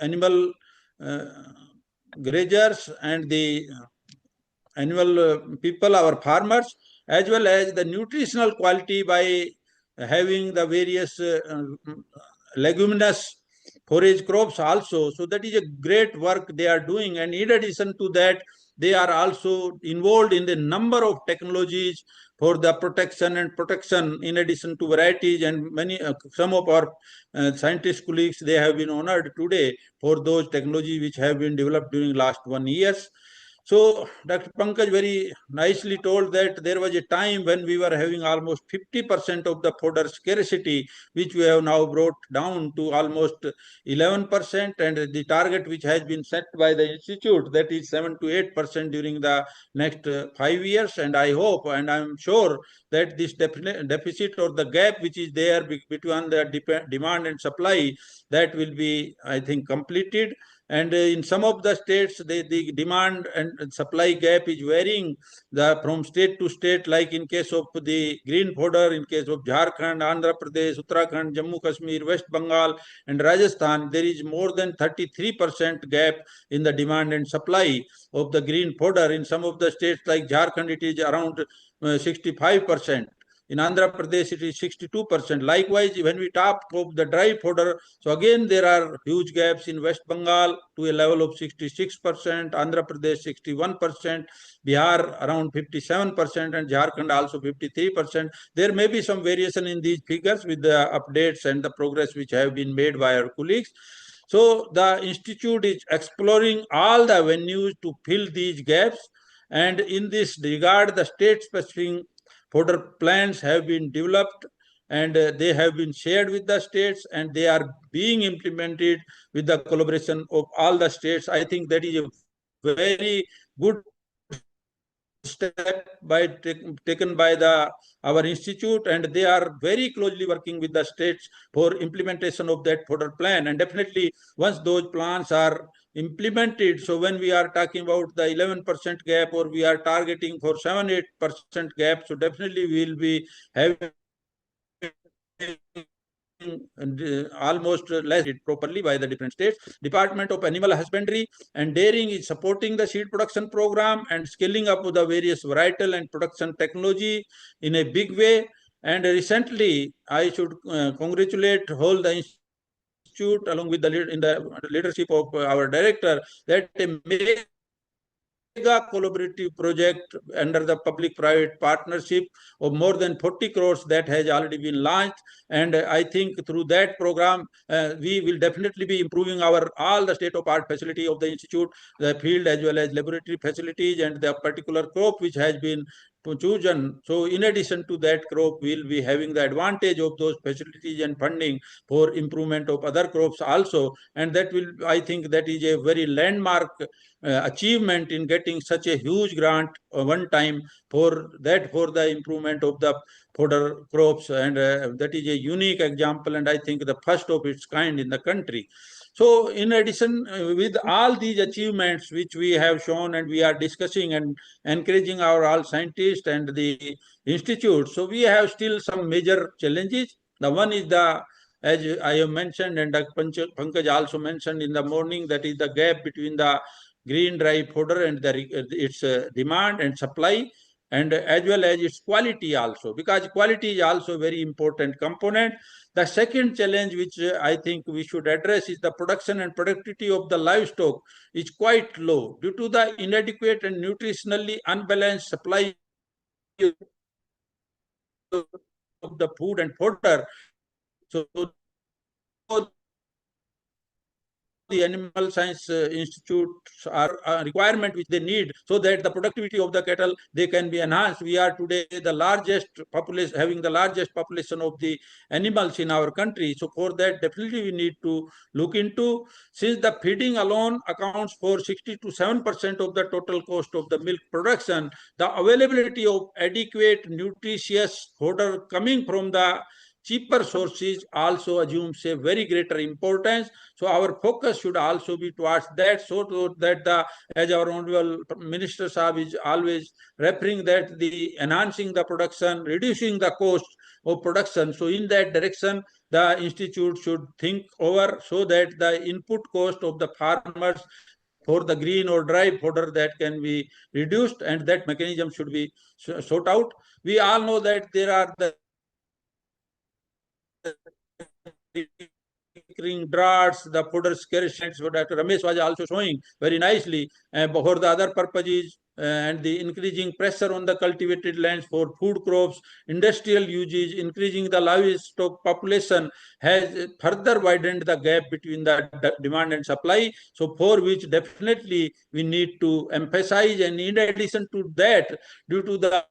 animal grazers and the animal people, our farmers, as well as the nutritional quality by having the various leguminous forage crops also. So that is a great work they are doing. And in addition to that, they are also involved in the number of technologies for the protection in addition to varieties, and some of our scientist colleagues, they have been honored today for those technologies which have been developed during last 1 year. So Dr. Pankaj very nicely told that there was a time when we were having almost 50% of the fodder scarcity, which we have now brought down to almost 11%, and the target which has been set by the institute, that is 7 to 8% during the next 5 years. And I hope and I'm sure that this deficit or the gap which is there between the demand and supply, that will be, I think, completed. And in some of the states, the demand and supply gap is varying from state to state, like in case of the green fodder, in case of Jharkhand, Andhra Pradesh, Uttarakhand, Jammu Kashmir, West Bengal, and Rajasthan, there is more than 33% gap in the demand and supply of the green fodder. In some of the states like Jharkhand, it is around 65%. In Andhra Pradesh, it is 62%. Likewise, when we talk of the dry fodder, so again, there are huge gaps in West Bengal to a level of 66%, Andhra Pradesh 61%, Bihar around 57%, and Jharkhand also 53%. There may be some variation in these figures with the updates and the progress which have been made by our colleagues. So the institute is exploring all the avenues to fill these gaps. And in this regard, the state-specific fodder plans have been developed, and they have been shared with the states, and they are being implemented with the collaboration of all the states. I think that is a very good step taken by our institute, and they are very closely working with the states for implementation of that fodder plan. And definitely, once those plans are implemented, so when we are talking about the 11% gap, or we are targeting for 7-8% gap, so definitely we will be having almost less properly by the different states. Department of Animal Husbandry and Dairying is supporting the seed production program and scaling up the various varietal and production technology in a big way. And recently, I should congratulate all the institute along with the leadership of our director, that a mega collaborative project under the public-private partnership of more than 40 crores that has already been launched. And I think through that program, we will definitely be improving all the state-of-art facility of the institute, the field as well as laboratory facilities, and the particular crop which has been chosen. So in addition to that crop, we'll be having the advantage of those facilities and funding for improvement of other crops also. And that will, I think, that is a very landmark achievement in getting such a huge grant one time for the improvement of the fodder crops. And that is a unique example, and I think the first of its kind in the country. So in addition, with all these achievements which we have shown and we are discussing and encouraging our all scientists and the institutes, so we have still some major challenges. The one is as I have mentioned and Pankaj also mentioned in the morning, that is the gap between the green dry fodder and its demand and supply, and as well as its quality also, because quality is also a very important component. The second challenge which I think we should address is the production and productivity of the livestock is quite low due to the inadequate and nutritionally unbalanced supply of the food and fodder. So the animal science institutes are a requirement which they need, so that the productivity of the cattle they can be enhanced. We are today the largest population, having the largest population of the animals in our country. So for that, definitely we need to look into, since the feeding alone accounts for 60 to 7% of the total cost of the milk production, the availability of adequate nutritious fodder coming from the cheaper sources also assumes a very greater importance. So our focus should also be towards that, so that as our honorable Minister Saab is always referring, that the enhancing the production, reducing the cost of production. So in that direction, the institute should think over, so that the input cost of the farmers for the green or dry fodder that can be reduced, and that mechanism should be sought out. We all know that there are the droughts, the fodder scarcity, what Dr. Ramesh was also showing very nicely, for the other purposes, and the increasing pressure on the cultivated lands for food crops, industrial uses, increasing the livestock population has further widened the gap between the demand and supply. So for which definitely we need to emphasize, and in addition to that, due to the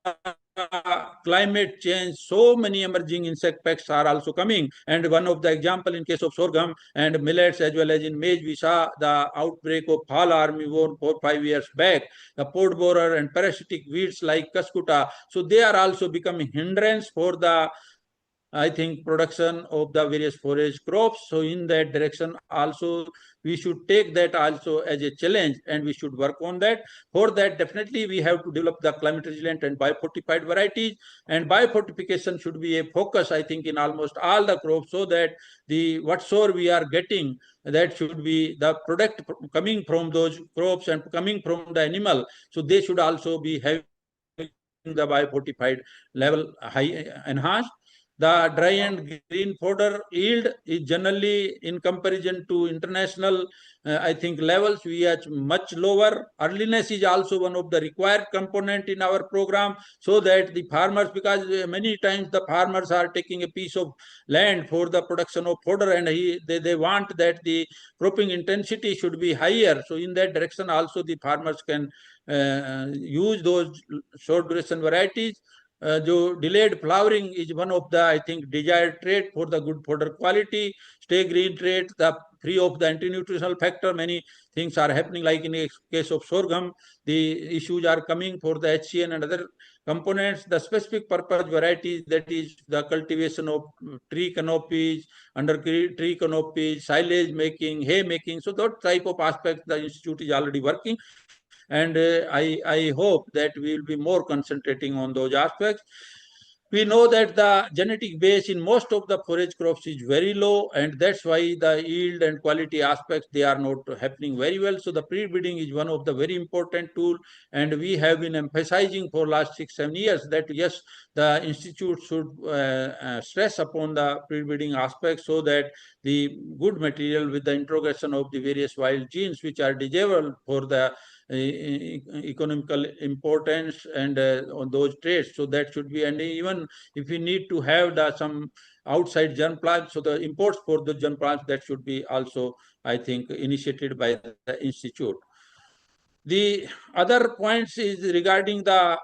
climate change, so many emerging insect pests are also coming. And one of the example in case of sorghum and millets, as well as in maize, we saw the outbreak of fall armyworm 4 or 5 years back, the pod borer and parasitic weeds like cuscuta. So they are also becoming hindrance for the, I think, production of the various forage crops. So in that direction also, we should take that also as a challenge, and we should work on that. For that, definitely we have to develop the climate resilient and biofortified varieties, and biofortification should be a focus, I think, in almost all the crops, so that the whatsoever we are getting, that should be the product coming from those crops and coming from the animal. So they should also be having the biofortified level high enhanced. The dry and green fodder yield is generally, in comparison to international, I think, levels, we are much lower. Earliness is also one of the required component in our program, so that the farmers, because many times the farmers are taking a piece of land for the production of fodder, and they want that the cropping intensity should be higher. So in that direction also, the farmers can use those short duration varieties. Delayed flowering is one of the, I think, desired trait for the good fodder quality. Stay green trait, the free of the anti-nutritional factor. Many things are happening, like in the case of sorghum, the issues are coming for the HCN and other components. The specific purpose varieties, that is the cultivation of tree canopies, under tree canopies, silage making, hay making. So that type of aspects the institute is already working. And I hope that we will be more concentrating on those aspects. We know that the genetic base in most of the forage crops is very low, and that's why the yield and quality aspects, they are not happening very well. So the pre-breeding is one of the very important tool, and we have been emphasizing for last 6-7 years that yes, the institute should stress upon the pre-breeding aspects, so that the good material with the introgression of the various wild genes which are desirable for the economical importance and on those traits. So that should be, and even if we need to have some outside germ plants, so the imports for the germ plants, that should be also, I think, initiated by the institute. The other points is regarding the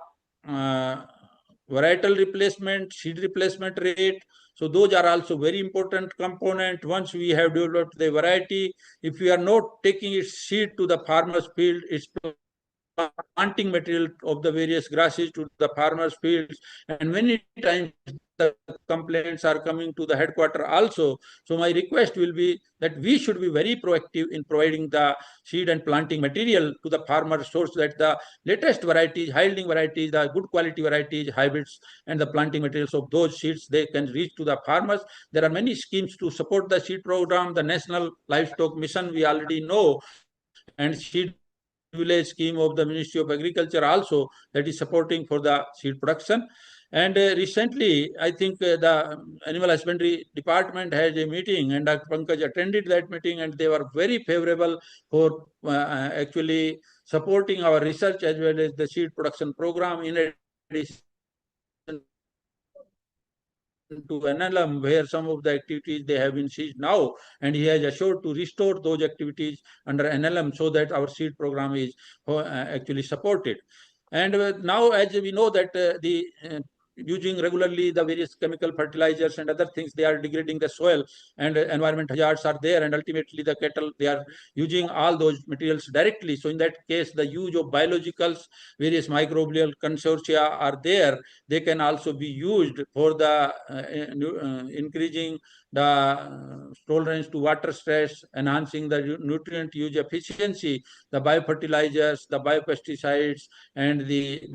varietal replacement, seed replacement rate. So those are also very important component. Once we have developed the variety, if we are not taking its seed to the farmer's field, its planting material of the various grasses to the farmers' fields, and many times the complaints are coming to the headquarters also. So my request will be that we should be very proactive in providing the seed and planting material to the farmers, so that the latest varieties, high-yielding varieties, the good quality varieties, hybrids, and the planting materials of those seeds, they can reach to the farmers. There are many schemes to support the seed program. The National Livestock Mission, we already know, and seed village scheme of the Ministry of Agriculture also, that is supporting for the seed production. And recently, I think the Animal Husbandry Department has a meeting, and Dr. Pankaj attended that meeting, and they were very favorable for actually supporting our research as well as the seed production program, in addition to NLM, where some of the activities they have been seized now, and he has assured to restore those activities under NLM so that our seed program is actually supported. And now, as we know that the using regularly the various chemical fertilizers and other things, they are degrading the soil, and environment hazards are there, and ultimately the cattle, they are using all those materials directly. So in that case, the use of biologicals, various microbial consortia are there. They can also be used for the increasing the tolerance to water stress, enhancing the nutrient use efficiency, the biofertilizers, the biopesticides, and the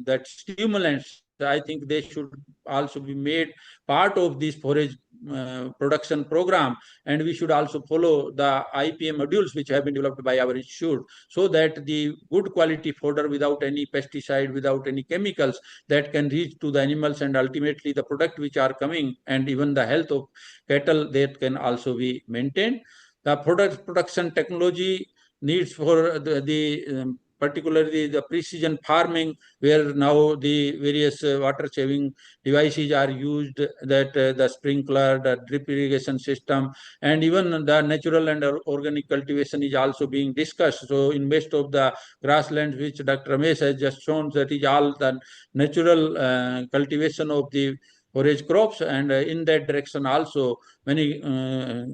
that stimulants. I think they should also be made part of this forage production program, and we should also follow the IPM modules which have been developed by our institute, so that the good quality fodder without any pesticide, without any chemicals, that can reach to the animals, and ultimately the product which are coming, and even the health of cattle, that can also be maintained. The production technology needs for the particularly the precision farming, where now the various water saving devices are used, that the sprinkler, the drip irrigation system, and even the natural and organic cultivation is also being discussed. So in most of the grasslands which Dr. Ramesh has just shown, that is all the natural cultivation of the forage crops, and in that direction also many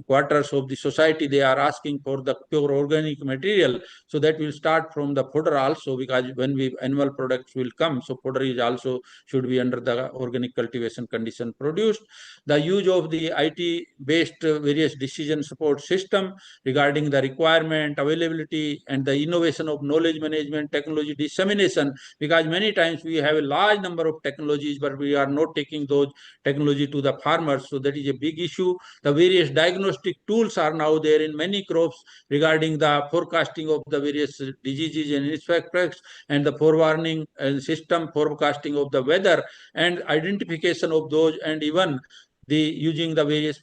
quarters of the society, they are asking for the pure organic material. So that will start from the fodder also, because when we animal products will come, so fodder is also should be under the organic cultivation condition produced. The use of the IT based various decision support system regarding the requirement, availability, and the innovation of knowledge management, technology dissemination, because many times we have a large number of technologies, but we are not taking those technology to the farmers. So that is a big issue. The various diagnostic tools are now there in many crops regarding the forecasting of the various diseases and insects, and the forewarning system, forecasting of the weather, and identification of those, and even the using the various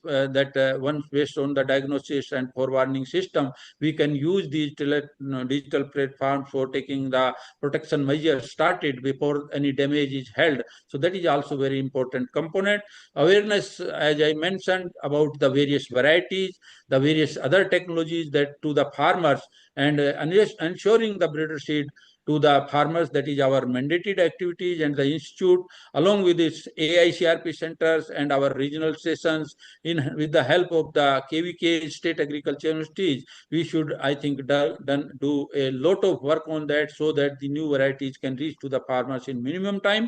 ones based on the diagnosis and forewarning system, we can use these digital platforms for taking the protection measures started before any damage is held. So that is also very important component. Awareness, as I mentioned, about the various varieties, the various other technologies that to the farmers, and ensuring the breeder seed to the farmers, that is our mandated activities, and the institute along with its AICRP centers and our regional stations, with the help of the KVK state agriculture universities, we should, I think, do a lot of work on that, so that the new varieties can reach to the farmers in minimum time.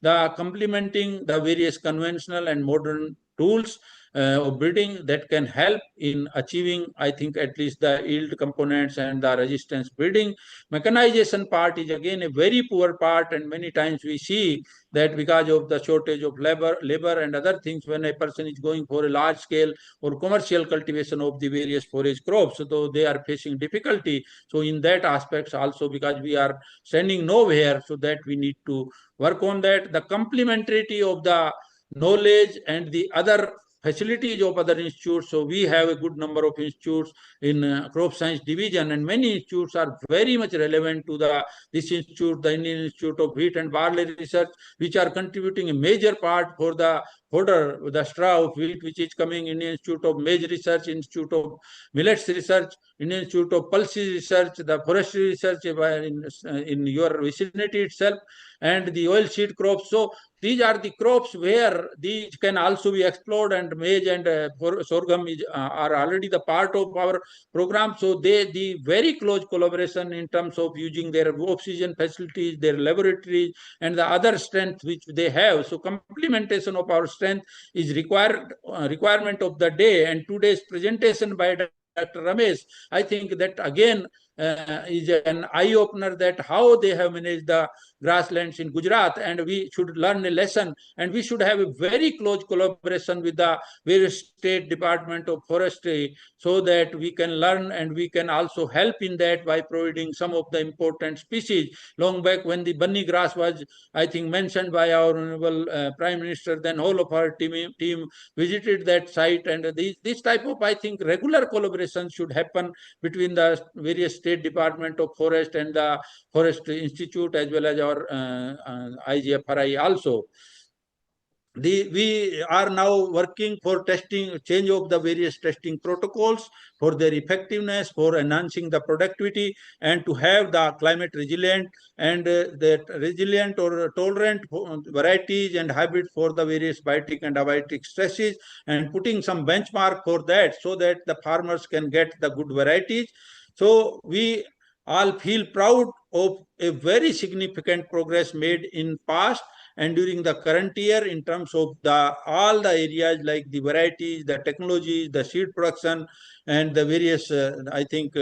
The complementing the various conventional and modern tools of breeding that can help in achieving, I think, at least the yield components and the resistance breeding. Mechanization part is again a very poor part, and many times we see that because of the shortage of labor and other things, when a person is going for a large scale or commercial cultivation of the various forage crops, so they are facing difficulty. So in that aspects also, because we are sending nowhere, so that we need to work on that. The complementarity of the knowledge and the other facilities of other institutes. So we have a good number of institutes in crop science division, and many institutes are very much relevant to this institute, the Indian Institute of Wheat and Barley Research, which are contributing a major part for the fodder, the straw of wheat, which is coming. Indian Institute of Maize Research, Institute of Millets Research, Indian Institute of Pulses Research, the forestry research in your vicinity itself, and the oil seed crops. So these are the crops where these can also be explored, and maize and sorghum are already the part of our program. So the very close collaboration in terms of using their oxygen facilities, their laboratories, and the other strength which they have. So complementation of our strength is requirement of the day. And today's presentation by Dr. Ramesh, I think that again is an eye-opener that how they have managed the grasslands in Gujarat, and we should learn a lesson, and we should have a very close collaboration with the various state department of forestry, so that we can learn and we can also help in that by providing some of the important species. Long back when the bunny grass was, I think, mentioned by our honorable Prime Minister, then whole of our team visited that site, and this type of, I think, regular collaboration should happen between the various state department of forest and the Forest Institute, as well as our IGFRI also. We are now working for testing, change of the various testing protocols for their effectiveness, for enhancing the productivity, and to have the climate resilient and that resilient or tolerant varieties and hybrids for the various biotic and abiotic stresses, and putting some benchmark for that, so that the farmers can get the good varieties. So we all feel proud of a very significant progress made in past and during the current year in terms of all the areas like the varieties, the technologies, the seed production, and the various, I think,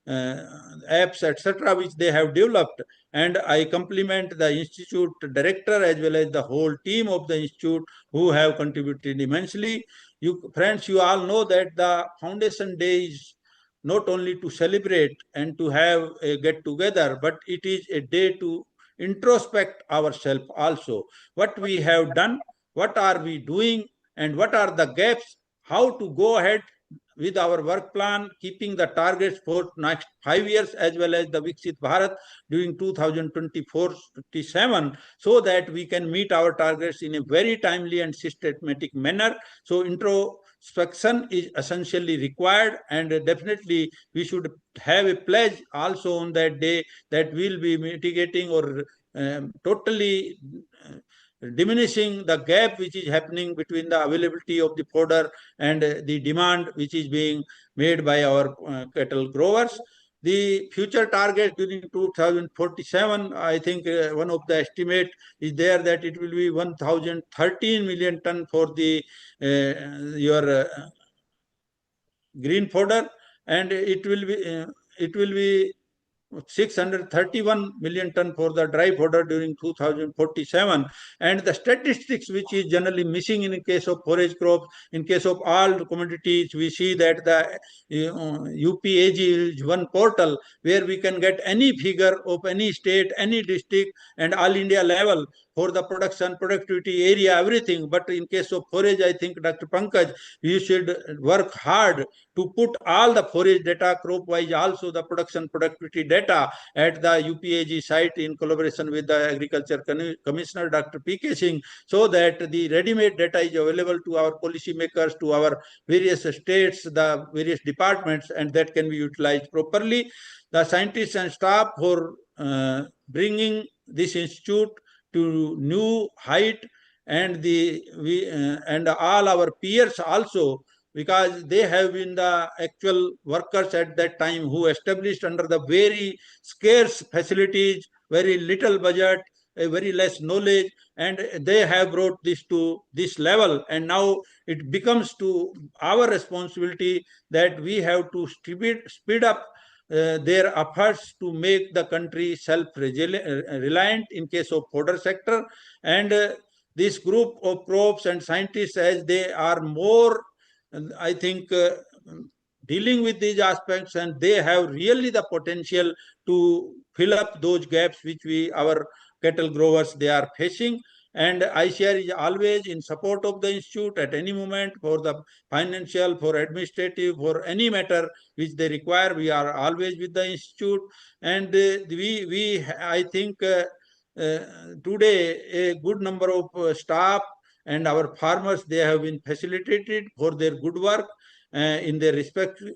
apps, etc., which they have developed. And I compliment the institute director as well as the whole team of the institute who have contributed immensely. You friends, you all know that the Foundation Day is not only to celebrate and to have a get together, but it is a day to introspect ourselves also. What we have done, what are we doing, and what are the gaps, how to go ahead with our work plan, keeping the targets for next 5 years as well as the Viksit Bharat during 2024-27, so that we can meet our targets in a very timely and systematic manner. So introspection is essentially required, and definitely we should have a pledge also on that day that we'll be mitigating or totally diminishing the gap which is happening between the availability of the fodder and the demand which is being made by our cattle growers. The future target during 2047, I think one of the estimate is there that it will be 1,013 million ton for the your green fodder, and it will be 631 million ton for the dry fodder during 2047. And the statistics which is generally missing in case of forage crops, in case of all commodities, we see that the UPAG is one portal where we can get any figure of any state, any district, and all India level for the production, productivity, area, everything. But in case of forage, I think, Dr. Pankaj, we should work hard to put all the forage data, crop-wise, also the production productivity data at the UPAG site in collaboration with the Agriculture Commissioner, Dr. P.K. Singh, so that the ready-made data is available to our policymakers, to our various states, the various departments, and that can be utilized properly. The scientists and staff for bringing this institute to new height, and and all our peers also, because they have been the actual workers at that time who established under the very scarce facilities, very little budget, a very less knowledge, and they have brought this to this level. And now it becomes to our responsibility that we have to speed up their efforts to make the country self-reliant in case of fodder sector. And this group of crops and scientists, as they are more, I think, dealing with these aspects, and they have really the potential to fill up those gaps which our cattle growers, they are facing. And ICAR is always in support of the institute at any moment for the financial, for administrative, for any matter which they require. We are always with the institute, and I think today a good number of staff and our farmers, they have been facilitated for their good work in their respective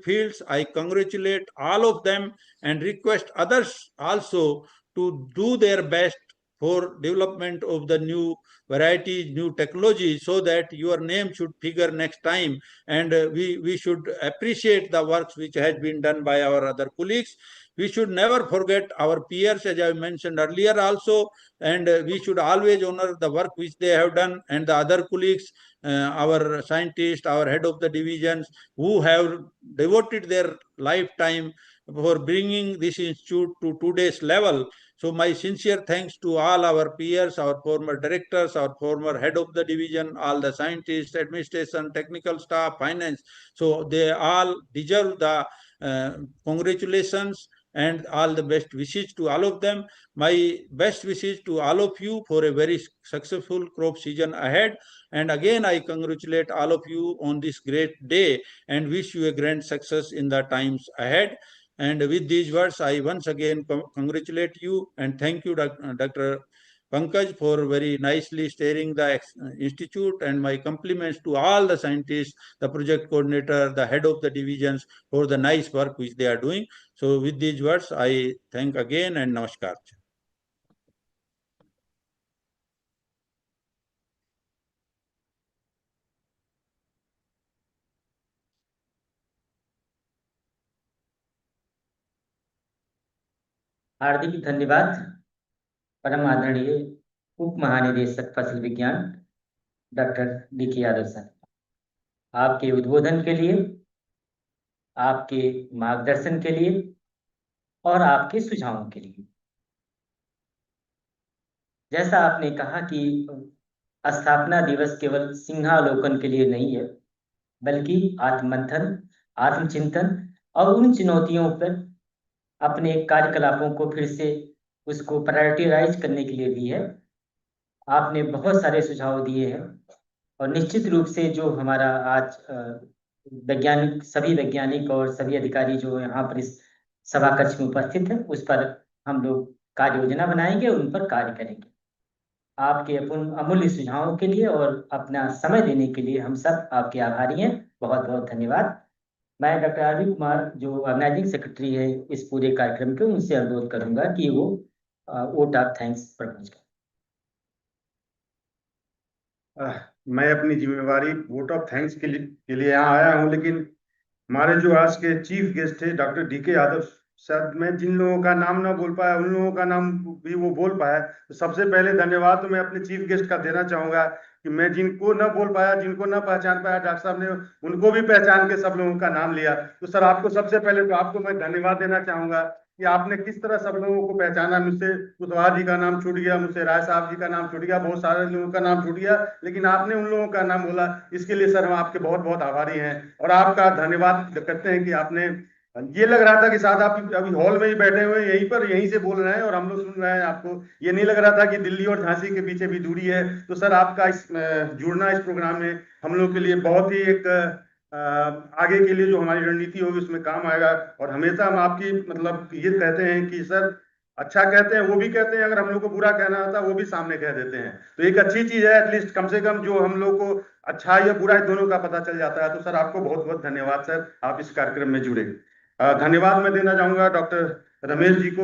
fields. I congratulate all of them and request others also to do their best for development of the new varieties, new technology, so that your name should figure next time, and we should appreciate the works which has been done by our other colleagues. We should never forget our peers, as I mentioned earlier also, and we should always honor the work which they have done, and the other colleagues, our scientists, our head of the divisions, who have devoted their lifetime for bringing this institute to today's level. So my sincere thanks to all our peers, our former directors, our former head of the division, all the scientists, administration, technical staff, finance. So they all deserve the congratulations and all the best wishes to all of them. My best wishes to all of you for a very successful crop season ahead. And again, I congratulate all of you on this great day and wish you a grand success in the times ahead. And with these words, I once again congratulate you and thank you, Dr. Pankaj, for very nicely steering the institute, and my compliments to all the scientists, the project coordinator, the head of the divisions for the nice work which they are doing. So with these words, I thank again and namaskar. हार्दिक धन्यवाद परम आदरणीय उप महानिदेशक फसल विज्ञान doctor DK. Yadav sir, आपके उद्बोधन के लिए, आपके मार्गदर्शन के लिए और आपके सुझावों के लिए। जैसा आपने कहा कि स्थापना दिवस केवल सिंहावलोकन के लिए नहीं है, बल्कि आत्ममंथन, आत्मचिंतन और उन चुनौतियों पर अपने कार्यकलापों को फिर से उसको प्रायोरिटाइज करने के लिए भी है। आपने बहुत सारे सुझाव दिए हैं और निश्चित रूप से जो हमारा आज वैज्ञानिक, सभी वैज्ञानिक और सभी अधिकारी जो यहाँ पर इस सभा कक्ष में उपस्थित हैं, उस पर हम लोग कार्य योजना बनाएंगे, उन पर कार्य करेंगे। आपके अमूल्य सुझावों के लिए और अपना समय देने के लिए हम सब आपके आभारी हैं। बहुत बहुत धन्यवाद। मैं डॉक्टर आर.वी. कुमार, जो ऑर्गेनाइजिंग सेक्रेटरी है इस पूरे कार्यक्रम के, उनसे अनुरोध करूंगा कि वो वोट ऑफ थैंक्स प्रपोज करें। मैं अपनी जिम्मेवारी वोट ऑफ थैंक्स के लिए यहाँ आया हूँ, लेकिन हमारे जो आज के चीफ गेस्ट थे डॉक्टर डी.के. यादव सर, मैं जिन लोगों का नाम ना बोल पाया, उन लोगों का नाम भी वो बोल पाया। तो सबसे पहले धन्यवाद तो मैं अपने चीफ गेस्ट का देना चाहूंगा कि मैं जिनको ना बोल पाया, जिनको ना पहचान पाया, डॉक्टर साहब ने उनको भी पहचान के सब लोगों का नाम लिया। तो सर, आपको सबसे पहले तो आपको मैं धन्यवाद देना चाहूंगा कि आपने किस तरह सब लोगों को पहचाना। मुझसे कुशवाहा जी का नाम छूट गया, मुझसे राय साहब जी का नाम छूट गया, बहुत सारे लोगों का नाम छूट गया, लेकिन आपने उन लोगों का नाम बोला। इसके लिए सर हम आपके बहुत बहुत आभारी हैं और आपका धन्यवाद करते हैं कि आपने, ये लग रहा था कि शायद आप अभी हॉल में ही बैठे हुए यहीं पर, यहीं से बोल रहे हैं और हम लोग सुन रहे हैं आपको। ये नहीं लग रहा था कि दिल्ली और झांसी के पीछे भी दूरी है। तो सर, आपका इस जुड़ना इस प्रोग्राम में हम लोग के लिए बहुत ही एक आगे के लिए जो हमारी रणनीति होगी उसमें काम आएगा। और हमेशा हम आपकी मतलब ये कहते हैं कि सर, अच्छा कहते हैं वो भी कहते हैं, अगर हम लोग को बुरा कहना होता है वो भी सामने कह देते हैं। तो एक अच्छी चीज है, एटलीस्ट कम से कम जो हम लोग को अच्छा या बुरा दोनों का पता चल जाता है। तो सर, आपको बहुत बहुत धन्यवाद सर, आप इस कार्यक्रम में जुड़े। धन्यवाद मैं देना चाहूंगा डॉक्टर रमेश जी को,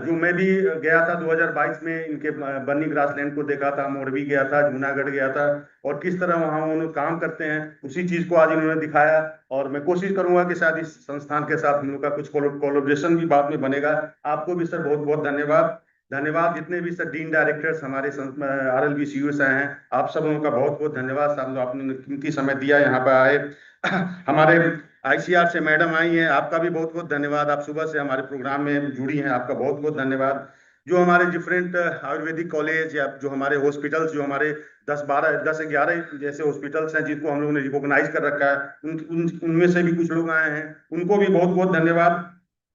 जो मैं भी गया था 2022 में, इनके बन्नी ग्रासलैंड को देखा था, मोरबी गया था, जूनागढ़ गया था, और किस तरह वहाँ उन्होंने काम करते हैं उसी चीज को आज इन्होंने दिखाया। और मैं कोशिश करूंगा कि शायद इस संस्थान के साथ हम लोग का कुछ कोलैबोरेशन भी बाद में बनेगा। आपको भी सर बहुत बहुत धन्यवाद। धन्यवाद जितने भी सर डीन डायरेक्टर्स हमारे RLBCU से हैं, आप सब लोगों का बहुत बहुत धन्यवाद। सब लोग आपने कीमती समय दिया, यहाँ पर आए। हमारे ICR से मैडम आई हैं, आपका भी बहुत बहुत धन्यवाद। आप सुबह से हमारे प्रोग्राम में जुड़ी हैं, आपका बहुत बहुत धन्यवाद। जो हमारे डिफरेंट आयुर्वेदिक कॉलेज या जो हमारे हॉस्पिटल्स, जो हमारे 10-11 जैसे हॉस्पिटल्स हैं जिनको हम लोगों ने रिकॉग्नाइज कर रखा है, उनमें से भी कुछ लोग आए हैं, उनको भी बहुत बहुत धन्यवाद।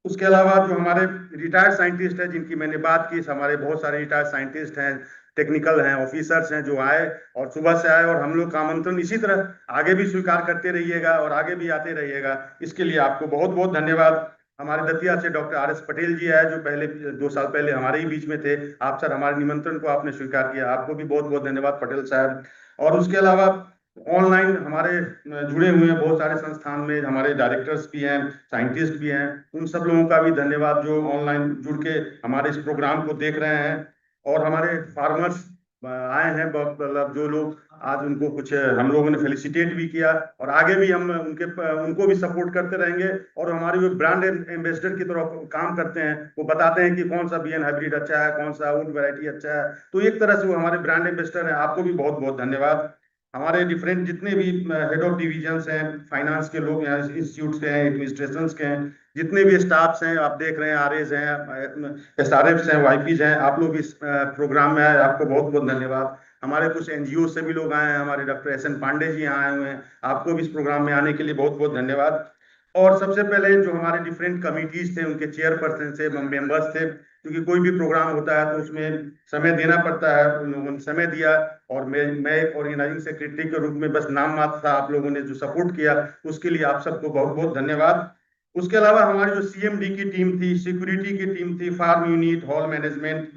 उसके अलावा जो हमारे रिटायर्ड साइंटिस्ट हैं जिनकी मैंने बात की, हमारे बहुत सारे रिटायर्ड साइंटिस्ट हैं, टेक्निकल हैं, ऑफिसर्स हैं जो आए और सुबह से आए, और हम लोग का आमंत्रण इसी तरह आगे भी स्वीकार करते रहिएगा और आगे भी आते रहिएगा। इसके लिए आपको बहुत बहुत धन्यवाद। हमारे दतिया से डॉक्टर RS पटेल जी आए, जो पहले 2 साल पहले हमारे ही बीच में थे। आप सर, हमारे निमंत्रण को आपने स्वीकार किया, आपको भी बहुत बहुत धन्यवाद पटेल साहब। और उसके अलावा ऑनलाइन हमारे जुड़े हुए हैं बहुत सारे संस्थान में, हमारे डायरेक्टर्स भी हैं, साइंटिस्ट भी हैं, उन सब लोगों का भी धन्यवाद जो ऑनलाइन जुड़ के हमारे इस प्रोग्राम को देख रहे हैं। और हमारे फार्मर्स आए हैं, मतलब जो लोग आज उनको कुछ हम लोगों ने फेलिसिटेट भी किया, और आगे भी हम उनको भी सपोर्ट करते रहेंगे। और हमारे जो ब्रांड एम्बेसडर की तरफ काम करते हैं, वो बताते हैं कि कौन सा बीएन हाइब्रिड अच्छा है, कौन सा वुड वैरायटी अच्छा है। तो एक तरह से वो हमारे ब्रांड एम्बेसडर हैं। आपको भी बहुत बहुत धन्यवाद। हमारे डिफरेंट जितने भी हेड ऑफ डिविजन्स हैं, फाइनेंस के लोग हैं, इंस्टीट्यूट के हैं, एडमिनिस्ट्रेशन के हैं, जितने भी स्टाफ्स हैं, आप देख रहे हैं, आरएज हैं, एसआरएफ्स हैं, वाईपीज हैं, आप लोग इस प्रोग्राम में आए, आपको बहुत बहुत धन्यवाद। हमारे कुछ एनजीओ से भी लोग आए हैं, हमारे डॉक्टर एस.एन. पांडे जी यहाँ आए हुए हैं, आपको भी इस प्रोग्राम में आने के लिए बहुत बहुत धन्यवाद। और सबसे पहले जो हमारे डिफरेंट कमिटीज थे, उनके चेयरपर्सन थे, मेंबर्स थे, क्योंकि कोई भी प्रोग्राम होता है तो उसमें समय देना पड़ता है, उन लोगों ने समय दिया। और मैं एक ऑर्गेनाइजिंग सेक्रेटरी के रूप में बस नाम मात्र था, आप लोगों ने जो सपोर्ट किया उसके लिए आप सबको बहुत बहुत धन्यवाद। उसके अलावा हमारी जो सीएमडी की टीम थी, सिक्योरिटी की टीम थी, farm unit, hall management,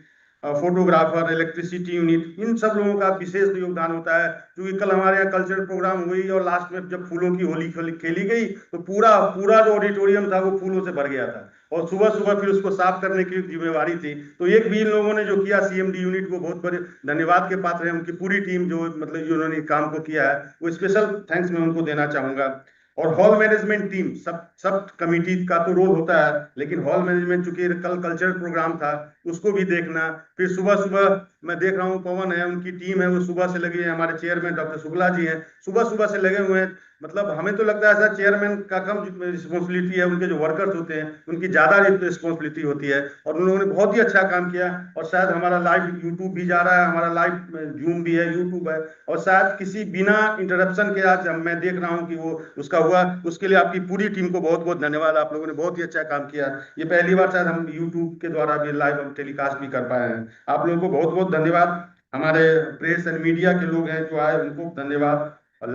photographer, electricity unit, इन सब लोगों का विशेष योगदान होता है। क्योंकि कल हमारे यहाँ कल्चरल प्रोग्राम हुई और लास्ट में जब फूलों की होली खेली गई तो पूरा पूरा जो ऑडिटोरियम था वो फूलों से भर गया था, और सुबह सुबह फिर उसको साफ करने की जिम्मेवारी थी। तो एक भी इन लोगों ने जो किया, सीएमडी यूनिट को बहुत बड़े धन्यवाद के पात्र है। उनकी पूरी टीम जो मतलब उन्होंने काम को किया है, वो स्पेशल थैंक्स मैं उनको देना चाहूंगा। और हॉल मैनेजमेंट टीम, सब सब कमिटी का तो रोल होता है, लेकिन हॉल मैनेजमेंट, चूंकि कल कल्चरल प्रोग्राम था, उसको भी देखना। फिर सुबह सुबह मैं देख रहा हूँ पवन है, उनकी टीम है, वो सुबह से लगी है। हमारे चेयरमैन डॉक्टर शुक्ला जी हैं, सुबह सुबह से लगे हुए हैं। मतलब हमें तो लगता है ऐसा चेयरमैन का कम रिस्पॉन्सिबिलिटी है, उनके जो वर्कर्स होते हैं उनकी ज्यादा रिस्पॉन्सिबिलिटी होती है, और उन लोगों ने बहुत ही अच्छा काम किया। और शायद हमारा लाइव यूट्यूब भी जा रहा है, हमारा लाइव जूम भी है, यूट्यूब है, और शायद किसी बिना इंटरप्शन के आज मैं देख रहा हूँ कि वो उसका हुआ। उसके लिए आपकी पूरी टीम को बहुत बहुत धन्यवाद, आप लोगों ने बहुत ही अच्छा काम किया। ये पहली बार शायद हम यूट्यूब के द्वारा भी लाइव टेलीकास्ट भी कर पाए हैं। आप लोगों को बहुत बहुत धन्यवाद। हमारे प्रेस एंड मीडिया के लोग हैं जो आए, उनको धन्यवाद। और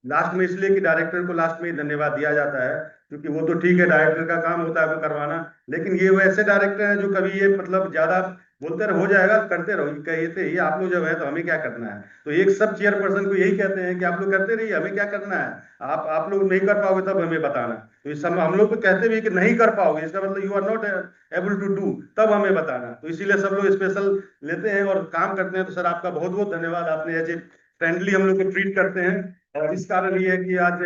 लास्ट में इसलिए कि डायरेक्टर को लास्ट में ही धन्यवाद दिया जाता है, क्योंकि वो तो ठीक है, डायरेक्टर का काम होता है वो करवाना, लेकिन ये वैसे डायरेक्टर हैं जो कभी ये मतलब ज्यादा बोलते रहे हो जाएगा, करते रहो, कहते ही आप लोग जब है तो हमें क्या करना है। तो एक सब चेयरपर्सन को यही कहते हैं कि आप लोग करते रहिए, हमें क्या करना है, आप लोग नहीं कर पाओगे तब हमें बताना। तो इस समय हम लोग को कहते भी कि नहीं कर पाओगे, इसका मतलब you are not able to do, तब हमें बताना। तो इसीलिए सब लोग स्पेशल लेते हैं और काम करते हैं। तो सर आपका बहुत बहुत धन्यवाद, आपने ऐसे फ्रेंडली हम लोग को ट्रीट करते हैं। और इस कारण ये है कि आज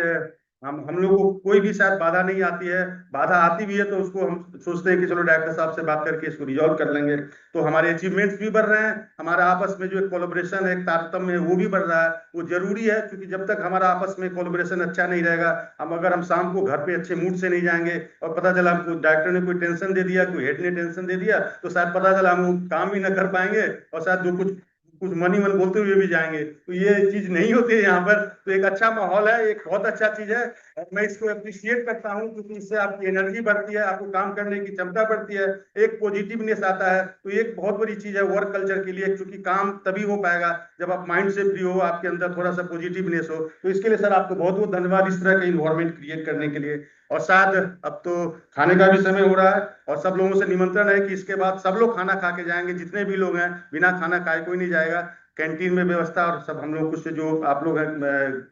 हम लोग को कोई भी शायद बाधा नहीं आती है, बाधा आती भी है तो उसको हम सोचते हैं कि चलो डायरेक्टर साहब से बात करके इसको रिजॉल्व कर लेंगे। तो हमारे अचीवमेंट्स भी बढ़ रहे हैं, हमारा आपस में जो एक कोलैबोरेशन है, एक तारतम्य है, वो भी बढ़ रहा है। वो जरूरी है, क्योंकि जब तक हमारा आपस में कोलैबोरेशन अच्छा नहीं रहेगा, हम शाम को घर पे अच्छे मूड से नहीं जाएंगे और पता चला हमको डायरेक्टर ने कोई टेंशन दे दिया, कोई हेड ने टेंशन दे दिया, तो शायद पता चला हम वो काम भी ना कर पाएंगे, और शायद जो कुछ कुछ मनी मन बोलते हुए भी जाएंगे। तो ये चीज नहीं होती है यहाँ पर। तो एक अच्छा माहौल है, एक बहुत अच्छा चीज है, और मैं इसको अप्रिशिएट करता हूँ, क्योंकि इससे आपकी एनर्जी बढ़ती है, आपको काम करने की क्षमता बढ़ती है, एक पॉजिटिवनेस आता है। तो एक बहुत बड़ी चीज है वर्क कल्चर के लिए, क्योंकि काम तभी हो पाएगा जब आप माइंड से फ्री हो, आपके अंदर थोड़ा सा पॉजिटिवनेस हो। तो इसके लिए सर आपको बहुत बहुत धन्यवाद, इस तरह का इन्वायरमेंट क्रिएट करने के लिए। और शायद अब तो खाने का भी समय हो रहा है, और सब लोगों से निमंत्रण है कि इसके बाद सब लोग खाना खा के जाएंगे, जितने भी लोग हैं, बिना खाना खाए कोई नहीं जाएगा। कैंटीन में व्यवस्था, और सब हम लोग कुछ जो आप लोग हैं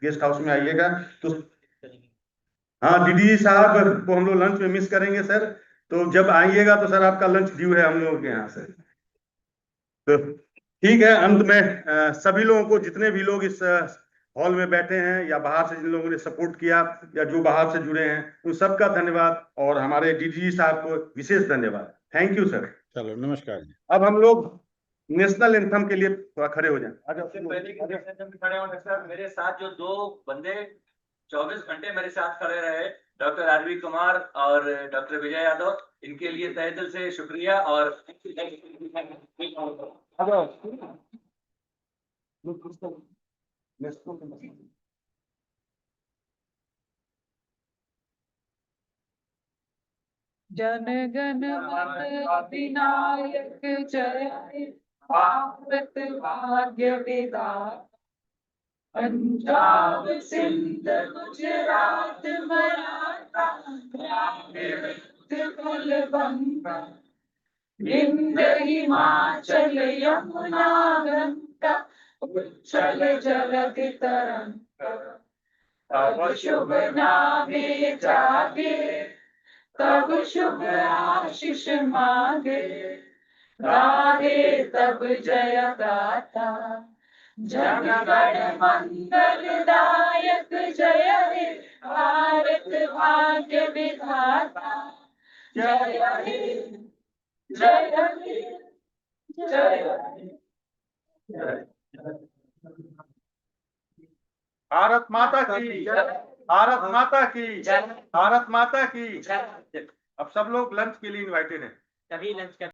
गेस्ट हाउस में आइएगा तो। हाँ, डीडी साहब को हम लोग लंच में मिस करेंगे सर, तो जब आइएगा तो सर आपका लंच ड्यू है हम लोगों के यहाँ से। तो ठीक है, अंत में सभी लोगों को, जितने भी लोग इस हॉल में बैठे हैं या बाहर से जिन लोगों ने सपोर्ट किया या जो बाहर से जुड़े हैं, उन सबका धन्यवाद, और हमारे डीजी साहब को विशेष धन्यवाद। Thank you sir. चलो नमस्कार जी। अब हम लोग नेशनल एंथम के लिए थोड़ा खड़े हो जाएं। पहले कि नेशनल एंथम खड़े होने सर, मेरे साथ जो दो बंदे 24 घंटे मेरे साथ खड़े रहे, डॉक्टर आरवी कुमार और डॉक्टर विजय यादव, इनके लिए तहे दिल से शुक्रिया। और जन गण मन अधिनायक जय हे भारत भाग्य विधाता। पंजाब सिंध गुजरात मराठा द्राविड़ उत्कल बंगा, विंध्य हिमाचल यमुना गंगा, उच्चल जलधि तरंगा। तब शुभ नामे जागे, तब शुभ आशीष मांगे, गाहे सब जय गाथा। जन गण मंगलदायक जय हे भारत भाग्य विधाता। जय हे जय हे जय हे। भारत माता की, भारत माता की, भारत माता की। अब सब लोग लंच के लिए इनवाइटेड हैं। तभी लंच कर